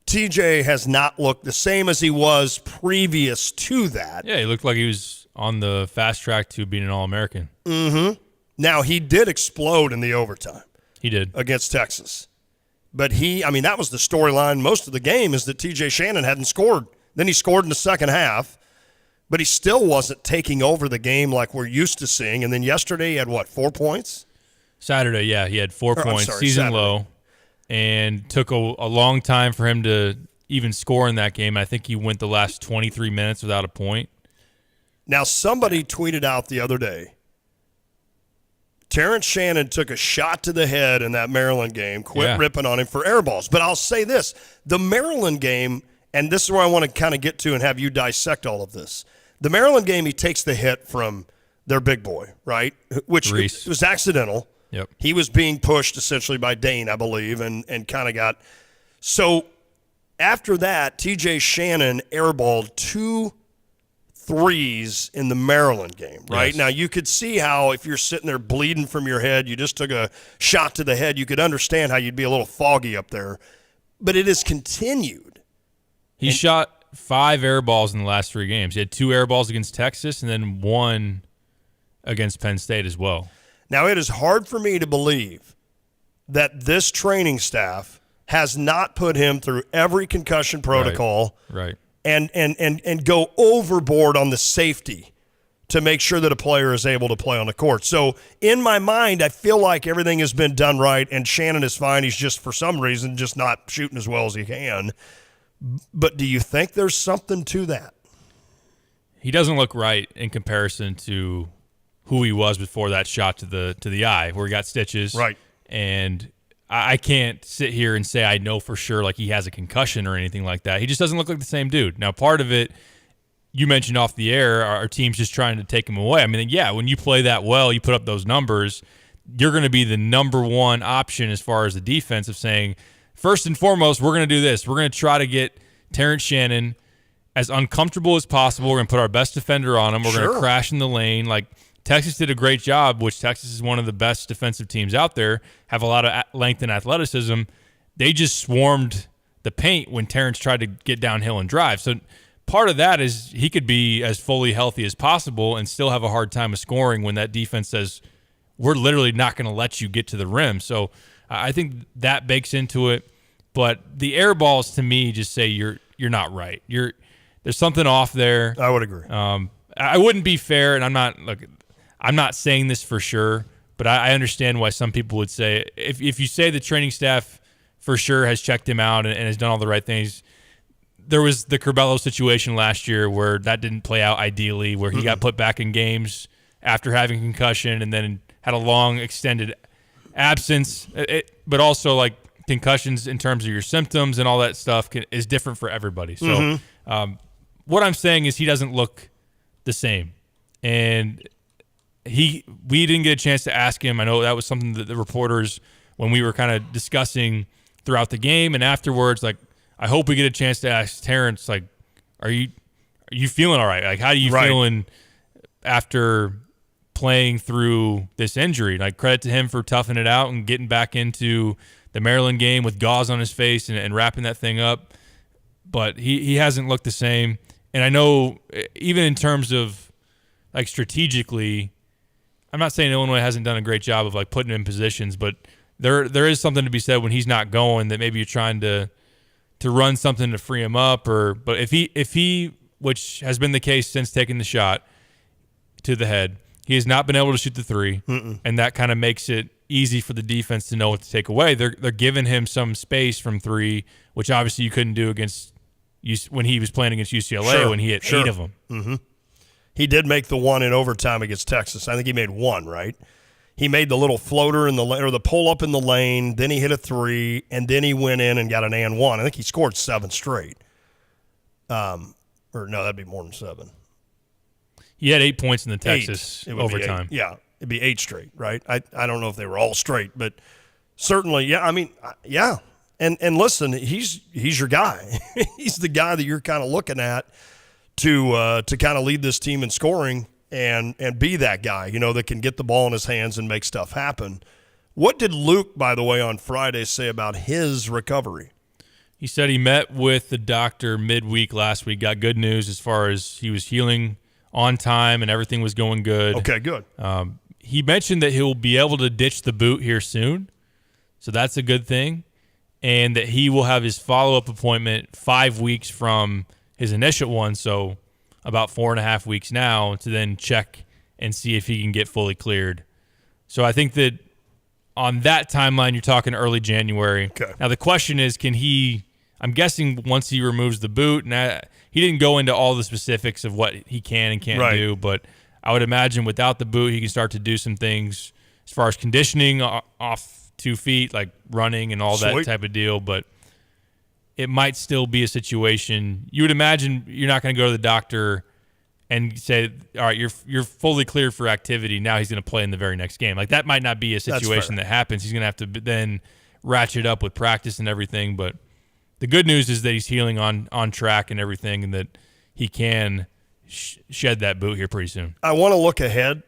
TJ has not looked the same as he was previous to that. Yeah, he looked like he was on the fast track to being an All-American. Mm-hmm. Now, he did explode in the overtime. He did. Against Texas. But that was the storyline most of the game, is that TJ Shannon hadn't scored. Then he scored in the second half, but he still wasn't taking over the game like we're used to seeing. And then yesterday he had, 4 points? Saturday, yeah, he had 4 points, season Saturday. low, and took a long time for him to even score in that game. I think he went the last 23 minutes without a point. Now, somebody tweeted out the other day, Terrence Shannon took a shot to the head in that Maryland game. Quit ripping on him for air balls. But I'll say this, the Maryland game, and this is where I want to kind of get to and have you dissect all of this. The Maryland game, he takes the hit from their big boy, right? Which was accidental. Yep. He was being pushed essentially by Dane, I believe, and kind of got – so after that, TJ Shannon airballed 2 threes in the Maryland game, right? Yes. Now, you could see how if you're sitting there bleeding from your head, you just took a shot to the head, you could understand how you'd be a little foggy up there. But it has continued. He shot 5 air balls in the last 3 games. He had 2 air balls against Texas and then 1 against Penn State as well. Now, it is hard for me to believe that this training staff has not put him through every concussion protocol. Right. And go overboard on the safety to make sure that a player is able to play on the court. So in my mind, I feel like everything has been done right, and Shannon is fine. He's just, for some reason, just not shooting as well as he can. But do you think there's something to that? He doesn't look right in comparison to who he was before that shot to the eye, where he got stitches. Right. And I can't sit here and say I know for sure like he has a concussion or anything like that. He just doesn't look like the same dude. Now, part of it, you mentioned off the air, our team's just trying to take him away. I mean, yeah, when you play that well, you put up those numbers, you're going to be the number one option as far as the defense of saying, first and foremost, we're going to do this. We're going to try to get Terrence Shannon as uncomfortable as possible. We're going to put our best defender on him. We're going to crash in the lane. Like, Texas did a great job, which Texas is one of the best defensive teams out there, have a lot of length and athleticism. They just swarmed the paint when Terrence tried to get downhill and drive. So part of that is he could be as fully healthy as possible and still have a hard time of scoring when that defense says, we're literally not going to let you get to the rim. So I think that bakes into it. But the air balls, to me, just say you're not right. There's something off there. I would agree. I wouldn't be fair, and I'm not saying this for sure, but I understand why some people would say, if you say the training staff for sure has checked him out and has done all the right things, there was the Curbelo situation last year where that didn't play out ideally, where he got put back in games after having concussion and then had a long extended absence, but also like concussions in terms of your symptoms and all that stuff is different for everybody. So what I'm saying is he doesn't look the same. And we didn't get a chance to ask him. I know that was something that the reporters, when we were kind of discussing throughout the game and afterwards, like, I hope we get a chance to ask Terrence, like, are you feeling all right? Like, how are you feeling after playing through this injury? Like, credit to him for toughing it out and getting back into the Maryland game with gauze on his face and wrapping that thing up. But he hasn't looked the same. And I know even in terms of, like, strategically, I'm not saying Illinois hasn't done a great job of like putting him in positions, but there is something to be said when he's not going that maybe you're trying to to run something to free him up, but if he, which has been the case since taking the shot to the head, he has not been able to shoot the three, and that kind of makes it easy for the defense to know what to take away. They're giving him some space from three, which obviously you couldn't do against when he was playing against UCLA when he hit 8 of them. Mm-hmm. He did make the one in overtime against Texas. I think he made one, right? He made the little floater or the pull up in the lane. Then he hit a three, and then he went in and got an and one. I think he scored 7 straight. Or no, that'd be more than 7. He had 8 points in the Texas overtime. Yeah, it'd be 8 straight, right? I don't know if they were all straight, but certainly, yeah. I mean, yeah. And listen, he's your guy. He's the guy that you're kind of looking at to kind of lead this team in scoring and be that guy, that can get the ball in his hands and make stuff happen. What did Luke, by the way, on Friday say about his recovery? He said he met with the doctor midweek last week, got good news as far as he was healing on time and everything was going good. Okay, good. He mentioned that he'll be able to ditch the boot here soon, so that's a good thing, and that he will have his follow-up appointment 5 weeks from his initial one, so about 4.5 weeks now, to then check and see if he can get fully cleared. So I think that on that timeline, you're talking early January. Okay. Now the question is, can he? I'm guessing once he removes the boot, and he didn't go into all the specifics of what he can and can't do, but I would imagine without the boot, he can start to do some things as far as conditioning off 2 feet, like running and all that type of deal. But it might still be a situation. You would imagine you're not going to go to the doctor and say, all right, you're fully cleared for activity. Now he's going to play in the very next game. Like, that might not be a situation that happens. He's going to have to then ratchet up with practice and everything. But the good news is that he's healing on track and everything, and that he can shed that boot here pretty soon. I want to look ahead.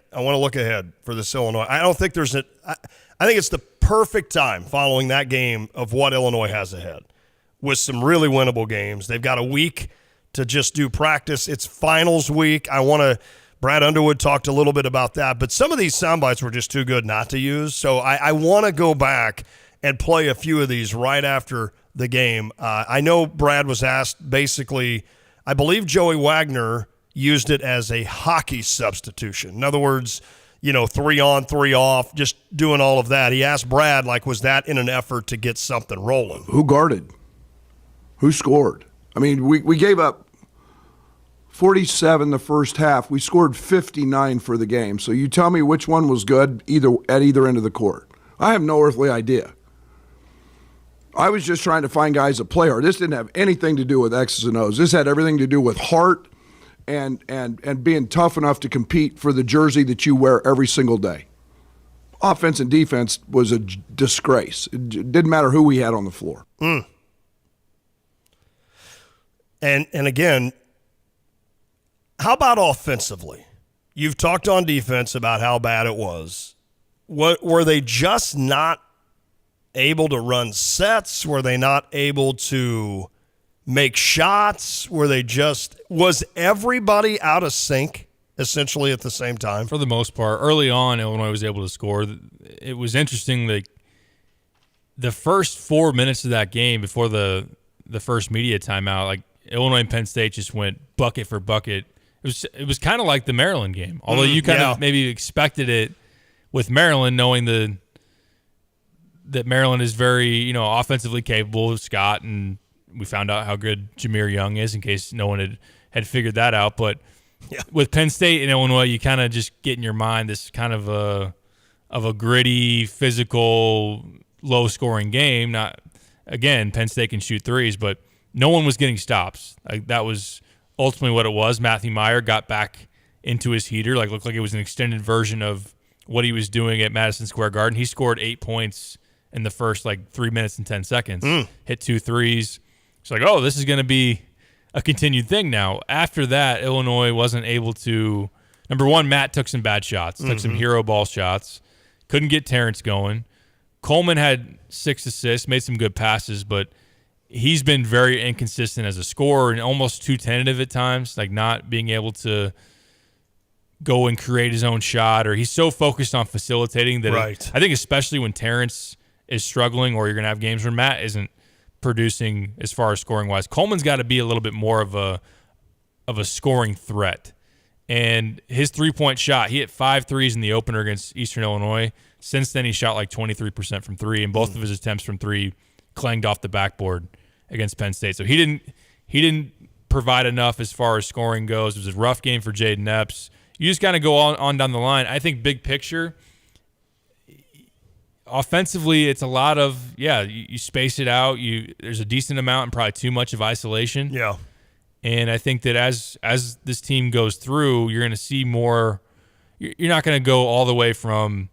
For this Illinois. I don't think there's I think it's the perfect time following that game of what Illinois has ahead, with some really winnable games. They've got a week to just do practice. It's finals week. Brad Underwood talked a little bit about that, but some of these sound bites were just too good not to use. So I want to go back and play a few of these right after the game. I know Brad was asked, basically, I believe Joey Wagner used it as a hockey substitution. In other words, 3 on, 3 off, just doing all of that. He asked Brad, was that in an effort to get something rolling? Who guarded? Who scored? I mean, we gave up 47 the first half. We scored 59 for the game. So you tell me which one was good at either end of the court. I have no earthly idea. I was just trying to find guys that play hard. This didn't have anything to do with X's and O's. This had everything to do with heart and being tough enough to compete for the jersey that you wear every single day. Offense and defense was a disgrace. It didn't matter who we had on the floor. And again, how about offensively? You've talked on defense about how bad it was. Were they just not able to run sets? Were they not able to make shots? Was everybody out of sync essentially at the same time? For the most part. Early on, Illinois was able to score. It was interesting, the first 4 minutes of that game before the first media timeout, Illinois and Penn State just went bucket for bucket. It was kind of like the Maryland game, although you kind of maybe expected it with Maryland, knowing that Maryland is very offensively capable of Scott, and we found out how good Jameer Young is, in case no one had figured that out. But with Penn State and Illinois, you kind of just get in your mind this kind of a gritty, physical, low-scoring game. Not again, Penn State can shoot threes, but no one was getting stops. That was ultimately what it was. Matthew Meyer got back into his heater. Looked like it was an extended version of what he was doing at Madison Square Garden. He scored 8 points in the first 3 minutes and 10 seconds. Hit 2 threes. It's this is going to be a continued thing now. After that, Illinois wasn't able to. Number one, Matt took some bad shots, took some hero ball shots. Couldn't get Terrence going. Coleman had 6 assists, made some good passes, but he's been very inconsistent as a scorer and almost too tentative at times, not being able to go and create his own shot, or he's so focused on facilitating that I think especially when Terrence is struggling, or you're going to have games where Matt isn't producing as far as scoring wise. Coleman's got to be a little bit more of a scoring threat. And his 3-point shot, he hit 5 threes in the opener against Eastern Illinois. Since then, he shot like 23% from 3, and both of his attempts from 3 clanged off the backboard against Penn State. So he didn't provide enough as far as scoring goes. It was a rough game for Jaden Epps. You just kind of go on down the line. I think big picture, offensively, it's a lot of, you space it out. There's a decent amount and probably too much of isolation. Yeah. And I think that as this team goes through, you're going to see more. You're not going to go all the way from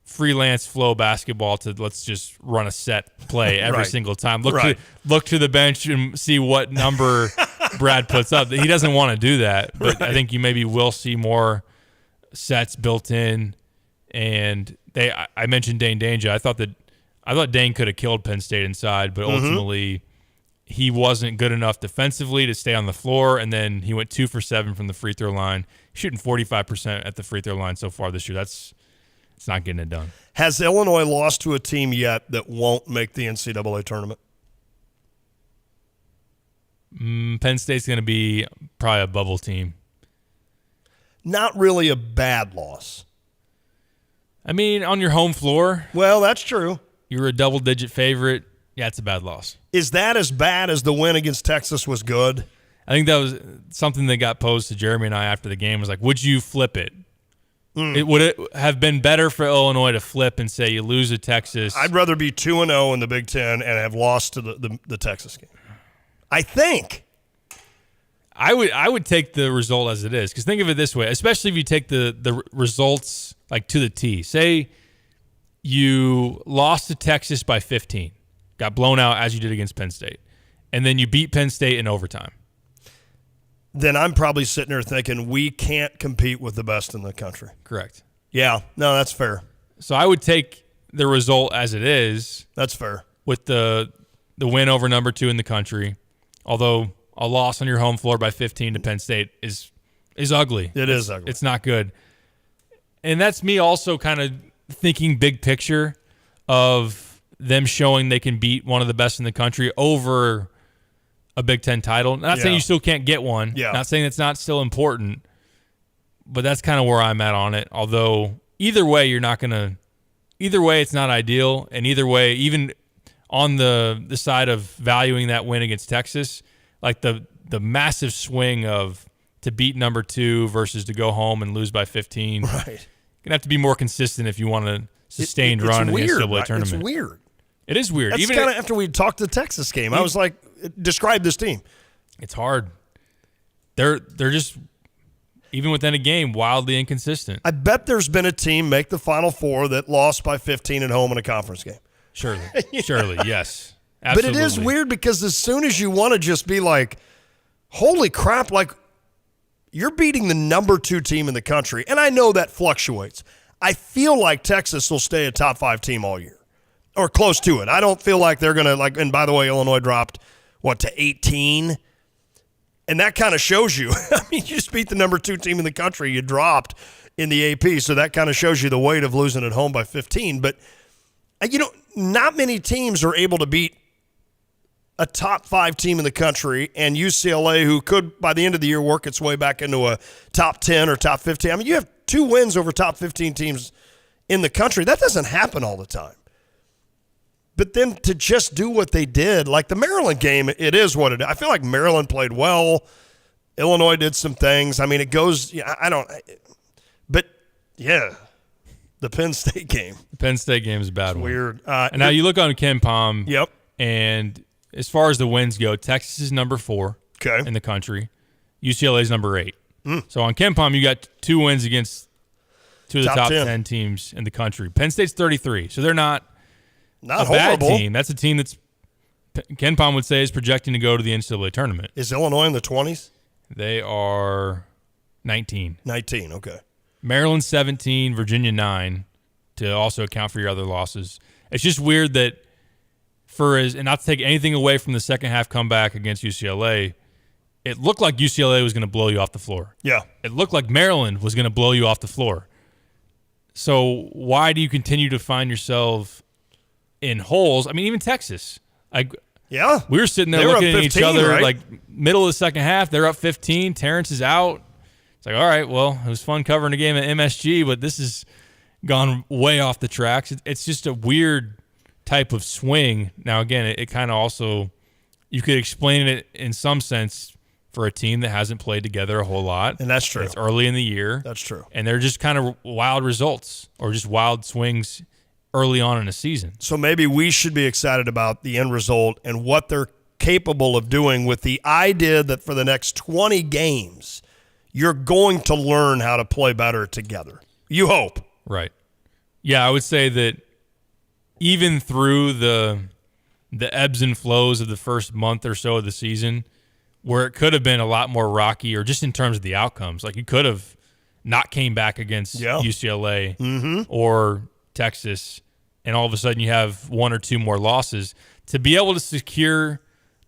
freelance flow basketball to let's just run a set play every single time. Look to the bench and see what number Brad puts up. He doesn't want to do that, but I think you maybe will see more sets built in. And I mentioned Dane Danger. I thought Dane could have killed Penn State inside, but ultimately he wasn't good enough defensively to stay on the floor, and then he went 2 for 7 from the free throw line, shooting 45% at the free throw line so far this year. It's not getting it done. Has Illinois lost to a team yet that won't make the NCAA tournament? Penn State's going to be probably a bubble team. Not really a bad loss. I mean, on your home floor. Well, that's true. You're a double-digit favorite. Yeah, it's a bad loss. Is that as bad as the win against Texas was good? I think that was something that got posed to Jeremy and I after the game. Was like, would you flip it? Would it have been better for Illinois to flip and say you lose to Texas? I'd rather be 2-0 in the Big Ten and have lost to the Texas game. I think. I would take the result as it is, because think of it this way, especially if you take the results like to the T. Say you lost to Texas by 15, got blown out as you did against Penn State, and then you beat Penn State in overtime. Then I'm probably sitting there thinking we can't compete with the best in the country. Correct. Yeah, no, that's fair. So I would take the result as it is. That's fair. With the win over number 2 in the country, although a loss on your home floor by 15 to Penn State is ugly. It is ugly. It's not good. And that's me also kind of thinking big picture of them showing they can beat one of the best in the country over a Big Ten title. Not saying you still can't get one. Yeah. Not saying it's not still important. But that's kind of where I'm at on it. Although either way, either way it's not ideal. And either way, even on the side of valuing that win against Texas, like the massive swing of to beat number 2 versus to go home and lose by 15. Right. You're going to have to be more consistent if you want a sustained run in the NCAA tournament. It's weird. It is weird. That's kind of after we talked the Texas game. I was like, describe this team. It's hard. They're just, even within a game, wildly inconsistent. I bet there's been a team make the Final Four that lost by 15 at home in a conference game. Surely. Surely, yes. Absolutely. But it is weird because as soon as you want to just be like, holy crap, like you're beating the number 2 team in the country. And I know that fluctuates. I feel like Texas will stay a top 5 team all year or close to it. I don't feel like they're going to and by the way, Illinois dropped to 18. And that kind of shows you. I mean, you just beat the number 2 team in the country. You dropped in the AP. So that kind of shows you the weight of losing at home by 15. But, not many teams are able to beat a top 5 team in the country and UCLA, who could, by the end of the year, work its way back into a top 10 or top 15. I mean, you have 2 wins over top 15 teams in the country. That doesn't happen all the time. But then to just do what they did, like the Maryland game, it is what it is. I feel like Maryland played well. Illinois did some things. I mean, it goes, but yeah, the Penn State game. The Penn State game is a bad one. Weird. And now you look on KenPom. Yep. And as far as the wins go, Texas is number 4 in the country. UCLA is number 8. So on KenPom, you got 2 wins against 2 of the top 10 teams in the country. Penn State's 33, so they're not a bad team. That's a team that's KenPom would say is projecting to go to the NCAA tournament. Is Illinois in the 20s? They are 19. 19, okay. Maryland 17, Virginia 9, to also account for your other losses. It's just weird that and not to take anything away from the second half comeback against UCLA, it looked like UCLA was going to blow you off the floor. Yeah. It looked like Maryland was going to blow you off the floor. So why do you continue to find yourself in holes? I mean, even Texas. Yeah. We were sitting there They were looking up at each 15, other right? like middle of the second half. They're up 15. Terrence is out. It's like, all right, well, it was fun covering a game at MSG, but this has gone way off the tracks. It's just a weird type of swing. Now, again, it kind of also, you could explain it in some sense for a team that hasn't played together a whole lot. And that's true. It's early in the year. That's true. And they're just kind of wild results or just wild swings early on in a season. So maybe we should be excited about the end result and what they're capable of doing with the idea that for the next 20 games, you're going to learn how to play better together. You hope. Right. Yeah, I would say that even through the ebbs and flows of the first month or so of the season, where it could have been a lot more rocky or just in terms of the outcomes, like you could have not came back against UCLA or Texas, and all of a sudden you have one or two more losses. To be able to secure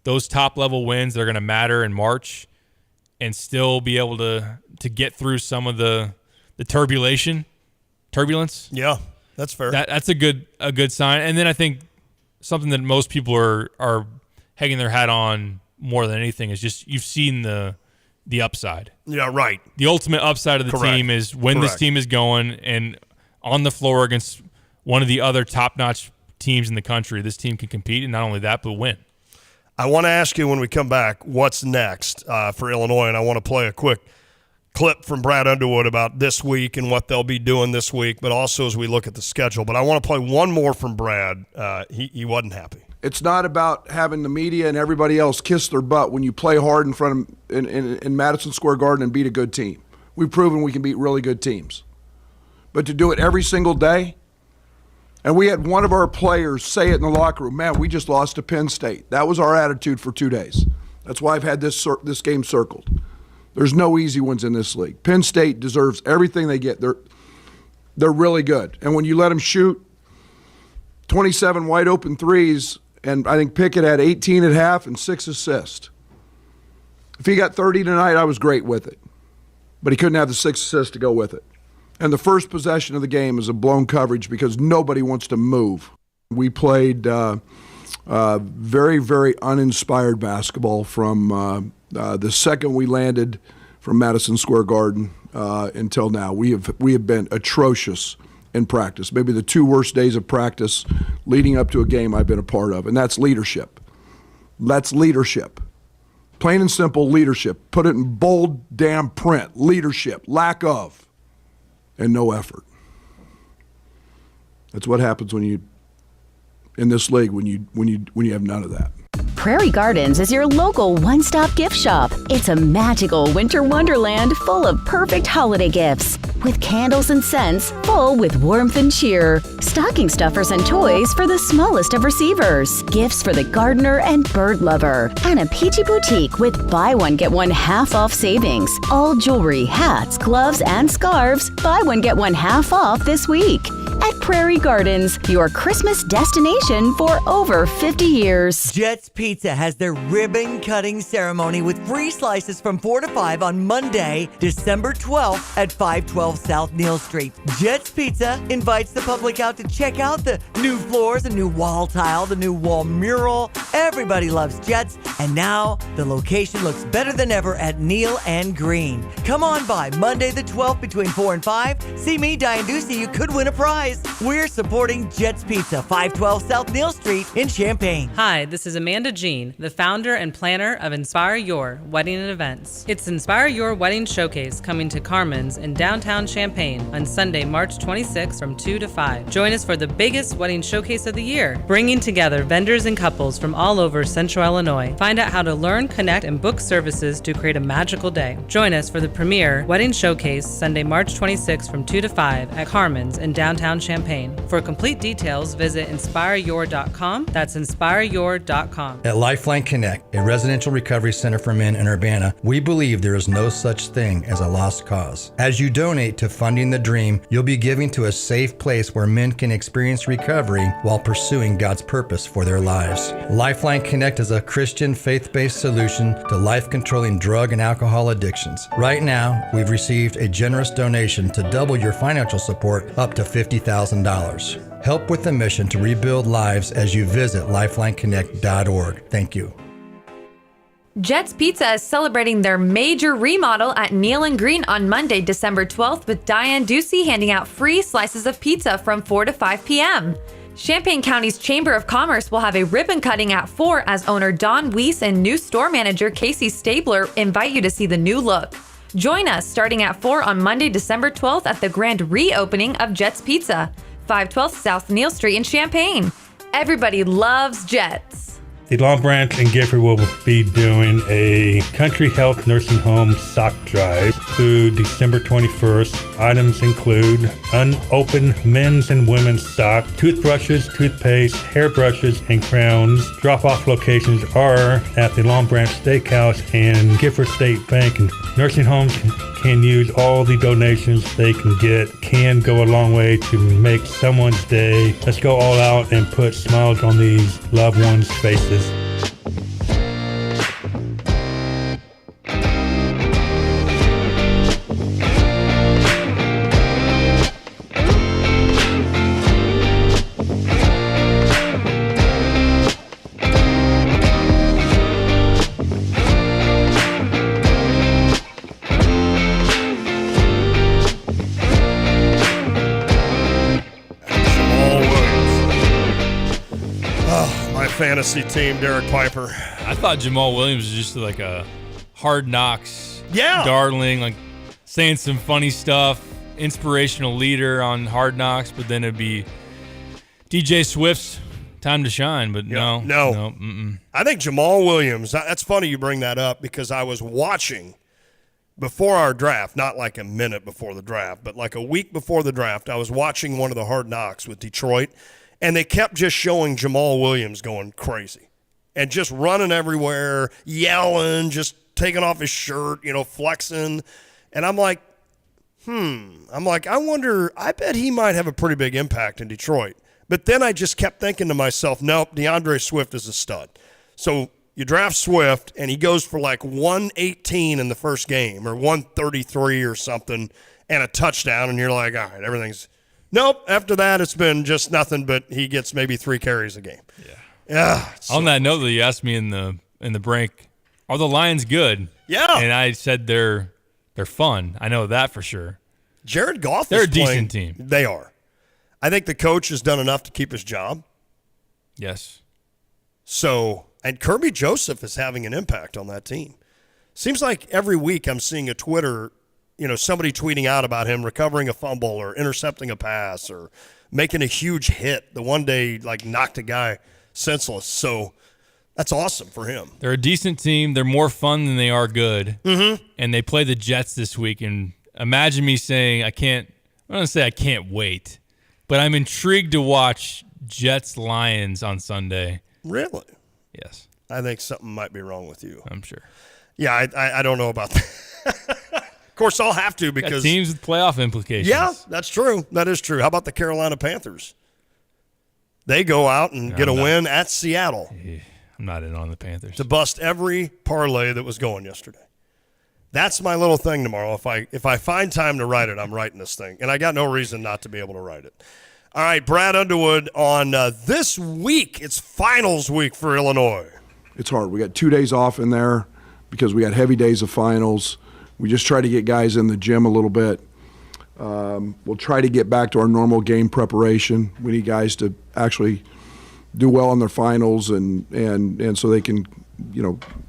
those top-level wins that are going to matter in March and still be able to get through some of the turbulence. Yeah, that's fair. That's a good sign. And then I think something that most people are hanging their hat on more than anything is just you've seen the upside. Yeah, right. The ultimate upside of the team is when this team is going and on the floor against one of the other top-notch teams in the country, this team can compete, and not only that, but win. I want to ask you when we come back what's next for Illinois, and I want to play a quick clip from Brad Underwood about this week and what they'll be doing this week, but also as we look at the schedule. But I want to play one more from Brad. He wasn't happy. It's not about having the media and everybody else kiss their butt when you play hard in front of in Madison Square Garden and beat a good team. We've proven we can beat really good teams. But to do it every single day, and we had one of our players say it in the locker room, man, we just lost to Penn State. That was our attitude for 2 days. That's why I've had this game circled. There's no easy ones in this league. Penn State deserves everything they get. They're really good. And when you let them shoot 27 wide open threes, and I think Pickett had 18 at half and 6 assists. If he got 30 tonight, I was great with it. But he couldn't have the 6 assists to go with it. And the first possession of the game is a blown coverage because nobody wants to move. We played very, very uninspired basketball from the second we landed from Madison Square Garden until now. We have been atrocious in practice. Maybe the 2 worst days of practice leading up to a game I've been a part of, and that's leadership. That's leadership. Plain and simple leadership. Put it in bold damn print. Leadership. Lack of. And no effort. That's what happens when you in this league when you have none of that. Prairie Gardens is your local one-stop gift shop. It's a magical winter wonderland full of perfect holiday gifts. With candles and scents full with warmth and cheer. Stocking stuffers and toys for the smallest of receivers. Gifts for the gardener and bird lover. And a peachy boutique with buy one, get one half off savings. All jewelry, hats, gloves, and scarves. Buy one, get one half off this week. At Prairie Gardens, your Christmas destination for over 50 years. Jets Pizza has their ribbon cutting ceremony with free slices from 4 to 5 on Monday, December 12th at 512 South Neal Street. Jets Pizza invites the public out to check out the new floors, the new wall tile, the new wall mural. Everybody loves Jets, and now the location looks better than ever at Neal and Green. Come on by Monday the 12th between 4 and 5. See me, Diane Ducey. You could win a prize. We're supporting Jets Pizza, 512 South Neal Street in Champaign. Hi, this is Amanda Jean, the founder and planner of Inspire Your Wedding and Events. It's Inspire Your Wedding Showcase coming to Carmen's in downtown Champaign on Sunday, March 26th from 2 to 5. Join us for the biggest wedding showcase of the year, bringing together vendors and couples from all over Central Illinois. Find out how to learn, connect, and book services to create a magical day. Join us for the premier wedding showcase Sunday, March 26th from 2 to 5 at Carmen's in downtown Champaign. For complete details, visit inspireyour.com. That's inspireyour.com. At Lifeline Connect, a residential recovery center for men in Urbana, we believe there is no such thing as a lost cause. As you donate to Funding the Dream, you'll be giving to a safe place where men can experience recovery while pursuing God's purpose for their lives. Lifeline Lifeline Connect is a Christian faith-based solution to life-controlling drug and alcohol addictions. Right now, we've received a generous donation to double your financial support up to $50,000. Help with the mission to rebuild lives as you visit lifelineconnect.org. Thank you. Jets Pizza is celebrating their major remodel at Neal and Green on Monday, December 12th, with Diane Ducey handing out free slices of pizza from 4 to 5 p.m. Champaign County's Chamber of Commerce will have a ribbon cutting at 4 as owner Don Weiss and new store manager Casey Stabler invite you to see the new look. Join us starting at 4 on Monday, December 12th at the grand reopening of Jets Pizza, 512 South Neal Street in Champaign. Everybody loves Jets. The Long Branch and Gifford will be doing a Country Health Nursing Home sock drive through December 21st. Items include unopened men's and women's sock, toothbrushes, toothpaste, hairbrushes, and crowns. Drop-off locations are at the Long Branch Steakhouse and Gifford State Bank. And nursing homes can use all the donations they can get. Can go a long way to make someone's day. Let's go all out and put smiles on these loved ones' faces. Fantasy team, Derek Piper. I thought Jamal Williams was just like a Hard Knocks darling, like saying some funny stuff, inspirational leader on Hard Knocks, but then it'd be DJ Swift's time to shine, but no. I think Jamal Williams, that's funny you bring that up because I was watching before our draft, not like a minute before the draft, but like a week before the draft, I was watching one of the Hard Knocks with Detroit. And they kept just showing Jamal Williams going crazy and just running everywhere, yelling, just taking off his shirt, flexing. And I'm like, I wonder, I bet he might have a pretty big impact in Detroit. But then I just kept thinking to myself, nope, DeAndre Swift is a stud. So you draft Swift, and he goes for like 118 in the first game or 133 or something and a touchdown, and you're like, all right, everything's – nope. After that, it's been just nothing. But he gets maybe 3 carries a game. Yeah. On that note, that you asked me in the break, are the Lions good? Yeah. And I said they're fun. I know that for sure. Jared Goff. They're is a decent team. They are. I think the coach has done enough to keep his job. Yes. So, and Kirby Joseph is having an impact on that team. Seems like every week I'm seeing a Twitter. Somebody tweeting out about him recovering a fumble or intercepting a pass or making a huge hit. The one day, knocked a guy senseless. So that's awesome for him. They're a decent team. They're more fun than they are good. Mm-hmm. And they play the Jets this week. And imagine me saying, I don't want to say I can't wait, but I'm intrigued to watch Jets-Lions on Sunday. Really? Yes. I think something might be wrong with you. I'm sure. Yeah, I don't know about that. Of course, I'll have to because got teams with playoff implications. Yeah, that's true. That is true. How about the Carolina Panthers? They go out and get a win at Seattle. I'm not in on the Panthers. To bust every parlay that was going yesterday. That's my little thing tomorrow. If I find time to write it, I'm writing this thing. And I got no reason not to be able to write it. All right, Brad Underwood on this week. It's finals week for Illinois. It's hard. We got 2 days off in there because we got heavy days of finals. We just try to get guys in the gym a little bit. We'll try to get back to our normal game preparation. We need guys to actually do well in their finals and so they can,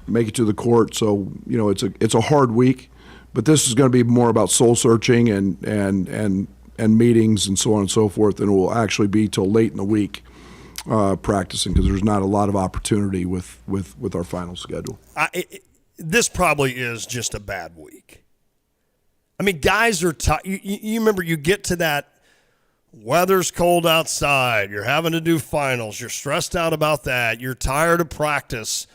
make it to the court. So, it's a hard week, but this is going to be more about soul searching and meetings and so on and so forth than it will actually be till late in the week practicing because there's not a lot of opportunity with our final schedule. This probably is just a bad week. I mean, guys are tired. You remember you get to that weather's cold outside. You're having to do finals. You're stressed out about that. You're tired of practice.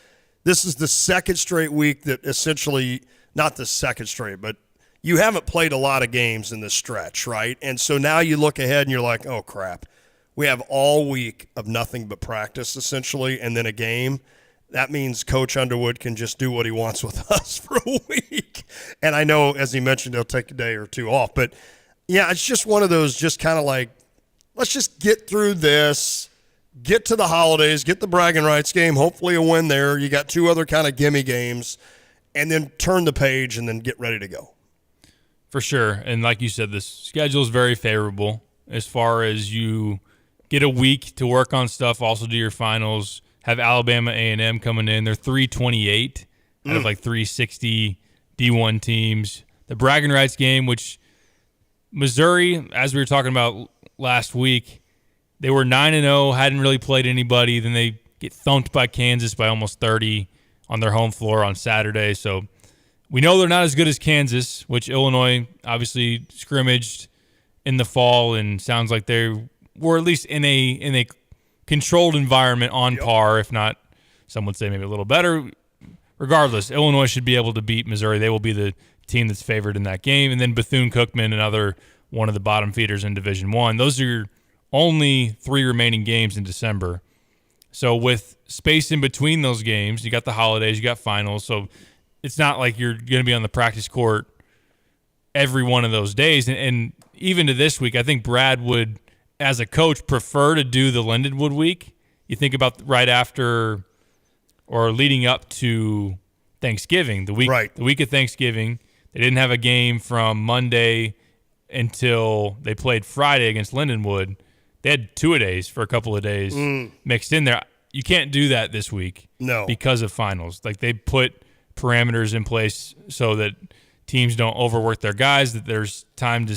This is the second straight week that essentially, not the second straight, but you haven't played a lot of games in this stretch, right? And so now you look ahead and you're like, oh, crap. we have all week of nothing but practice, essentially, and then a game. That means Coach Underwood can just do what he wants with us for a week. And I know, as he mentioned, he'll take a day or two off. But, yeah, it's just one of those just kind of like, let's just get through this, get to the holidays, get the bragging rights game, hopefully a win there. You got 2 other kind of gimme games, and then turn the page and then get ready to go. For sure. And like you said, the schedule is very favorable as far as you get a week to work on stuff, also do your finals. Have Alabama A&M coming in. They're 328 out of like 360 D1 teams. The bragging rights game, which Missouri, as we were talking about last week, they were 9-0, hadn't really played anybody. Then they get thumped by Kansas by almost 30 on their home floor on Saturday. So we know they're not as good as Kansas, which Illinois obviously scrimmaged in the fall, and sounds like they were at least in a controlled environment on par, if not, some would say maybe a little better. Regardless, Illinois should be able to beat Missouri. They will be the team that's favored in that game. And then Bethune-Cookman, another one of the bottom feeders in Division I. Those are your only 3 remaining games in December. So with space in between those games, you got the holidays, you got finals. So it's not like you're going to be on the practice court every one of those days. And even to this week, I think Brad would, as a coach, prefer to do the Lindenwood week. You think about right after or leading up to Thanksgiving, the week of Thanksgiving. They didn't have a game from Monday until they played Friday against Lindenwood. They had 2-a-days for a couple of days mixed in there. You can't do that this week because of finals. Like, they put parameters in place so that teams don't overwork their guys, that there's time to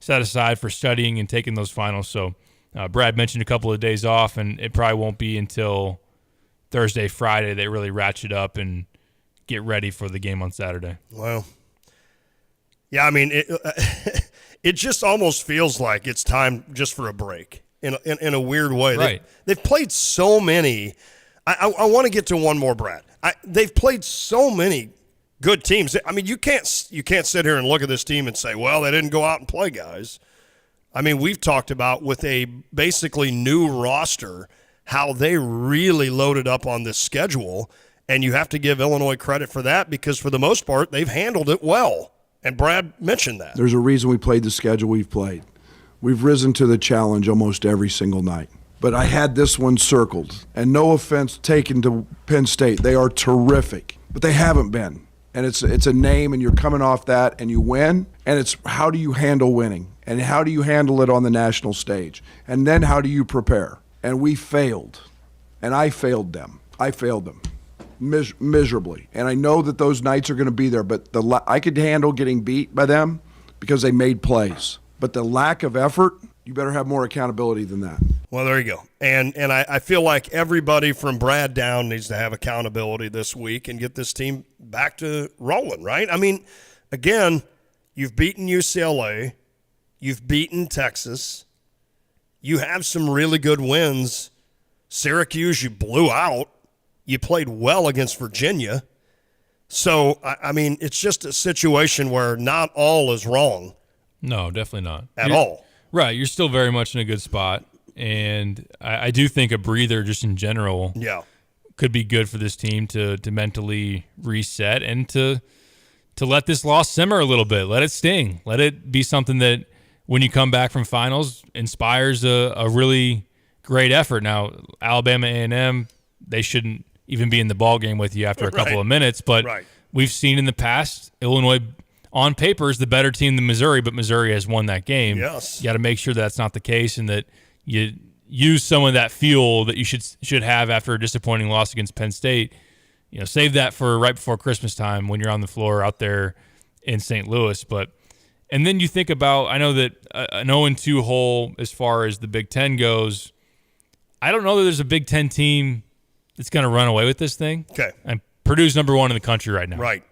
set aside for studying and taking those finals. So Brad mentioned a couple of days off, and it probably won't be until Thursday, Friday they really ratchet up and get ready for the game on Saturday. Wow. Yeah, I mean, it just almost feels like it's time just for a break in a weird way. Right. They've played so many. I want to get to one more, Brad. They've played so many good teams. I mean, you can't sit here and look at this team and say, well, they didn't go out and play guys. I mean, we've talked about with a basically new roster how they really loaded up on this schedule, and you have to give Illinois credit for that because for the most part, they've handled it well. And Brad mentioned that. There's a reason we played the schedule we've played. We've risen to the challenge almost every single night. But I had this one circled, and no offense taken to Penn State. They are terrific, but they haven't been. And it's a name, and you're coming off that, and you win. And it's how do you handle winning? And how do you handle it on the national stage? And then how do you prepare? And we failed. And I failed them. I failed them miserably. And I know that those nights are going to be there, but I could handle getting beat by them because they made plays. But the lack of effort, you better have more accountability than that. Well, there you go. And I feel like everybody from Brad down needs to have accountability this week and get this team back to rolling, right? I mean, again, you've beaten UCLA. You've beaten Texas. You have some really good wins. Syracuse, you blew out. You played well against Virginia. So, I mean, it's just a situation where not all is wrong. No, definitely not. At all. Right. You're still very much in a good spot. And I do think a breather just in general could be good for this team to mentally reset and to let this loss simmer a little bit. Let it sting. Let it be something that when you come back from finals inspires a really great effort. Now, Alabama A&M, they shouldn't even be in the ball game with you after a couple of minutes. But we've seen in the past, Illinois on paper is the better team than Missouri, but Missouri has won that game. Yes. You got to make sure that's not the case and that you use some of that fuel that you should have after a disappointing loss against Penn State. You know, save that for right before Christmas time when you're on the floor out there in St. Louis. And then you think about, I know that an 0-2 hole as far as the Big Ten goes, I don't know that there's a Big Ten team that's going to run away with this thing. Okay. And Purdue's number one in the country right now. Right.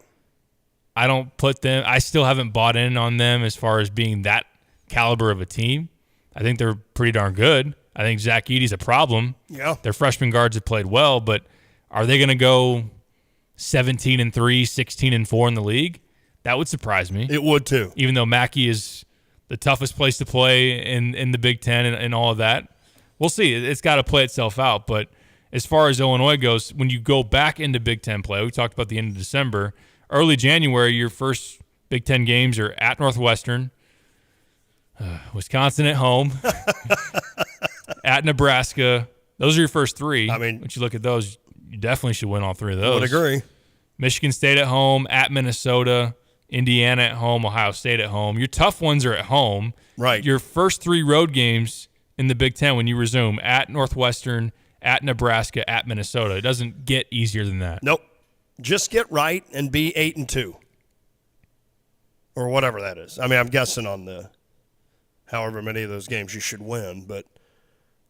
I don't put them – I still haven't bought in on them as far as being that caliber of a team. I think they're pretty darn good. I think Zach Edey's a problem. Yeah. Their freshman guards have played well, but are they going to go 17-3, 16-4 in the league? That would surprise me. It would too. Even though Mackey is the toughest place to play in the Big Ten and all of that. we'll see. It's got to play itself out. But as far as Illinois goes, when you go back into Big Ten play, we talked about the end of December, early January, your first Big Ten games are at Northwestern, Wisconsin at home, at Nebraska. Those are your first three. I mean, once you look at those, you definitely should win all three of those. I would agree. Michigan State at home, at Minnesota, Indiana at home, Ohio State at home. Your tough ones are at home. Right. Your first three road games in the Big Ten when you resume at Northwestern, at Nebraska, at Minnesota. It doesn't get easier than that. Nope. Just get right and be 8-2. Or whatever that is. I mean, I'm guessing on the however many of those games you should win. But,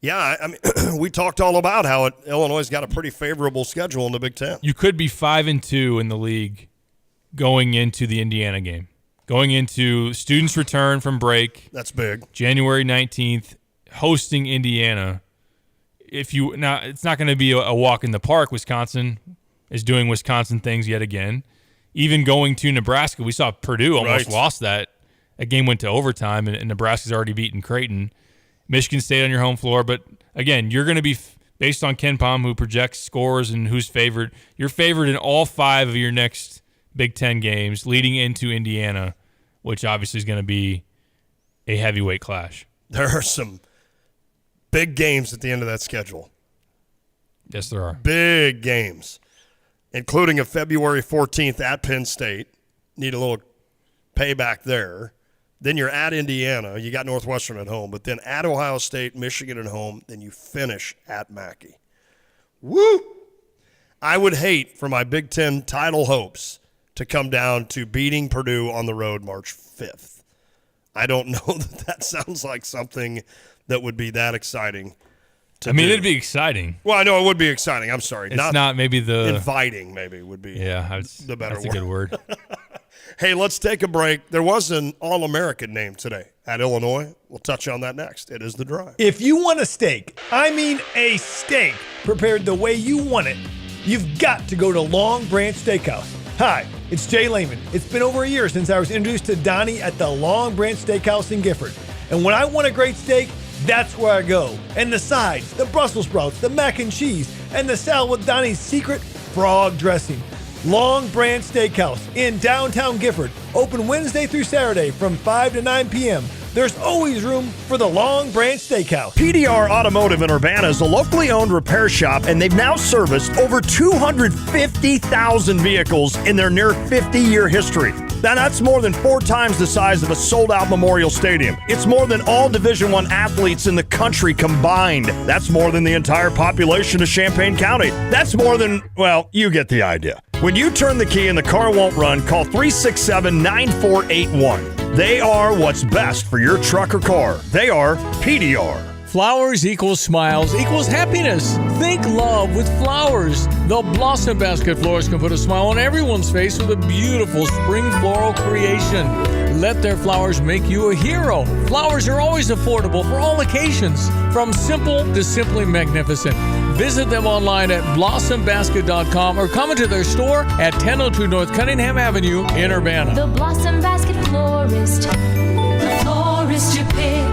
yeah, I mean, we talked all about how Illinois got a pretty favorable schedule in the Big Ten. You could be 5-2 in the league going into the Indiana game. Going into students return from break. That's big. January 19th, hosting Indiana. It's not going to be a walk in the park. Wisconsin is doing Wisconsin things yet again. Even going to Nebraska, we saw Purdue almost lost that. A game went to overtime, and Nebraska's already beaten Creighton. Michigan State on your home floor. But, again, you're going to be, based on Ken Pom, who projects scores and who's favored, you're favored in all 5 of your next Big Ten games leading into Indiana, which obviously is going to be a heavyweight clash. There are some big games at the end of that schedule. Yes, there are. Big games, including a February 14th at Penn State. Need a little payback there. Then you're at Indiana. You got Northwestern at home, but then at Ohio State, Michigan at home. Then you finish at Mackey. Woo! I would hate for my Big Ten title hopes to come down to beating Purdue on the road March 5th. I don't know that sounds like something that would be that exciting. It'd be exciting. Well, I know it would be exciting. I'm sorry. It's not maybe the... Inviting, maybe, would be the better word. That's a good word. Hey, let's take a break. There was an All-American named today at Illinois. We'll touch on that next. It is The Drive. If you want a steak, I mean a steak, prepared the way you want it, you've got to go to Long Branch Steakhouse. Hi, it's Jay Lehman. It's been over a year since I was introduced to Donnie at the Long Branch Steakhouse in Gifford. And when I want a great steak, that's where I go. And the sides, the Brussels sprouts, the mac and cheese, and the salad with Donnie's secret frog dressing. Long Branch Steakhouse in downtown Gifford. Open Wednesday through Saturday from 5 to 9 p.m. There's always room for the Long Branch Steakhouse. PDR Automotive in Urbana is a locally owned repair shop, and they've now serviced over 250,000 vehicles in their near 50-year history. Now, that's more than 4 times the size of a sold-out Memorial Stadium. It's more than all Division I athletes in the country combined. That's more than the entire population of Champaign County. That's more than, well, you get the idea. When you turn the key and the car won't run, call 367-9481. They are what's best for your truck or car. They are PDR. Flowers equals smiles equals happiness. Think love with flowers. The Blossom Basket florist can put a smile on everyone's face with a beautiful spring floral creation. Let their flowers make you a hero. Flowers are always affordable for all occasions, from simple to simply magnificent. Visit them online at blossombasket.com or come into their store at 1002 North Cunningham Avenue in Urbana. The Blossom Basket florist, the florist you pick.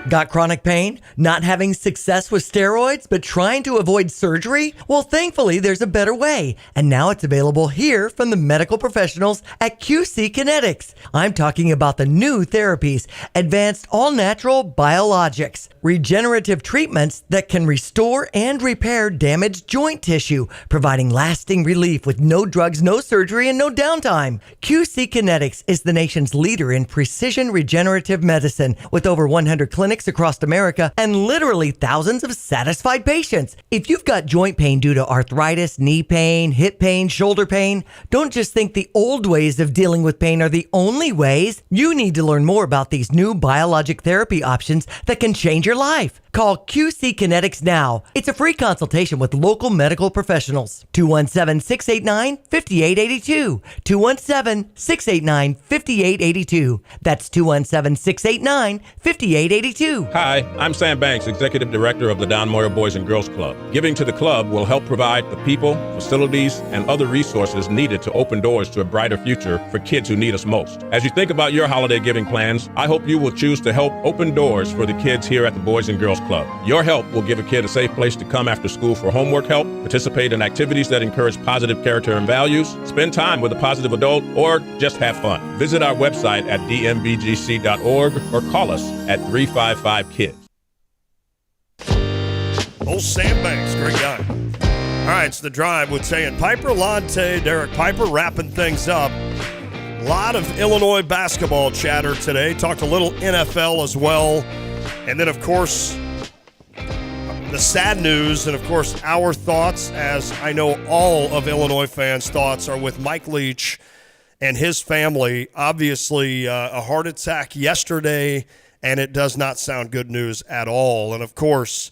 Got chronic pain? Not having success with steroids, but trying to avoid surgery? Well, thankfully, there's a better way. And now it's available here from the medical professionals at QC Kinetics. I'm talking about the new therapies, advanced all-natural biologics, regenerative treatments that can restore and repair damaged joint tissue, providing lasting relief with no drugs, no surgery, and no downtime. QC Kinetics is the nation's leader in precision regenerative medicine, with over 100 clinics across America and literally thousands of satisfied patients. If you've got joint pain due to arthritis, knee pain, hip pain, shoulder pain, don't just think the old ways of dealing with pain are the only ways. You need to learn more about these new biologic therapy options that can change your life. Call QC Kinetics now. It's a free consultation with local medical professionals. 217-689-5882. 217-689-5882. That's 217-689-5882. too. Hi, I'm Sam Banks, Executive Director of the Don Moyer Boys and Girls Club. Giving to the club will help provide the people, facilities, and other resources needed to open doors to a brighter future for kids who need us most. As you think about your holiday giving plans, I hope you will choose to help open doors for the kids here at the Boys and Girls Club. Your help will give a kid a safe place to come after school for homework help, participate in activities that encourage positive character and values, spend time with a positive adult, or just have fun. Visit our website at dmbgc.org or call us at 355-KIDS. Old Sam Banks, great guy. All right, it's The Drive with Tay and Piper. Lante, Derek Piper wrapping things up. A lot of Illinois basketball chatter today. Talked a little NFL as well. And then, of course, the sad news, and of course our thoughts, as I know all of Illinois fans' thoughts, are with Mike Leach and his family. Obviously, a heart attack yesterday, and it does not sound good news at all. And of course,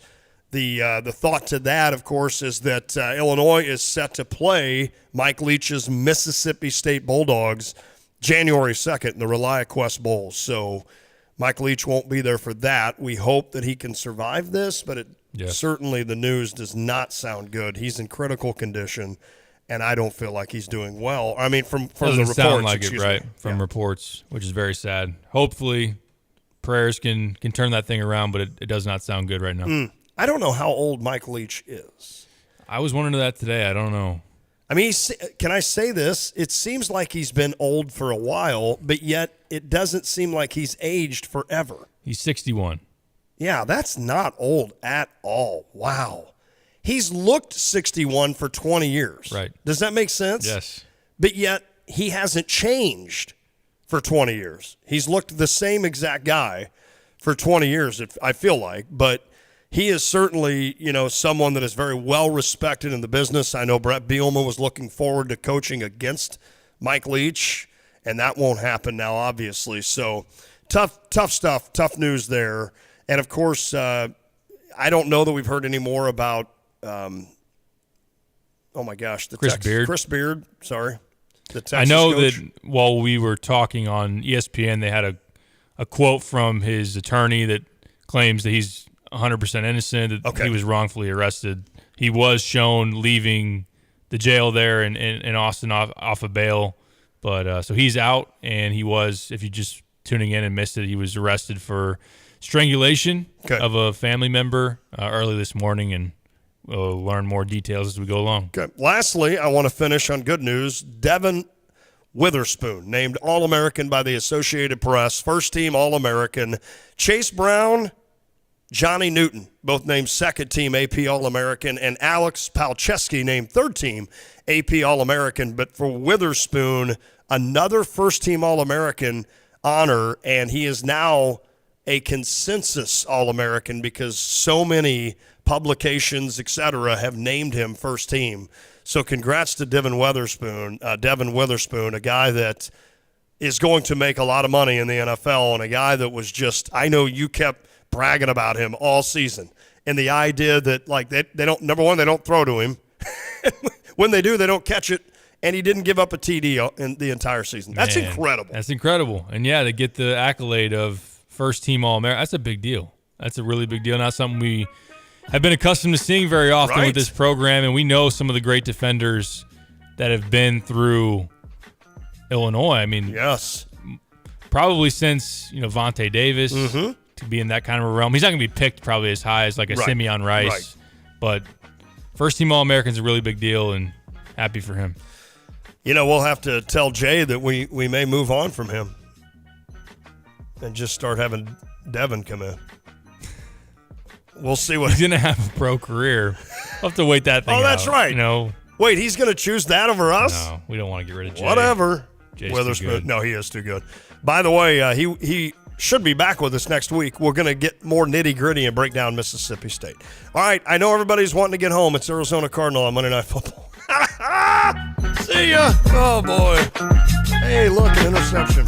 the thought to that, of course, is that Illinois is set to play Mike Leach's Mississippi State Bulldogs January 2nd in the ReliaQuest Bowl. So Mike Leach won't be there for that. We hope that he can survive this, but certainly the news does not sound good. He's in critical condition, and I don't feel like he's doing well. I mean, from the reports. Doesn't sound like it, right? From reports, which is very sad. Hopefully, prayers can turn that thing around, but it does not sound good right now. I don't know how old Mike Leach is. I was wondering that today. I don't know. I mean, can I say this? It seems like he's been old for a while, but yet it doesn't seem like he's aged forever. He's 61. Yeah, that's not old at all. Wow. He's looked 61 for 20 years. Right. Does that make sense? Yes. But yet he hasn't changed for 20 years. He's looked the same exact guy for 20 years, I feel like. But he is certainly, someone that is very well respected in the business. I know Brett Bielema was looking forward to coaching against Mike Leach, and that won't happen now, obviously. So tough stuff, tough news there. And, of course, I don't know that we've heard any more about, the Chris Beard. Chris Beard, sorry. The Texas I know coach. that while we were talking on ESPN, they had a quote from his attorney that claims that he's 100% innocent, that he was wrongfully arrested. He was shown leaving the jail there in Austin off of bail. But so he's out, and he was, if you just tuning in and missed it, he was arrested for strangulation of a family member early this morning, and we'll learn more details as we go along. Okay. Lastly, I want to finish on good news. Devin Witherspoon, named All-American by the Associated Press, first-team All-American. Chase Brown, Johnny Newton, both named second-team AP All-American, and Alex Palczewski named third-team AP All-American. But for Witherspoon, another first-team All-American honor, and he is now a consensus All-American because so many publications, etc., have named him first team. So congrats to Devin Witherspoon, a guy that is going to make a lot of money in the NFL, and a guy that was just, I know you kept bragging about him all season, and the idea that they don't, number one, they don't throw to him. When they do, they don't catch it, and he didn't give up a TD in the entire season. That's incredible. That's incredible. And yeah, to get the accolade of first team All-American, that's a big deal. That's a really big deal. Not something we have been accustomed to seeing very often with this program, and we know some of the great defenders that have been through Illinois. I mean, yes, probably since Vontae Davis to be in that kind of a realm. He's not going to be picked probably as high as like a Simeon Rice, but first team All-American is a really big deal, and happy for him. We'll have to tell Jay that we may move on from him and just start having Devin come in. We'll see what he's going to have a pro career. We'll have to wait that thing out. Oh, that's right. Wait, he's going to choose that over us? No, we don't want to get rid of Jay. Whatever. Jay's Witherspoon. No, he is too good. By the way, he should be back with us next week. We're going to get more nitty-gritty and break down Mississippi State. All right, I know everybody's wanting to get home. It's Arizona Cardinal on Monday Night Football. See ya. Oh, boy. Hey, look, an interception.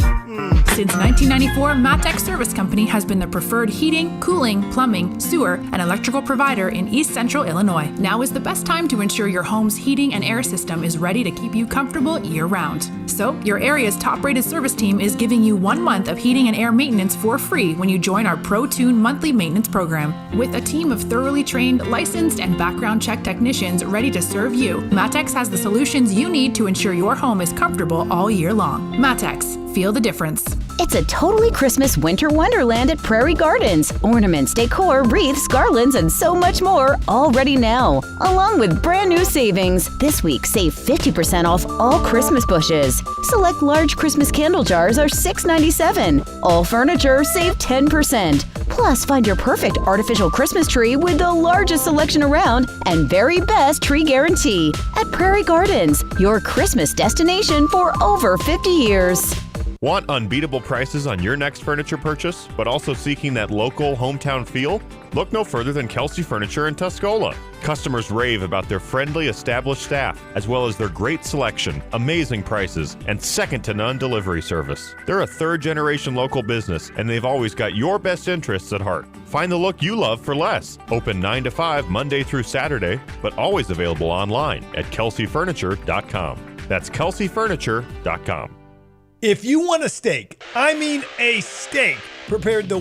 Since 1994, Matex Service Company has been the preferred heating, cooling, plumbing, sewer, and electrical provider in East Central Illinois. Now is the best time to ensure your home's heating and air system is ready to keep you comfortable year-round. So, your area's top-rated service team is giving you 1 month of heating and air maintenance for free when you join our ProTune monthly maintenance program. With a team of thoroughly trained, licensed, and background check technicians ready to serve you, Matex has the solutions you need to ensure your home is comfortable all year long. Matex, feel the difference. It's a totally Christmas winter wonderland at Prairie Gardens. Ornaments, decor, wreaths, garlands, and so much more all ready now, along with brand new savings. This week, save 50% off all Christmas bushes. Select large Christmas candle jars are $6.97. All furniture, save 10%. Plus, find your perfect artificial Christmas tree with the largest selection around and very best tree guarantee at Prairie Gardens, your Christmas destination for over 50 years. Want unbeatable prices on your next furniture purchase, but also seeking that local hometown feel? Look no further than Kelsey Furniture in Tuscola. Customers rave about their friendly, established staff, as well as their great selection, amazing prices, and second-to-none delivery service. They're a third-generation local business, and they've always got your best interests at heart. Find the look you love for less. Open 9 to 5 Monday through Saturday, but always available online at kelseyfurniture.com. That's kelseyfurniture.com. If you want a steak, I mean a steak, prepared the